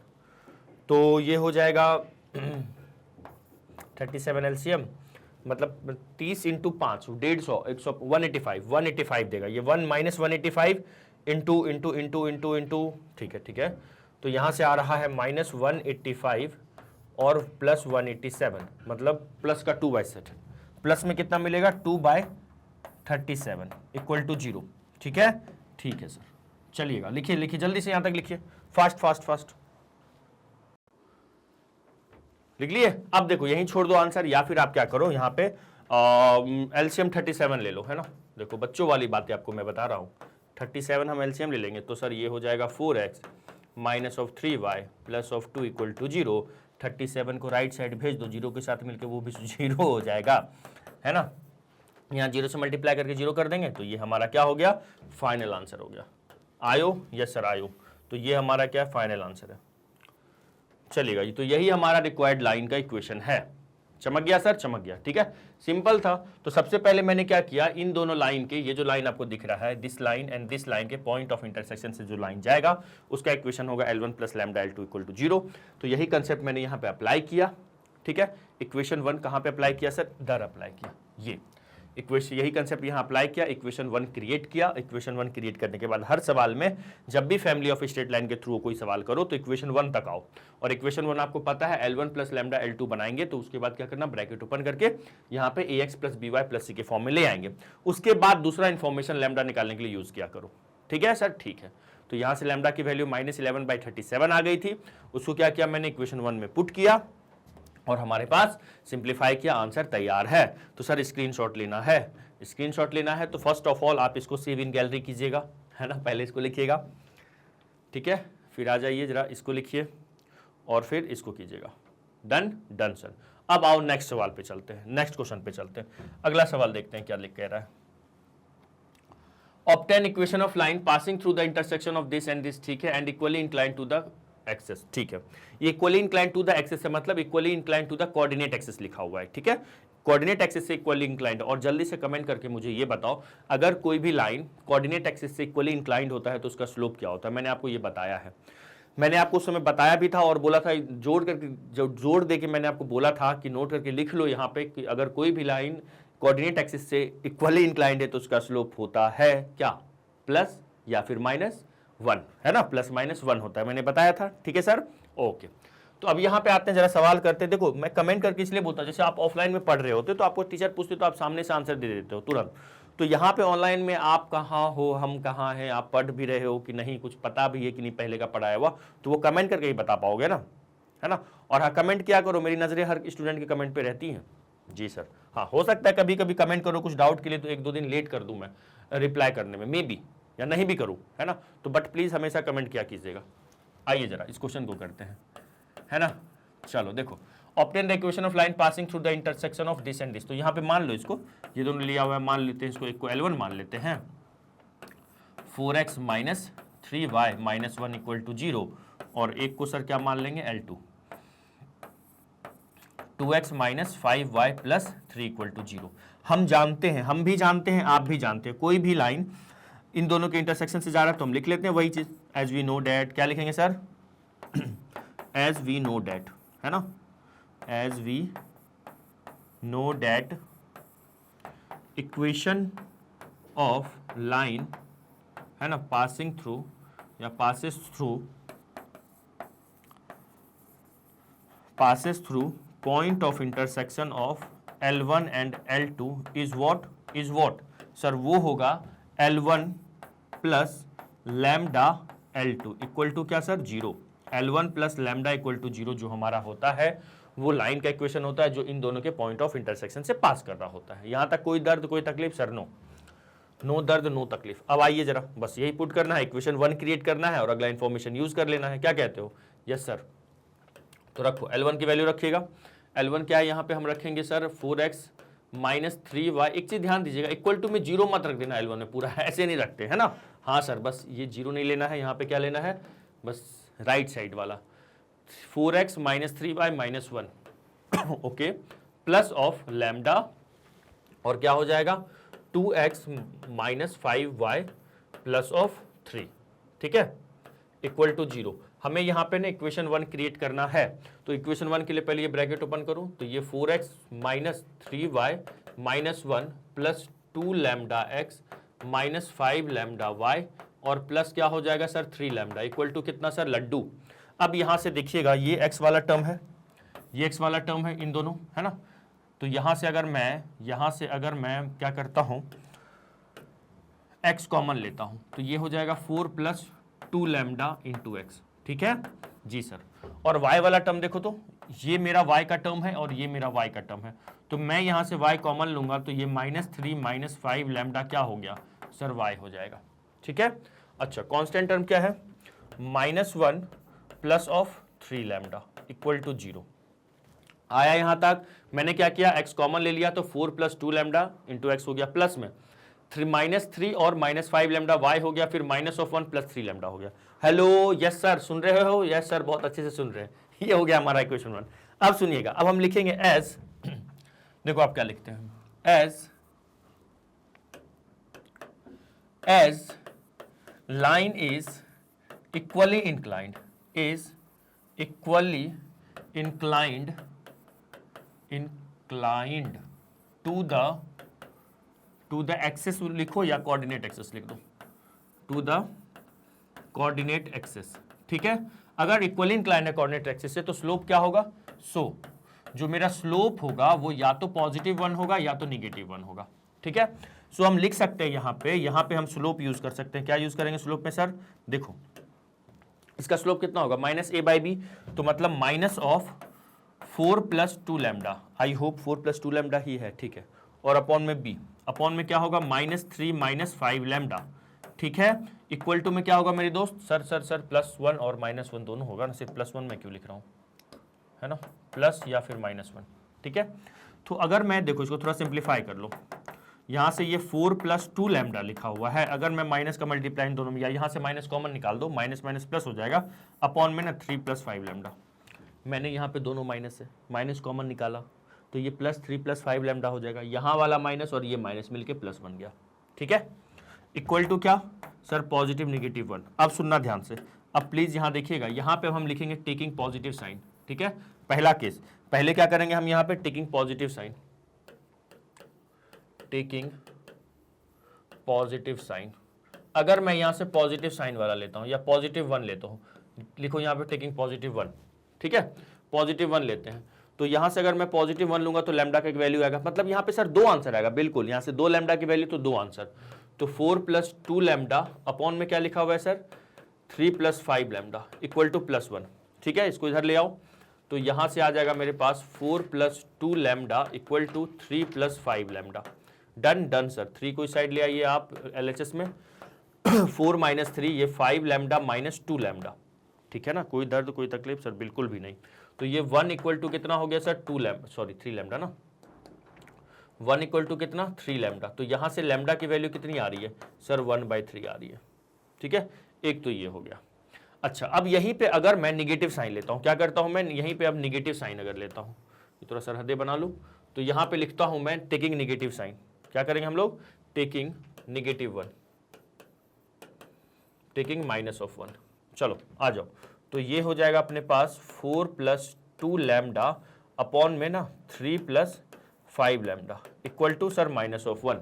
तो ये हो जाएगा 37 एलसीएम, मतलब 30 इंटू 5 150 185 देगा ये, 185 इंटू। ठीक है, तो यहाँ से आ रहा है -185 और प्लस 187, मतलब प्लस का 2/7, प्लस में कितना मिलेगा 2/37 37 इक्वल टू 0। ठीक है, ठीक है सर, चलिएगा लिखिए लिखिए जल्दी से, यहां तक लिखिए, फास्ट फास्ट फास्ट लिख लिए। अब देखो यहीं छोड़ दो आंसर, या फिर आप क्या करो, यहाँ पे एलसीएम 37 ले लो, है ना। देखो बच्चों वाली बातें आपको मैं बता रहा हूँ, 37 हम एलसीएम ले लेंगे तो सर ये हो जाएगा 4x minus of 3y plus of 2 equal to 0। 37 को राइट साइड भेज दो, 0 के साथ मिलकर वो भी 0 हो जाएगा, है ना। यहाँ 0 से मल्टीप्लाई करके 0 कर देंगे तो ये हमारा क्या हो गया, फाइनल आंसर हो गया। आयो, यस सर आयो, तो ये हमारा क्या फाइनल आंसर है। चलिएगा जी, तो यही हमारा रिक्वायर्ड लाइन का इक्वेशन है। चमक गया सर, चमक गया, ठीक है, सिंपल था। तो सबसे पहले मैंने क्या किया, इन दोनों लाइन के, ये जो लाइन आपको दिख रहा है this line and this line के पॉइंट ऑफ इंटरसेक्शन से जो लाइन जाएगा उसका इक्वेशन होगा L1 plus lambda L2 equal to 0। तो यही कंसेप्ट मैंने यहाँ पे अप्लाई किया, ठीक है। इक्वेशन 1 कहाँ पे अप्लाई किया सर, इधर अप्लाई किया, ये इक्वेशन, यही कंसेप्ट यहाँ अप्लाई किया, इक्वेशन 1 क्रिएट किया। इक्वेशन 1 क्रिएट करने के बाद हर सवाल में जब भी फैमिली ऑफ स्ट्रेट लाइन के थ्रू कोई सवाल करो तो इक्वेशन 1 तक आओ, और इक्वेशन 1 आपको पता है L1 प्लस लैम्डा L2 बनाएंगे तो उसके बाद क्या करना, ब्रैकेट ओपन करके यहाँ पे ax plus by plus c के फॉर्म में ले आएंगे। उसके बाद दूसरा इन्फॉर्मेशन लैम्डा निकालने के लिए यूज किया करो, ठीक है सर, ठीक है। तो यहाँ से लैम्डा की वैल्यू -11/37 आ गई थी, उसको क्या किया मैंने, इक्वेशन 1 में पुट किया और हमारे पास सिंप्लीफाई किया, आंसर तैयार है। तो सर स्क्रीनशॉट लेना है, स्क्रीनशॉट लेना है तो फर्स्ट ऑफ ऑल आप इसको सेव इन गैलरी कीजिएगा, है ना, पहले इसको लिखिएगा, ठीक है, फिर आ जाइए जरा इसको लिखिए और फिर इसको कीजिएगा, डन डन सर। अब आओ नेक्स्ट सवाल पे चलते हैं, नेक्स्ट क्वेश्चन पे चलते हैं। अगला सवाल देखते हैं क्या लिख कह रहा है। Obtain equation of line passing through the intersection of this and this, ठीक है, and equally inclined to the axes, ठीक है। ये equally inclined to the axes से मतलब equally inclined to the coordinate axes लिखा हुआ है, ठीक है, कोऑर्डिनेट एक्सिस से इक्वली इंक्लाइंड। और जल्दी से कमेंट करके मुझे ये बताओ, अगर कोई भी लाइन कोऑर्डिनेट एक्सिस से इक्वली इंक्लाइंड होता है तो उसका स्लोप क्या होता है। मैंने आपको ये बताया है, मैंने आपको उस समय बताया भी था और बोला था, जोड़ करके जोड़ दे के मैंने आपको बोला था कि नोट करके लिख लो यहाँ पे कि अगर कोई भी लाइन कोऑर्डिनेट एक्सिस से इक्वली इंक्लाइंड है तो उसका स्लोप होता है क्या, प्लस या फिर -1, है ना, +-1 होता है, मैंने बताया था, ठीक है सर, ओके। तो अब यहाँ पे आते हैं, जरा सवाल करते हैं। देखो मैं कमेंट करके इसलिए बोलता हूँ, जैसे आप ऑफलाइन में पढ़ रहे होते तो आपको टीचर पूछते तो आप सामने से आंसर दे देते हो तुरंत। तो यहाँ पे ऑनलाइन में आप कहाँ हो, हम कहाँ हैं, आप पढ़ भी रहे हो कि नहीं, कुछ पता भी है कि नहीं पहले का पढ़ाया हुआ, तो वो कमेंट करके ही बता पाओगे ना, है ना। और हाँ, कमेंट किया करो, मेरी नज़रें हर स्टूडेंट के कमेंट पे रहती हैं। जी सर, हाँ हो सकता है कभी कभी कमेंट करो कुछ डाउट के लिए तो 1-2 दिन लेट कर दूँ मैं रिप्लाई करने में, मे बी, या नहीं भी करूँ, है ना। तो बट प्लीज़ हमेशा कमेंट किया कीजिएगा। आइए जरा इस क्वेश्चन को करते हैं, है ना। चलो देखो, obtain the equation of line passing through the intersection of this and this. तो यहाँ पे मान लो इसको, ये दोनों लिया हुआ है, मान लेते हैं इसको, एक को L1 मान लेते हैं, 4x minus 3y minus 1 equal to 0, और एक को सर क्या मान लेंगे, L2, 2x minus 5y plus 3 equal to 0। हम जानते हैं, हम भी जानते हैं, आप भी जानते हैं, कोई भी लाइन इन दोनों के इंटरसेक्शन से जा रहा है तो हम लिख लेते हैं वही चीज, एज वी नो डैट, क्या लिखेंगे sir, as we know that, है ना, as we know that equation of line, है ना, पासिंग थ्रू या passes through point of intersection of L1 and L2 is what sir, वो होगा L1 plus lambda L2 equal to क्या sir, 0। L1 plus lambda equal to 0 जो हमारा होता है वो लाइन का इक्वेशन होता है जो इन दोनों के पॉइंट ऑफ इंटरसेक्शन से पास कर रहा होता है। यहाँ तक कोई दर्द कोई तकलीफ सर, नो दर्द नो तकलीफ। अब आइए जरा, बस यही पुट करना है, इक्वेशन 1 क्रिएट करना है और अगला इन्फॉर्मेशन यूज कर लेना है। क्या कहते हो, यस सर। तो रखो, L1 की वैल्यू रखिएगा, L1 क्या है यहाँ पे हम रखेंगे सर, 4x माइनस 3y। एक चीज ध्यान दीजिएगा, इक्वल टू में 0 मत रख देना L1 में, पूरा ऐसे नहीं रखते, है ना। हाँ सर, बस ये 0 नहीं लेना है, यहाँ पे क्या लेना है, बस राइट साइड वाला, 4x minus 3y minus 1 okay, plus of lambda, और क्या हो जाएगा 2x minus 5y plus of 3, ठीक है, इक्वल टू 0। हमें यहाँ पे ना इक्वेशन 1 क्रिएट करना है, तो इक्वेशन 1 के लिए पहले ये ब्रैकेट ओपन करूँ तो ये 4x minus 3y minus 1 plus 2 lambda x minus 5 lambda y और प्लस क्या हो जाएगा सर 3 लैम्डा इक्वल टू कितना सर, लड्डू। अब यहाँ से देखिएगा ये x वाला टर्म है, ये x वाला टर्म है इन दोनों, है ना। तो यहाँ से अगर मैं क्या करता हूँ, x कॉमन लेता हूं तो ये हो जाएगा 4 प्लस 2 लैम्डा इंटू एक्स, ठीक है जी सर। और y वाला टर्म देखो तो ये मेरा y का टर्म है और ये मेरा y का टर्म है, तो मैं यहां से y कॉमन लूंगा तो ये -3 -5 लैम्डा क्या हो गया सर y हो जाएगा, ठीक है। अच्छा कांस्टेंट टर्म क्या है, -1 plus of 3 lambda equal to 0 आया। यहां तक मैंने क्या किया, x कॉमन ले लिया तो 4 प्लस 2 लैम्डा इंटू एक्स हो गया, प्लस में -3 और -5 लैम्डा y हो गया, फिर -1 प्लस 3 लैम्डा हो गया। हेलो यस सर, सुन रहे हो, यस सर बहुत अच्छे से सुन रहे हैं, ये हो गया हमारा इक्वेशन 1। अब सुनिएगा, अब हम लिखेंगे एज, देखो आप क्या लिखते हैं, as line is equally inclined, is equally inclined to the axis लिखो या कोऑर्डिनेट एक्सिस लिख दो, टू द कोऑर्डिनेट एक्सिस, ठीक है। अगर इक्वली इंक्लाइंड है कोऑर्डिनेट एक्सिस से तो स्लोप क्या होगा, जो मेरा स्लोप होगा वो या तो +1 होगा या तो -1 होगा, ठीक है। सो हम लिख सकते हैं यहां पे हम स्लोप यूज कर सकते हैं, क्या यूज करेंगे स्लोप में सर, देखो इसका स्लोप कितना होगा -a/b, तो मतलब minus of 4 plus 2 lambda, I hope 4 plus 2 lambda ही है, ठीक है, और अपॉन में b, अपॉन में क्या होगा -3 -5 लैम्डा, ठीक है, इक्वल टू में क्या होगा मेरे दोस्त, सर +1 और -1 दोनों होगा ना, सिर्फ +1 मैं क्यों लिख रहा हूं, है ना, प्लस या फिर -1, ठीक है। तो अगर मैं देखो इसको थोड़ा सिंप्लीफाई कर लो, यहां से ये 4 प्लस 2 लैम्डा लिखा हुआ है, अगर मैं माइनस का मल्टीप्लाई दोनों में, या यहां से माइनस कॉमन निकाल दो, माइनस माइनस प्लस हो जाएगा, अपॉन में ना 3 + 5 लैम्डा, मैंने यहाँ पे दोनों माइनस है, माइनस कॉमन निकाला तो ये +3 + 5 लैम्डा हो जाएगा, यहाँ वाला माइनस और ये माइनस मिलके प्लस बन गया, ठीक है, इक्वल टू क्या सर +(-1). अब सुनना ध्यान से, अब प्लीज यहाँ देखिएगा, यहाँ पे हम लिखेंगे टेकिंग पॉजिटिव साइन, ठीक है। पहला केस, पहले क्या करेंगे हम यहाँ पे taking positive sign, taking positive sign, अगर मैं यहाँ से पॉजिटिव साइन वाला लेता हूँ या +1 लेता हूँ, लिखो यहाँ पे टेकिंग +1, ठीक है, +1 लेते हैं, तो यहाँ से अगर मैं +1 लूंगा तो लैम्डा का एक वैल्यू आएगा, मतलब यहाँ पे सर 2 आंसर आएगा, बिल्कुल यहाँ से 2 लैम्डा की वैल्यू तो 2 आंसर, तो 4 प्लस 2 लैम्डा अपॉन में क्या लिखा हुआ है सर 3 + 5 लैम्डा इक्वल टू +1, ठीक है, इसको इधर ले आओ, तो यहाँ से आ जाएगा मेरे पास 4 plus 2 lambda equal to 3 + 5 lambda, done sir, 3 को इस साइड ले आइए आप LHS में, 4 - 3 ये 5 लैम्डा -2 लैम्डा, ठीक है ना, कोई दर्द कोई तकलीफ सर, बिल्कुल भी नहीं, तो ये 1 इक्वल टू कितना हो गया सर 3 लैम्डा ना, 1 इक्वल टू कितना 3 लैम्डा, तो यहाँ से लैम्डा की वैल्यू कितनी आ रही है सर 1/3 आ रही है, ठीक है, एक तो ये हो गया। अच्छा अब यहीं पे अगर मैं निगेटिव साइन लेता हूँ, क्या करता हूँ मैं यहीं पे अब निगेटिव साइन अगर लेता हूँ, ये थोड़ा सरहदें बना लूँ, तो यहाँ पे लिखता हूँ मैं टेकिंग निगेटिव साइन, क्या करेंगे हम लोग टेकिंग -1, टेकिंग -1, चलो आ जाओ, तो ये हो जाएगा अपने पास 4 प्लस 2 लैम्डा अपॉन में ना 3 + 5 लैम्डा इक्वल टू सर -1,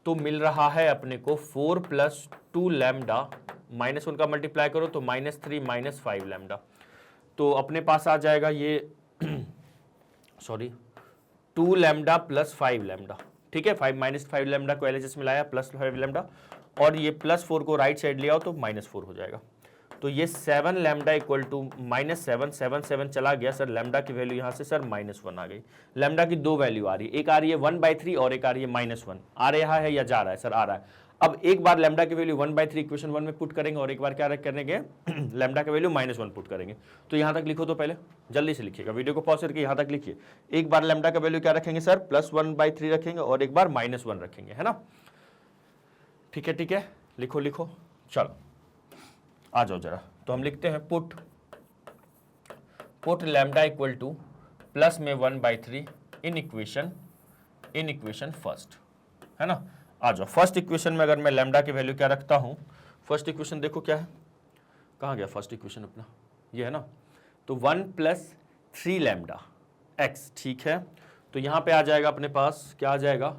तो मिल रहा है अपने को 4 प्लस 2 लैम्डा -1 का मल्टीप्लाई करो तो -3 - 5 लैम्डा, तो अपने पास आ जाएगा ये सॉरी 2 लैम्डा प्लस 5 लैम्डा, ठीक है, 5 लैम्डा को LHS में लाया +5 लैम्डा, और ये +4 को राइट साइड ले आओ तो -4 हो जाएगा, तो ये 7 लैम्डा इक्वल टू -7 चला गया सर, लैम्डा की वैल्यू यहाँ से सर -1 आ गई, लैम्डा की 2 वैल्यू आ रही है, एक आ रही है 1/3 और एक आ रही है -1, आ रहा है या जा रहा है सर, आ रहा है। अब एक बार लैम्डा की वैल्यू 1/3 इक्वेशन 1 में पुट करेंगे और एक बार क्या करेंगे लैम्डा की वैल्यू -1 पुट करेंगे, तो यहाँ तक लिखो, तो पहले जल्दी से लिखिएगा, वीडियो को पॉज करके यहाँ तक लिखिए, एक बार लैम्डा का वैल्यू क्या रखेंगे सर +1/3 रखेंगे और एक बार -1 रखेंगे, है ना, ठीक है, लिखो, चलो आ जाओ जरा, तो हम लिखते हैं put lambda equal two plus में 1/3 इन इक्वेशन फर्स्ट, है ना, आ जाओ फर्स्ट इक्वेशन में अगर मैं लैम्डा की वैल्यू क्या रखता हूं, फर्स्ट इक्वेशन देखो क्या है, कहाँ गया फर्स्ट इक्वेशन अपना, ये है ना, तो 1 + 3 लैम्डा x, ठीक है, तो यहां पे आ जाएगा अपने पास क्या आ जाएगा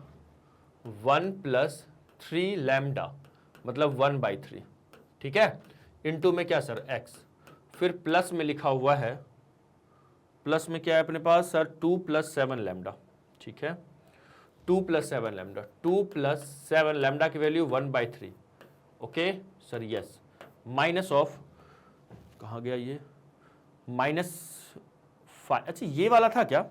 1 + 3 लैम्डा मतलब 1/3, ठीक है, इनटू में क्या सर x, फिर प्लस में लिखा हुआ है, प्लस में क्या है अपने पास सर 2 + 7 लैम्डा, ठीक है, 2 + 7 लैम्डा, 2 + 7 लैम्डा की value 1/3। Okay sir, yes, minus of, कहाँ गया ये, -5। अच्छा ये वाला था क्या,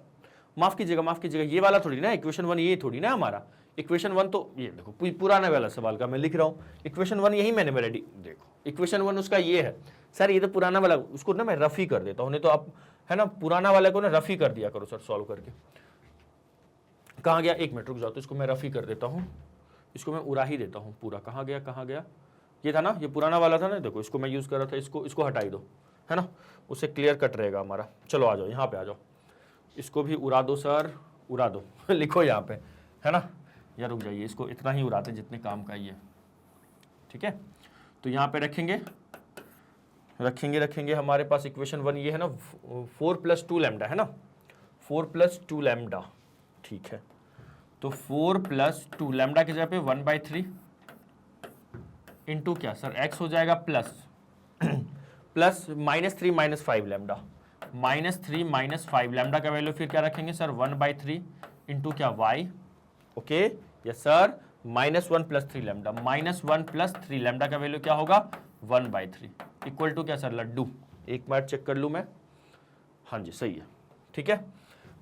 माफ कीजिएगा, ये वाला थोड़ी ना इक्वेशन 1, ये थोड़ी ना हमारा इक्वेशन 1, तो ये देखो पुराना वाला सवाल का मैं लिख रहा हूँ, इक्वेशन 1 यही मैंने रेडी, देखो इक्वेशन 1 उसका ये है सर, ये तो पुराना वाला, उसको ना मैं रफ ही कर देता हूँ, नहीं तो आप है ना पुराना वाले को ना रफ ही कर दिया करो सर सॉल्व करके। कहाँ गया, 1 मिनट रुक जाओ, तो इसको मैं रफ ही कर देता हूँ, इसको मैं उड़ा ही देता हूँ पूरा। कहाँ गया, ये था ना, ये पुराना वाला था ना, देखो इसको मैं यूज़ कर रहा था, इसको हटाई दो, है ना, उससे क्लियर कट रहेगा हमारा। चलो आ जाओ यहाँ पे आ जाओ, इसको भी उड़ा दो सर, उड़ा दो लिखो यहाँ पे, है ना, या रुक जाइए, इसको इतना ही उड़ाते जितने काम का ही है, ठीक है। तो यहाँ पे रखेंगे हमारे पास इक्वेशन 1 ये है ना, 4 + 2 लैम्डा है ना, 4 + 2 लैम्डा, ठीक है। तो 4 + 2 लैम्डा की जगह पे 1/3 इंटू क्या सर, x हो जाएगा प्लस -3 - 5 लैम्डा, -3 - 5 लैम्डा का वैल्यू फिर क्या रखेंगे सर, 1/3 इंटू क्या y, okay yes sir, -1 + 3 lambda, -1 + 3 lambda का वैल्यू क्या होगा, 1/3 इक्वल टू क्या सर, लड्डू, एक बार चेक कर लूँ मैं, हाँ जी सही है, ठीक है।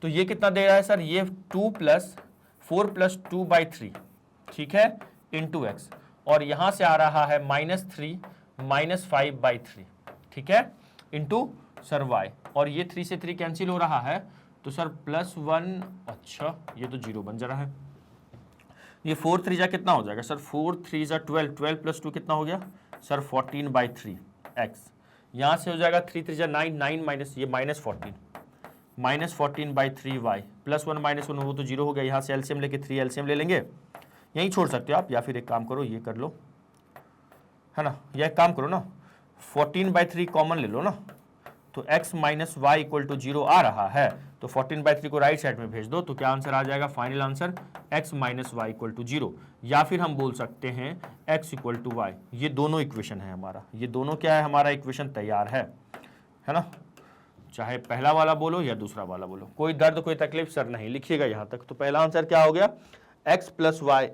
तो ये कितना दे रहा है सर, ये 4 + 2/3, ठीक है, इंटू एक्स, और यहां से आ रहा है -3 - 5/3, ठीक है, इंटू सर y, और ये 3 से 3 कैंसिल हो रहा है, तो सर +1, अच्छा ये तो 0 बन जा रहा है, ये 4 3 जा कितना हो जाएगा सर, 4 3 जा 12, 12 + 2 कितना हो गया सर, 14/3 x, यहां से हो जाएगा 3 3 जा 9, 9 माइनस ये -14, -14/3 y, +1 -1 वो तो 0 हो गया, यहाँ से एलसीएम लेके 3 एलसीएम ले लेंगे, यहीं छोड़ सकते हो आप, या फिर एक काम करो ये कर लो, है ना, या एक काम करो ना, 14/3 कॉमन ले लो ना, तो x - y = 0 आ रहा है, तो 14/3 को राइट साइड में भेज दो, तो क्या आंसर आ जाएगा, फाइनल आंसर x - y = 0, या फिर हम बोल सकते हैं x = y। ये दोनों इक्वेशन है हमारा, ये दोनों क्या है हमारा, इक्वेशन तैयार है ना, चाहे पहला वाला बोलो या दूसरा वाला बोलो, कोई दर्द कोई तकलीफ सर नहीं, लिखिएगा यहाँ तक। तो पहला आंसर क्या हो गया, x + y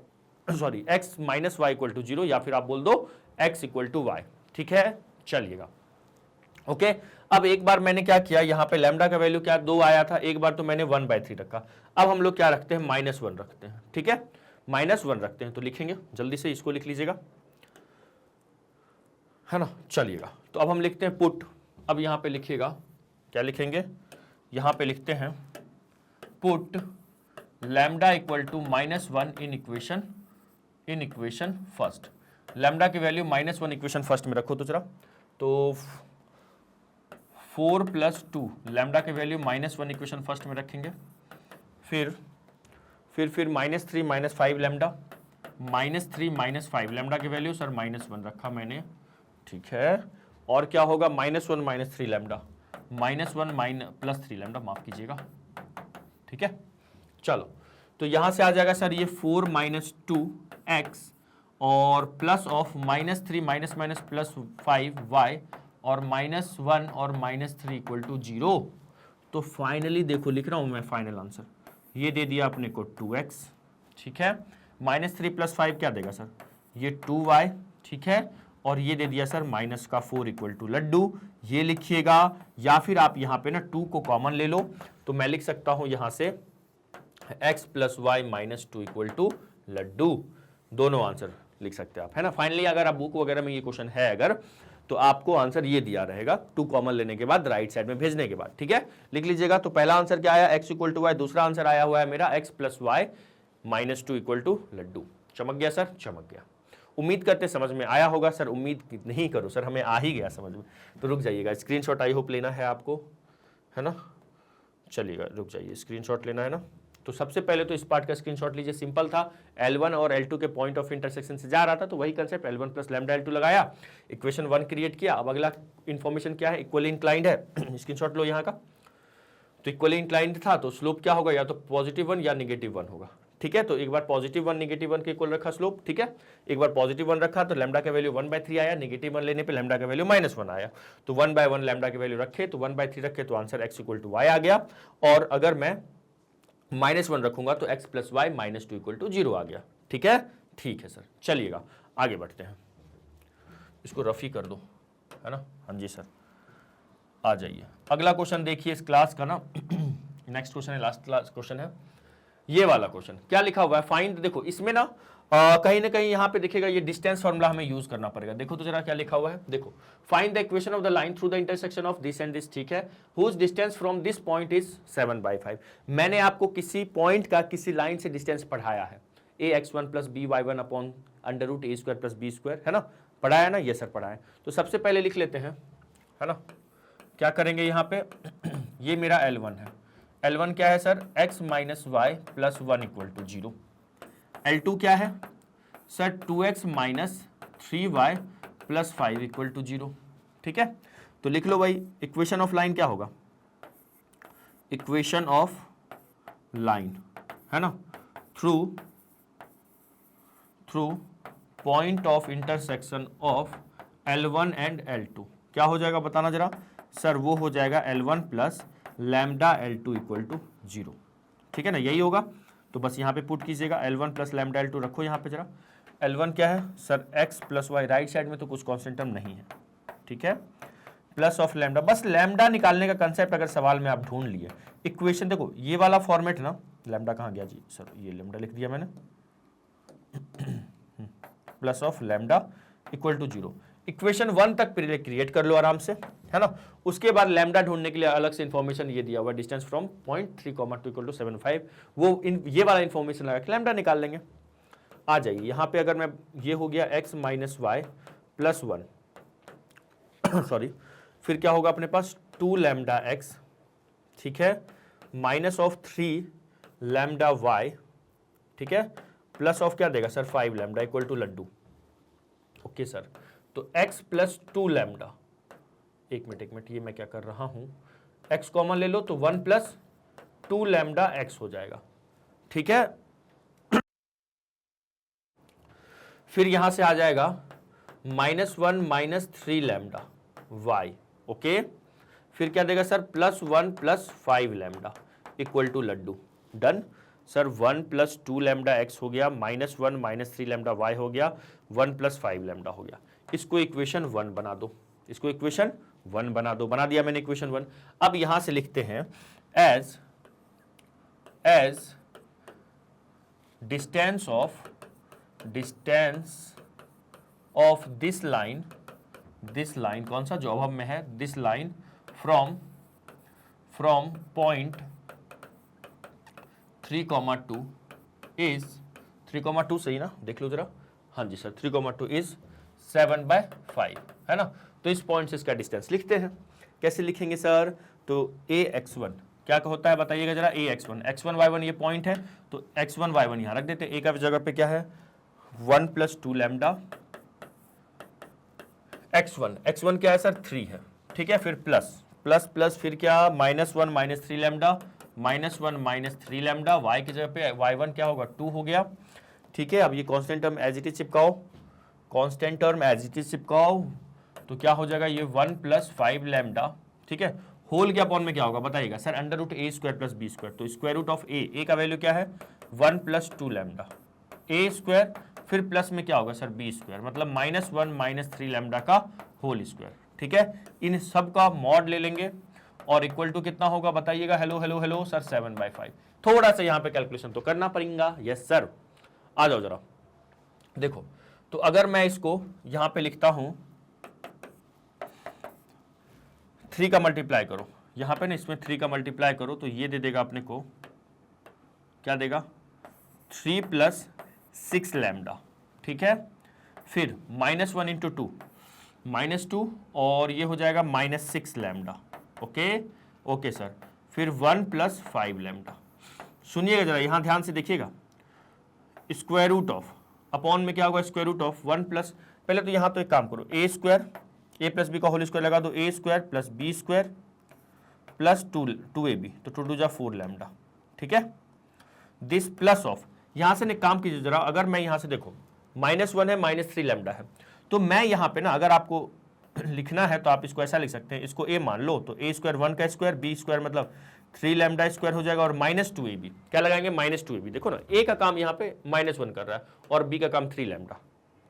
= 0, या फिर आप बोल दो x = y, ठीक है, चलिएगा ओके। अब एक बार मैंने क्या किया, यहाँ पे लैम्डा का वैल्यू क्या 2 आया था, एक बार तो मैंने 1/3 रखा, अब हम लोग क्या रखते हैं, -1 रखते हैं, ठीक है, -1 रखते हैं, तो लिखेंगे जल्दी से, इसको लिख लीजिएगा, है ना, चलिएगा। तो अब हम लिखते हैं पुट, अब यहाँ पे लिखिएगा, क्या लिखेंगे, यहाँ पे लिखते हैं पुट लैम्डा = -1 इन इक्वेशन फर्स्ट, लैम्डा की वैल्यू -1 इक्वेशन फर्स्ट में रखो तो जरा, तो 4 + 2 लैम्डा की वैल्यू -1 इक्वेशन फर्स्ट में रखेंगे, फिर -3 - 5 लैम्डा, -3 - 5 लैम्डा की वैल्यू सर -1 रखा मैंने, ठीक है, और क्या होगा, -1 - 3 लैम्डा, -1 + 3 लैम्डा, माफ कीजिएगा, ठीक है। चलो तो यहां से आ जाएगा सर ये 4 - 2x और प्लस ऑफ -3 - 5y और -1 और -3 = 0। तो फाइनली देखो लिख रहा हूं मैं फाइनल आंसर, ये दे दिया अपने को 2x, ठीक है, -3 + 5 क्या देगा सर, ये 2y, ठीक है, और ये दे दिया सर -4 = लड्डू, ये लिखिएगा, या फिर आप यहाँ पे ना 2 को कॉमन ले लो, तो मैं लिख सकता हूं यहाँ से x + y - 2 = लड्डू, दोनों आंसर लिख सकते हैं आप, है ना। फाइनली अगर आप बुक वगैरह में ये क्वेश्चन है अगर, तो आपको आंसर ये दिया रहेगा 2 कॉमन लेने के बाद राइट साइड में भेजने के बाद, ठीक है, लिख लीजिएगा। तो पहला आंसर क्या आया, x = y, दूसरा आंसर आया हुआ है मेरा x + y - 2 = लड्डू। चमक गया सर, चमक गया, उम्मीद करते समझ में आया होगा सर, उम्मीद नहीं करो सर, हमें आ ही गया समझ में। तो रुक जाइएगा, स्क्रीनशॉट आई होप लेना है आपको, है ना, चलिएगा रुक जाइए, स्क्रीनशॉट लेना है ना। तो सबसे पहले तो इस पार्ट का स्क्रीनशॉट लीजिए, सिंपल था, L1 और L2 के पॉइंट ऑफ इंटरसेक्शन से जा रहा था, तो वही कंसेप्ट L1 + लैम्डा L2 लगाया, इक्वेशन 1 क्रिएट किया। अब अगला इंफॉर्मेशन क्या है, इक्वली इंक्लाइंड है, स्क्रीनशॉट लो यहाँ का। तो इक्वली इंक्लाइंड था तो स्लोप क्या होगा, या तो +1 या -1 होगा, ठीक है। तो एक बार +1 -1 के इक्वल रखा स्लोप, ठीक है, एक बार +1 रखा तो लैम्डा का वैल्यू 1/3 आया, -1 लेने पे लैम्डा का वैल्यू -1 आया, तो 1/1 लैम्डा की वैल्यू रखे तो 1/3 रखे तो आंसर x = y आ गया। और अगर मैं -1 रखूंगा तो x plus Y -2 equal to 0 आ गया। ठीक है सर, चलिएगा आगे बढ़ते हैं। इसको रफ ही कर दो, है ना। हाँ जी सर, आ जाइए अगला क्वेश्चन देखिए इस क्लास का ना। नेक्स्ट क्वेश्चन है, लास्ट क्लास क्वेश्चन है ये वाला क्वेश्चन। क्या लिखा हुआ है, फाइंड, देखो इसमें ना कहीं ना कहीं यहाँ पे दिखेगा ये डिस्टेंस फॉर्मूला हमें यूज करना पड़ेगा। देखो तो जरा क्या लिखा हुआ है, देखो find the equation of the line through the intersection of this and this. ठीक है, whose distance from this point is 7/5। मैंने आपको किसी पॉइंट का किसी लाइन से डिस्टेंस पढ़ाया है, ax1 plus by1 upon √a² plus b², है ना, पढ़ाया ना, ये सर पढ़ाया। तो सबसे पहले लिख लेते हैं, है ना, क्या करेंगे यहाँ पे ये मेरा L1 है। L1 क्या है sir, x minus Y plus 1 equal to 0। L2 क्या है sir, 2x minus 3y plus 5 equal to 0। ठीक है, तो लिख लो भाई, इक्वेशन ऑफ लाइन क्या होगा, इक्वेशन ऑफ लाइन, है ना, through point of intersection of L1 and L2 क्या हो जाएगा बताना जरा सर, वो हो जाएगा L1 plus lambda L2 equal to 0। ठीक है ना, यही होगा। तो बस यहाँ पे पुट कीजिएगा, L1 प्लस लैम्डा L2 रखो यहाँ पे जरा। L1 क्या है sir, x plus Y, right side में तो कुछ कॉन्स्टेंट टर्म नहीं है। ठीक है, प्लस ऑफ लैम्डा, बस लैम्डा निकालने का कंसेप्ट अगर सवाल में आप ढूंढ लिए। इक्वेशन देखो ये वाला फॉर्मेट ना, लैम्डा कहाँ गया जी सर, ये लैम्डा लिख दिया मैंने, plus of lambda equal to 0। Equation 1 तक पहले क्रिएट कर लो आराम से, है ना। उसके बाद लैम्डा ढूंढने के लिए अलग से इन्फॉर्मेशन ये दिया हुआ, distance from point 3,2 equal to 7,5, वो ये वाला इन्फॉर्मेशन लगा के लैम्डा निकाल लेंगे। आ जाइए यहाँ पे, अगर मैं, ये हो गया x minus Y plus 1 sorry, फिर क्या होगा अपने पास 2 लैम्डा x, ठीक है, माइनस ऑफ 3 लैम्डा y, ठीक है, प्लस ऑफ क्या देगा सर 5 लैम्डा इक्वल टू लड्डू। ओके सर, तो x प्लस 2 लैम्डा, एक मिनट ये मैं क्या कर रहा हूं, x कॉमन ले लो तो 1 प्लस 2 लैम्डा x हो जाएगा। ठीक है, फिर यहां से आ जाएगा -1 माइनस 3 लैम्डा y। ओके, फिर क्या देगा sir, +1 plus 5 lambda equal to लड्डू। Done sir, 1 plus 2 lambda x हो गया, -1 माइनस 3 लैम्डा y हो गया, 1 प्लस 5 लैम्डा हो गया। इसको इक्वेशन 1 बना दो, इसको इक्वेशन 1 बना दो, बना दिया मैंने इक्वेशन 1। अब यहां से लिखते हैं as distance of this line कौन सा, जो अब में है, this line from point 3,2 is 3,2 सही ना, देख लो जरा, हाँ जी सर, 3,2 इज 7/5, है ना। तो इस पॉइंट से इसका डिस्टेंस लिखते हैं। कैसे लिखेंगे सर, तो ax1 क्या होता है बताइएगा जरा, ax1, x1 y1 ये पॉइंट है, तो x1 y1 यहां रख देते हैं। a का जगह पे क्या है, 1 प्लस 2 लैम्डा x1 क्या है सर, 3 है। ठीक है, फिर प्लस फिर क्या, -1 minus 3 lambda, -1 minus 3 lambda, y की जगह पे y1 क्या होगा, 2 हो गया। ठीक है, अब ये constant term as it is चिपकाओ, constant term as it is चिपकाओ, तो क्या हो जाएगा ये 1 प्लस 5 लैम्डा, ठीक है, होल के अपॉन में क्या होगा बताइएगा सर, √a² प्लस b², तो स्क्वायर रूट ऑफ a का वैल्यू क्या है, 1 प्लस 2 लैम्डा a², फिर प्लस में क्या होगा सर b², मतलब -1 माइनस 3 लैम्डा का होल स्क्वायर। ठीक है, इन सब का मॉड ले लेंगे और इक्वल टू कितना होगा बताइएगा, हेलो सर 7/5। थोड़ा सा यहाँ पे कैलकुलेशन तो करना पड़ेगा, यस सर। आ जाओ जरा, देखो तो अगर मैं इसको यहां पे लिखता हूं, 3 का मल्टीप्लाई करो यहां पे ना, इसमें 3 का मल्टीप्लाई करो तो ये दे देगा अपने को, क्या देगा, 3 प्लस 6 लैम्डा। ठीक है, फिर -1 इंटू 2 -2, और ये हो जाएगा -6 लैम्डा। ओके सर, फिर 1 प्लस 5 लैम्डा। सुनिएगा जरा, यहां ध्यान से देखिएगा, स्क्वायर रूट ऑफ अपॉन में क्या होगा, स्क्वायर रूट ऑफ 1 प्लस, पहले तो यहां तो एक काम करो, a प्लस बी का होल स्क्वायर लगा दो, a² plus b² plus 2ab, तो 2 जा 4 लैम्डा। ठीक है, दिस प्लस ऑफ, यहां से काम कीजिए जरा, अगर मैं यहां से देखो -1 है, -3 लैम्डा है, तो मैं यहां पे ना अगर आपको लिखना है तो आप इसको ऐसा लिख सकते हैं, इसको a मान लो तो a² 1 का स्क्वायर, b² मतलब 3 लैम्डा स्क्वायर हो जाएगा और माइनस 2ab, क्या लगाएंगे माइनस 2ab। देखो ना ए का काम यहाँ पे -1 कर रहा है और बी का काम 3 लैम्डा,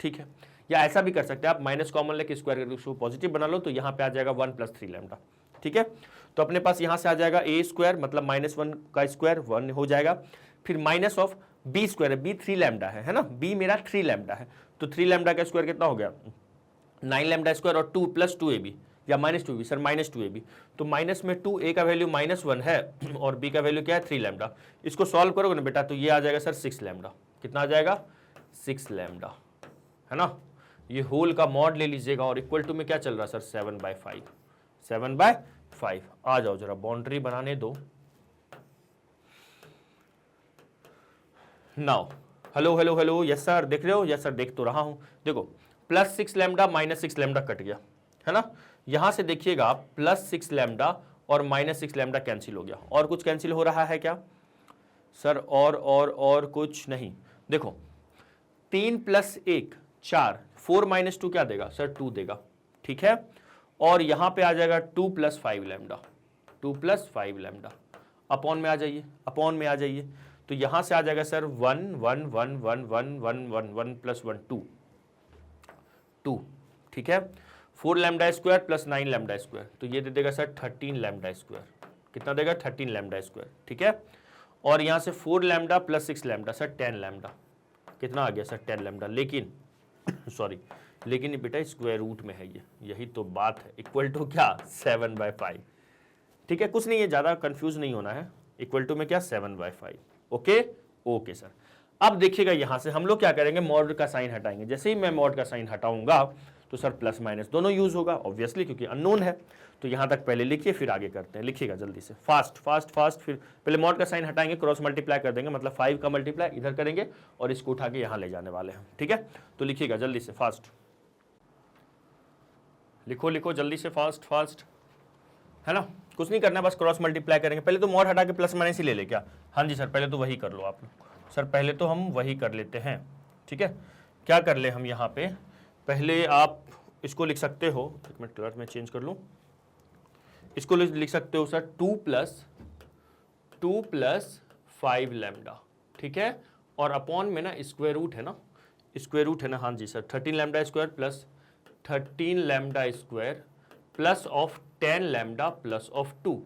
ठीक है। या ऐसा भी कर सकते हैं आप, माइनस कॉमन लेके स्क्वायर करके उसको पॉजिटिव बना लो, तो यहाँ पे आ जाएगा 1 + 3 लैम्डा, ठीक है। तो अपने पास यहाँ से आ जाएगा a स्क्वायर मतलब -1 का स्क्वायर 1 हो जाएगा, फिर माइनस ऑफ b स्क्वायर है, b 3 लैम्डा है ना, b मेरा 3 लैम्डा है, तो 3 लैम्डा का स्क्वायर कितना हो गया 9 लैम्डा स्क्वायर और 2 + 2ab या -2ab, सर -2ab, तो माइनस में 2, a का वैल्यू -1 है और b का वैल्यू क्या है 3 लैम्डा। इसको सॉल्व करोगे ना बेटा तो ये आ जाएगा सर 6 लैम्डा। कितना आ जाएगा 6 लैम्डा, है ना। ये होल का मॉड ले लीजिएगा और इक्वल टू में क्या चल रहा है सर 7/5, 7/5। आ जाओ जरा बाउंड्री बनाने दो। Now hello hello hello, yes sir, देख रहे हो, यस सर देख तो रहा हूं। देखो +6 लैम्डा -6 लैम्डा कट गया, है ना। यहां से देखिएगा +6 लैम्डा और -6 लैम्डा कैंसिल हो गया, और कुछ कैंसिल हो रहा है क्या सर? और कुछ नहीं। देखो 3 + 1 4, 4 - 2 क्या देगा सर 2 देगा, ठीक है। और यहां पे आ जाएगा 2 + 5 लैम्डा, 2 + 5 लैम्डा। अपॉन में आ जाइए, अपॉन में आ जाइए, तो यहां से आ जाएगा सर 1 1 1 1 1 1 1 1 + 1 2 2, ठीक है। 4 lambda square plus 9 lambda square, तो ये दे देगा सर 13 लैम्डा स्क्वायर। कितना देगा 13 लैम्डा स्क्वायर, ठीक है। और यहां से 4 lambda plus 6 lambda sir 10 lambda. कितना आ गया सर 10 लैम्डा, लेकिन सॉरी लेकिन बेटा स्क्वायर रूट में है ये, यही तो बात है। इक्वल टू क्या 7/5, ठीक है। कुछ नहीं है, ज़्यादा कंफ्यूज नहीं होना है। इक्वल टू में क्या 7/5। Okay okay sir. अब देखिएगा यहां से हम लोग क्या करेंगे, मॉड का साइन हटाएंगे। जैसे ही मैं मॉड का साइन हटाऊंगा तो सर प्लस माइनस दोनों यूज होगा ऑब्वियसली, क्योंकि अननोन है। तो यहां तक पहले लिखिए फिर आगे करते हैं। लिखिएगा जल्दी से, फास्ट फास्ट फास्ट। फिर पहले मॉड का साइन हटाएंगे, क्रॉस मल्टीप्लाई कर देंगे, मतलब 5 का मल्टीप्लाई इधर करेंगे और इसको उठा के यहां ले जाने वाले हैं, ठीक है। तो लिखिएगा जल्दी से, फास्ट लिखो लिखो जल्दी से, फास्ट फास्ट, है ना। कुछ नहीं करना, बस क्रॉस मल्टीप्लाई करेंगे। पहले तो मॉड हटा के प्लस माइनस ही ले ले क्या? हाँ जी सर, पहले तो वही कर लो आप सर, पहले तो हम वही कर लेते हैं, ठीक है। क्या कर ले हम यहाँ पे, पहले आप इसको लिख सकते हो, एक मिनट कलर में चेंज कर लूँ। इसको लिख सकते हो सर 2 + 5 लैम्डा, ठीक है। और अपॉन में ना स्क्वायर रूट है ना, स्क्वायर रूट है ना, हाँ जी sir 13 lambda square plus 13 lambda square plus of 10 lambda plus of 2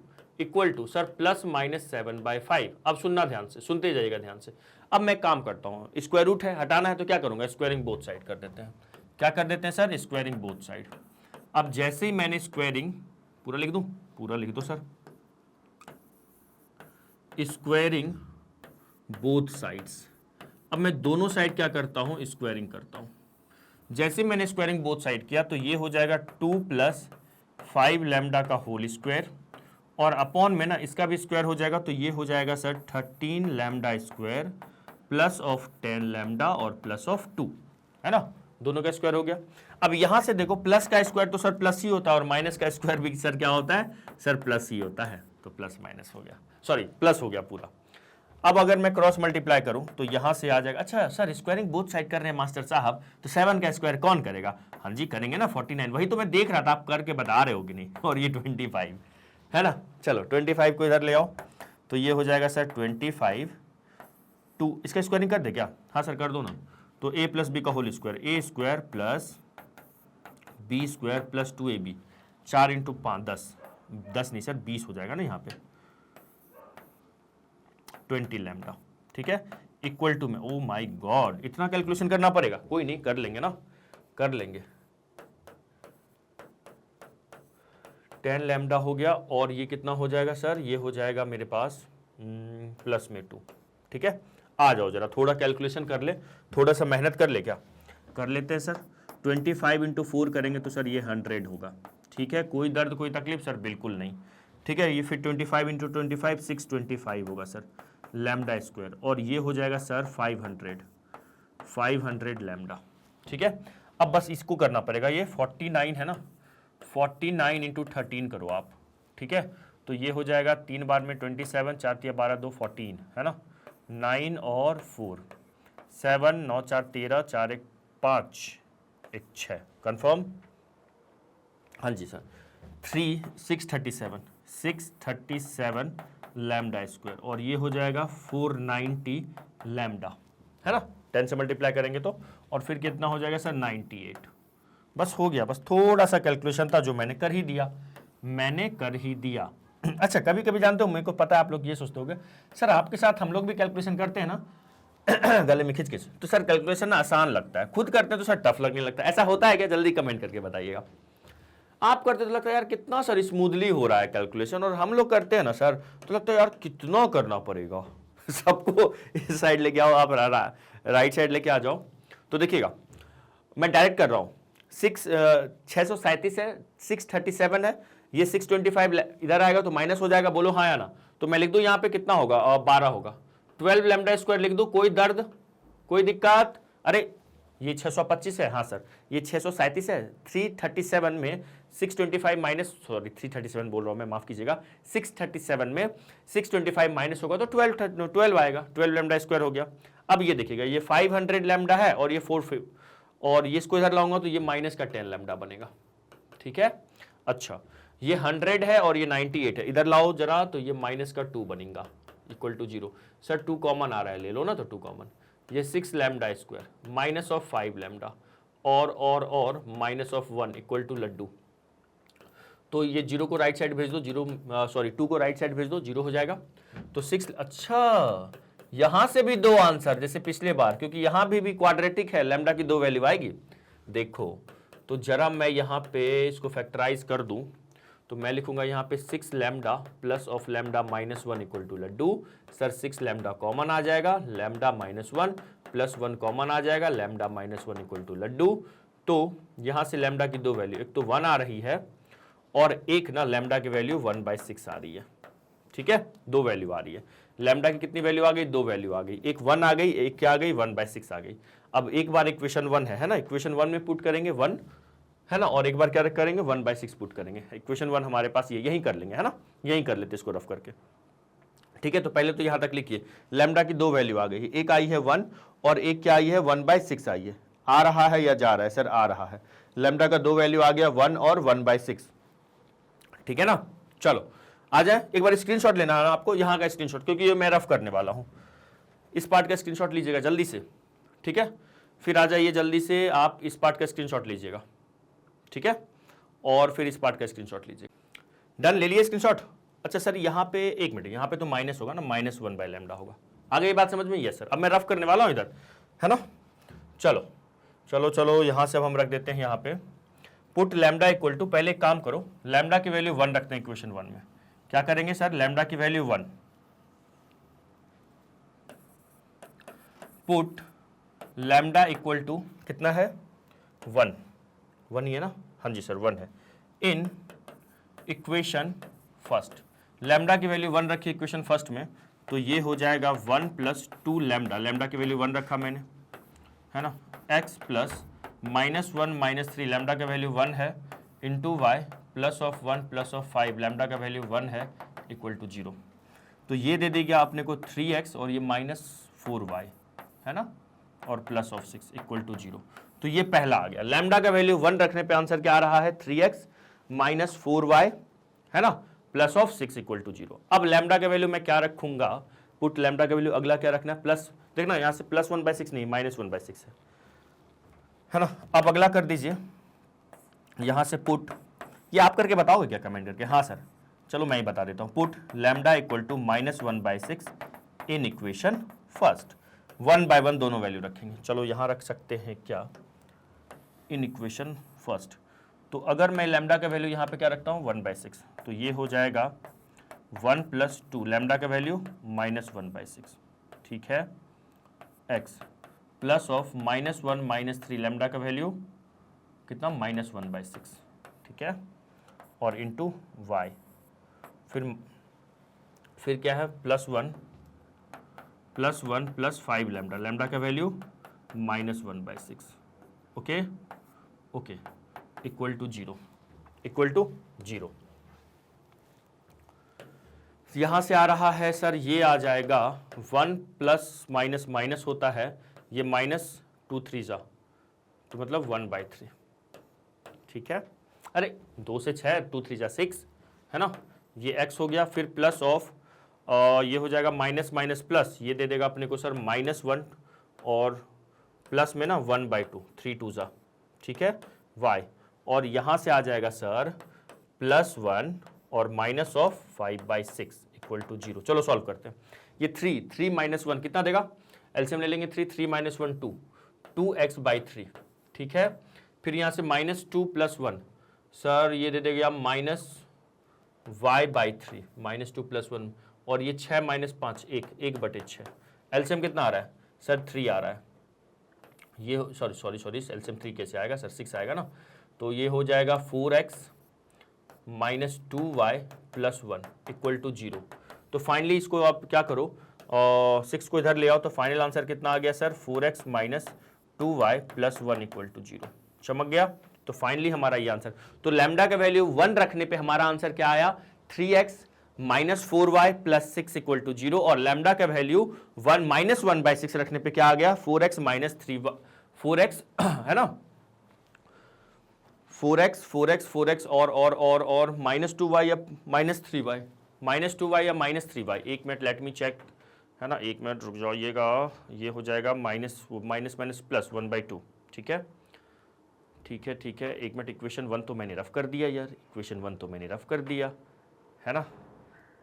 equal to sir ±7/5। अब सुनना ध्यान से, सुनते जाइएगा ध्यान से। अब मैं काम करता हूँ, स्क्वायर रूट है, हटाना है तो क्या करूँगा, स्क्वायरिंग बोथ साइड कर देते हैं। क्या कर देते हैं सर, स्क्वायरिंग बोथ साइड। अब जैसे ही मैंने स्क्वायरिंग, पूरा लिख दूँ, पूरा लिख दो सर, स्क्वायरिंग बोथ साइड्स। अब मैं दोनों साइड क्या करता हूँ, स्क्वायरिंग करता हूँ। जैसे मैंने स्क्वायरिंग बोथ साइड किया तो ये हो जाएगा 2 + 5 लैम्डा का होल स्क्वायर, और अपॉन में ना इसका भी स्क्वायर हो जाएगा, तो ये हो जाएगा sir 13 lambda square plus of 10 lambda और प्लस ऑफ 2, है ना। दोनों का स्क्वायर हो गया। अब यहां से देखो प्लस का स्क्वायर तो सर प्लस ही होता है, और माइनस का स्क्वायर भी सर क्या होता है, सर प्लस ही होता है। तो प्लस माइनस हो गया, सॉरी प्लस हो गया पूरा। अब अगर मैं क्रॉस मल्टीप्लाई करूं तो यहां से आ जाएगा, अच्छा सर स्क्वायरिंग बोथ साइड कर रहे हैं मास्टर साहब, तो 7 का स्क्वायर कौन करेगा? हाँ जी करेंगे ना, 49। वही तो मैं देख रहा था आप करके बता रहे हो कि नहीं। और ये 25 है ना। चलो 25 को इधर ले आओ, तो ये हो जाएगा सर 25 2, इसका स्क्वायरिंग कर दे क्या? हाँ सर कर दो ना। तो a + b का whole square, a square plus b square plus 2ab, 4 × 5 10 नहीं सर 20 हो जाएगा ना यहाँ पे, 20 लैम्डा, ठीक है। इक्वल टू में, ओ माय गॉड, इतना कैलकुलेशन करना पड़ेगा, कोई नहीं कर लेंगे ना, कर लेंगे। 10 लैम्डा हो गया, और ये कितना हो जाएगा सर, ये हो जाएगा मेरे पास प्लस में 2, ठीक है। आ जाओ जरा थोड़ा कैलकुलेशन कर ले, थोड़ा सा मेहनत कर ले, क्या कर लेते हैं सर। 25 × 4 करेंगे तो सर ये 100 होगा, ठीक है। कोई दर्द कोई तकलीफ सर, बिल्कुल नहीं, ठीक है। ये फिर 25 × 25 625 होगा सर लैम्डा स्क्वायर, और ये हो जाएगा सर 500 लैम्डा, ठीक है। अब बस इसको करना पड़ेगा, ये 49 है ना, 49 × 13 करो आप, ठीक है। तो ये हो जाएगा 3 बार में 27, 4 × 12 2 14, है ना। 9 और 4 7 9 4 13, 4 1 5 1 6, कन्फर्म? हाँ जी सर। 637 लैम्डा स्क्वायर, और ये हो जाएगा 490 लैम्डा, है ना, 10 से मल्टीप्लाई करेंगे तो, और फिर कितना हो जाएगा सर 98। बस हो गया, बस थोड़ा सा कैलकुलेशन था जो मैंने कर ही दिया, अच्छा कभी कभी जानते हो, मेरे को पता है आप लोग ये सोचते होंगे सर आपके साथ हम लोग भी कैलकुलेशन करते हैं ना गले में खिंच खिंच, तो सर कैलकुलेशन ना आसान लगता है, खुद करते हैं तो सर टफ लगने लगता है, ऐसा होता है क्या? जल्दी कमेंट करके बताइएगा। आप करते तो लगता है यार कितना सर स्मूथली हो रहा है कैलकुलेशन, और हम लोग करते हैं ना सर तो लगता है यार कितना करना पड़ेगा सबको इस साइड लेके आओ, आप राइट साइड लेके आ जाओ। तो देखिएगा मैं डायरेक्ट कर रहा हूँ, 637 है, 637 है, ये 625 इधर आएगा तो माइनस हो जाएगा, बोलो हाँ या ना। तो मैं लिख दूं यहाँ पे कितना होगा, 12 होगा, 12 लैम्डा स्क्वायर लिख दूं, कोई दर्द कोई दिक्कत? अरे ये 625 है, हाँ सर ये 637 है, 337 में 625 माइनस, सॉरी 337 बोल रहा हूँ मैं, माफ कीजिएगा, 637 में 625 माइनस होगा तो 12 आएगा, 12 लैम्डा स्क्वायर हो गया। अब ये देखिएगा ये 500 लैम्डा है और ये 4, और ये इसको इधर लाऊंगा तो ये माइनस का 10 लैम्डा बनेगा, ठीक है। अच्छा ये 100 है और ये 98 है, इधर लाओ जरा, तो ये माइनस का 2 बनेगा इक्वल टू 0। सर 2 कॉमन आ रहा है, ले लो ना, तो 2 कॉमन, ये 6 lambda square minus of 5 lambda और माइनस ऑफ 1 इक्वल टू लड्डू। तो ये 0 को राइट साइड भेज दो, 2 को राइट साइड भेज दो, 0 हो जाएगा। तो 6, अच्छा यहां से भी 2 आंसर जैसे पिछले बार, क्योंकि यहां भी क्वाड्रेटिक है, लैम्डा की 2 वैल्यू आएगी। देखो तो जरा मैं यहां पे इसको फैक्टराइज कर दूं, तो मैं लिखूंगा यहाँ पे 6 lambda plus of lambda minus 1 equal to लड्डू। सर 6 लैम्डा कॉमन आ जाएगा, लैम्डा माइनस 1 प्लस 1 कॉमन आ जाएगा, लैम्डा माइनस 1 इक्वल टू लड्डू। तो यहाँ से लैम्डा की 2 वैल्यू, एक तो 1 आ रही है और एक ना लैम्डा की वैल्यू 1/6 आ रही है, ठीक है, 2 वैल्यू आ रही है। लैम्डा की कितनी वैल्यू आ गई? 2 वैल्यू आ गई, एक 1 आ गई, एक क्या आ गई 1/6 आ गई। अब एक बार इक्वेशन 1 है ना, इक्वेशन 1 में पुट करेंगे 1, है ना, और एक बार क्या करेंगे 1/6 पुट करेंगे। इक्वेशन 1 हमारे पास ये यही कर लेंगे, है ना, यही कर लेते इसको रफ करके, ठीक है। तो पहले तो यहां तक लिखिए, लैम्डा की 2 वैल्यू आ गई, एक आई है 1 और एक क्या आई है 1/6 आई है। आ रहा है या जा रहा है? सर आ रहा है। लैम्डा का 2 वैल्यू आ गया 1 और 1/6, ठीक है ना। चलो आ जाए, एक बार स्क्रीनशॉट लेना है आपको, यहाँ का स्क्रीनशॉट, क्योंकि ये मैं रफ करने वाला हूं। इस पार्ट का स्क्रीनशॉट लीजिएगा जल्दी से, ठीक है। फिर आ जाइए जल्दी से आप इस पार्ट का स्क्रीनशॉट लीजिएगा, ठीक है, और फिर इस पार्ट का स्क्रीनशॉट लीजिए। डन, ले लिए स्क्रीनशॉट। अच्छा सर यहाँ पे एक मिनट, यहाँ पे तो माइनस होगा ना, -1 लैम्डा होगा। आगे ये बात समझ में? Yes sir. अब मैं रफ करने वाला हूँ इधर, है ना। चलो चलो चलो यहाँ से अब हम रख देते हैं यहाँ पे पुट लैम्डा इक्वल टू, पहले एक काम करो, लैम्डा की वैल्यू 1 रखते हैं इक्वेशन 1 में। क्या करेंगे सर? लैम्डा की value 1, put lambda equal to कितना है 1 ही है ना, हाँ जी सर 1 है, इन इक्वेशन फर्स्ट। लैम्डा की वैल्यू 1 रखी इक्वेशन फर्स्ट में, तो ये हो जाएगा 1 + 2 लैम्डा, लैम्डा की वैल्यू 1 रखा मैंने, है ना, x प्लस -1 - 3 लैम्डा का वैल्यू 1 है, into y plus of 1 plus of 5 lambda का वैल्यू 1 है इक्वल टू 0। तो ये दे देगा आपने को 3x और ये -4y, है ना, और प्लस ऑफ 6 इक्वल टू 0। तो ये पहला आ गया, लैम्डा का वैल्यू 1 रखने पे आंसर क्या आ रहा है 3x - 4y, है ना, प्लस ऑफ 6 इक्वल टू 0। अब लैम्डा का वैल्यू मैं क्या रखूंगा, पुट लैम्डा का वैल्यू अगला क्या रखना है, प्लस, देखना यहाँ से +1/6 नहीं -1/6 है ना। अब अगला कर दीजिए, यहाँ से पुट, ये आप करके बताओगे क्या कमेंट करके? हाँ सर, चलो मैं ही बता देता हूँ, put lambda equal to -1/6 in equation first. 1/1 दोनों वैल्यू रखेंगे, चलो यहाँ रख सकते हैं क्या, इन इक्वेशन फर्स्ट। तो अगर मैं लैम्डा का वैल्यू यहाँ पे क्या रखता हूँ 1/6, तो ये हो जाएगा 1 + 2 लैम्डा का वैल्यू -1/6, ठीक है, x प्लस ऑफ -1 - 3 लैम्डा का वैल्यू कितना -1/6, ठीक है, और इंटू y, फिर क्या है +1 + 5 लैम्डा, लैम्डा का value -1/6, okay okay, equal to 0। यहां से आ रहा है सर, ये आ जाएगा 1 प्लस माइनस माइनस होता है, ये -2 3 तो मतलब 1/3, ठीक है। अरे 2 से 6, 2 3 6, है ना, ये x हो गया, फिर प्लस ऑफ ये हो जाएगा माइनस माइनस प्लस, ये दे देगा अपने को सर -1 और प्लस में ना 1/2, 3 2 जा, ठीक है, y, और यहाँ से आ जाएगा सर +1 और -5/6 = 0। चलो सॉल्व करते हैं। ये 3 - 1 कितना देगा, एलसीएम ले लेंगे 3 3 - 1 2, 2x/3, ठीक है। फिर यहाँ से -2 + 1 सर ये दे देगा -y/3, -2 + 1, और ये 6 - 5 1/6। एलसीएम कितना आ रहा है सर, 3 आ रहा है। ये सॉरी एलसीएम 3 कैसे आएगा सर, 6 आएगा ना। तो ये हो जाएगा 4x - 2y + 1 = 0। तो फाइनली इसको आप क्या करो, 6 को इधर ले आओ, तो फाइनल आंसर कितना आ गया सर, 4x - 2y + 1 = 0। चमक गया। तो फाइनली हमारा ये आंसर, तो लैम्डा का वैल्यू 1 रखने पे हमारा आंसर क्या आया, 3x - 4y + 6 = 0, और लैम्डा का वैल्यू 1 - 1/6 रखने पे क्या आ गया, 4x - 3y, 4x है ना, 4x और -2y या -3y, -2y या -3y। 1 minute let me check, है ना, 1 मिनट रुक जाइएगा। ये हो जाएगा माइनस प्लस 1/2, ठीक है, ठीक है, ठीक है। 1 मिनट, इक्वेशन 1 तो मैंने रफ कर दिया यार, इक्वेशन 1 तो मैंने रफ कर दिया, है ना।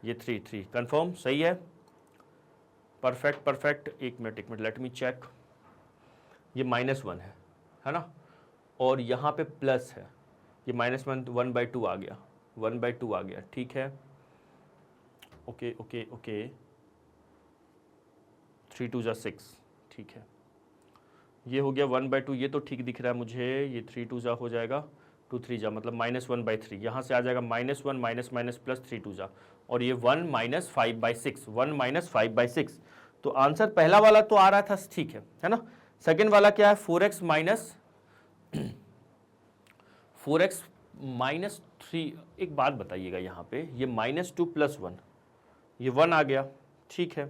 ये 3 कंफर्म सही है, perfect perfect. 1 minute let me check. ये -1 है ना, और यहाँ पे प्लस है, ये -1 1/2 आ गया, 1/2 आ गया, ठीक है। ओके ओके ओके, 3 2 जा 6, ठीक है। ये हो गया 1/2, ये तो ठीक दिख रहा है मुझे। ये 3 2 जा हो जाएगा 2 3 जा, मतलब -1/3। यहाँ से आ जाएगा -1 माइनस प्लस 3 2 जा, और ये 1 - 5/6, 1 - 5/6। तो आंसर पहला वाला तो आ रहा था, ठीक है ना। सेकेंड वाला क्या है, 4x - 3। एक बात बताइएगा यहाँ पे, ये -2 + 1, ये 1 आ गया, ठीक है।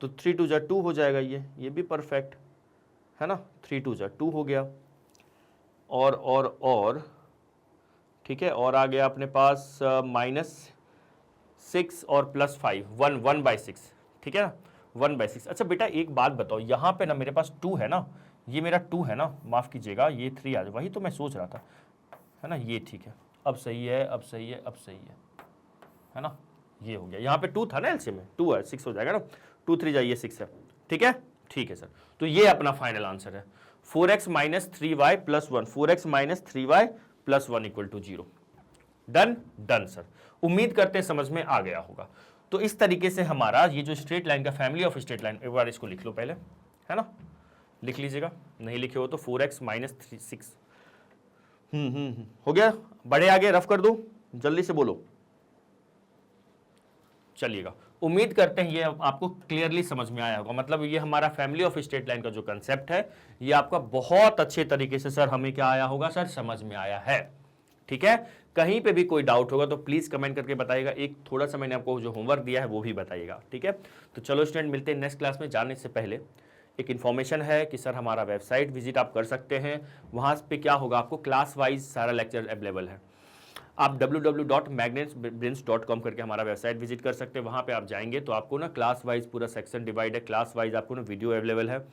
तो 3 2 जा 2 हो जाएगा, ये भी परफेक्ट है ना, 3 2 जा 2 हो गया, और ठीक है, और आ गया अपने पास -6 और +5, 1/6, ठीक है ना, 1/6। अच्छा बेटा एक बात बताओ, यहाँ पे ना मेरे पास 2 है ना, ये मेरा 2 है ना, माफ़ कीजिएगा, ये 3 आ जाए, वही तो मैं सोच रहा था, है ना। ये ठीक है, अब सही है, अब सही है, अब सही है ना। ये हो गया, यहाँ पे 2 था ना, एलसीएम में 2 है, 6 हो जाएगा ना, 2 3 जाइए 6 है, ठीक है, ठीक है सर। तो ये अपना फाइनल आंसर है, 4x - 3y + 1, 4x - 3y + 1 = 0। Done sir. उम्मीद करते हैं समझ में आ गया होगा। तो इस तरीके से हमारा ये जो स्ट्रेट लाइन का फैमिली ऑफ स्ट्रेट लाइन, एक बार इसको लिख लो पहले, है ना, लिख लीजिएगा, नहीं लिखे हो तो 4x - 6 हो गया। बड़े आगे रफ कर दो, जल्दी से बोलो। चलिएगा, उम्मीद करते हैं ये आपको क्लियरली समझ में आया होगा। मतलब ये हमारा फैमिली ऑफ स्ट्रेट लाइन का जो कंसेप्ट है, ये आपका बहुत अच्छे तरीके से सर हमें क्या आया होगा सर, समझ में आया है, ठीक है। कहीं पे भी कोई डाउट होगा तो प्लीज कमेंट करके बताइएगा। एक थोड़ा सा मैंने आपको जो होमवर्क दिया है वो भी बताइएगा, ठीक है। तो चलो स्टूडेंट, मिलते हैं नेक्स्ट क्लास में। जाने से पहले एक इन्फॉर्मेशन है कि सर हमारा वेबसाइट विजिट आप कर सकते हैं। वहाँ पे क्या होगा, आपको क्लास वाइज सारा लेक्चर अवेलेबल है। आप www.magnetsbrains.com करके हमारा वेबसाइट विजिट कर सकते हैं। वहाँ पे आप जाएंगे तो आपको ना क्लास वाइज पूरा सेक्शन डिवाइड है, क्लास वाइज आपको ना वीडियो अवेलेबल है।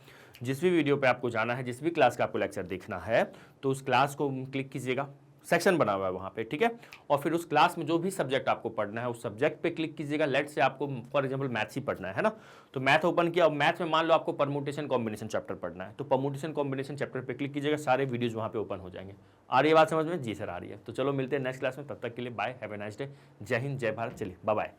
जिस भी वीडियो पे आपको जाना है, जिस भी क्लास का आपको लेक्चर देखना है, तो उस क्लास को क्लिक कीजिएगा, सेक्शन बना हुआ है वहाँ पे, ठीक है। और फिर उस क्लास में जो भी सब्जेक्ट आपको पढ़ना है, उस सब्जेक्ट पे क्लिक कीजिएगा। लेट से आपको फॉर एग्जांपल मैथ्स ही पढ़ना है ना, तो मैथ ओपन किया, और मैथ में मान लो आपको परमुटेशन कॉम्बिनेशन चैप्टर पढ़ना है, तो परमुटेशन कॉम्बिनेशन चैप्टर पे क्लिक कीजिएगा, सारे वीडियोज वहाँ पे ओपन हो जाएंगे। आ रही है बात समझ में? जी सर आ रही है। तो चलो मिलते हैं नेक्स्ट क्लास में, तब तक के लिए bye, have a nice day. जय हिंद, जय भारत। चलिए बाय बाय।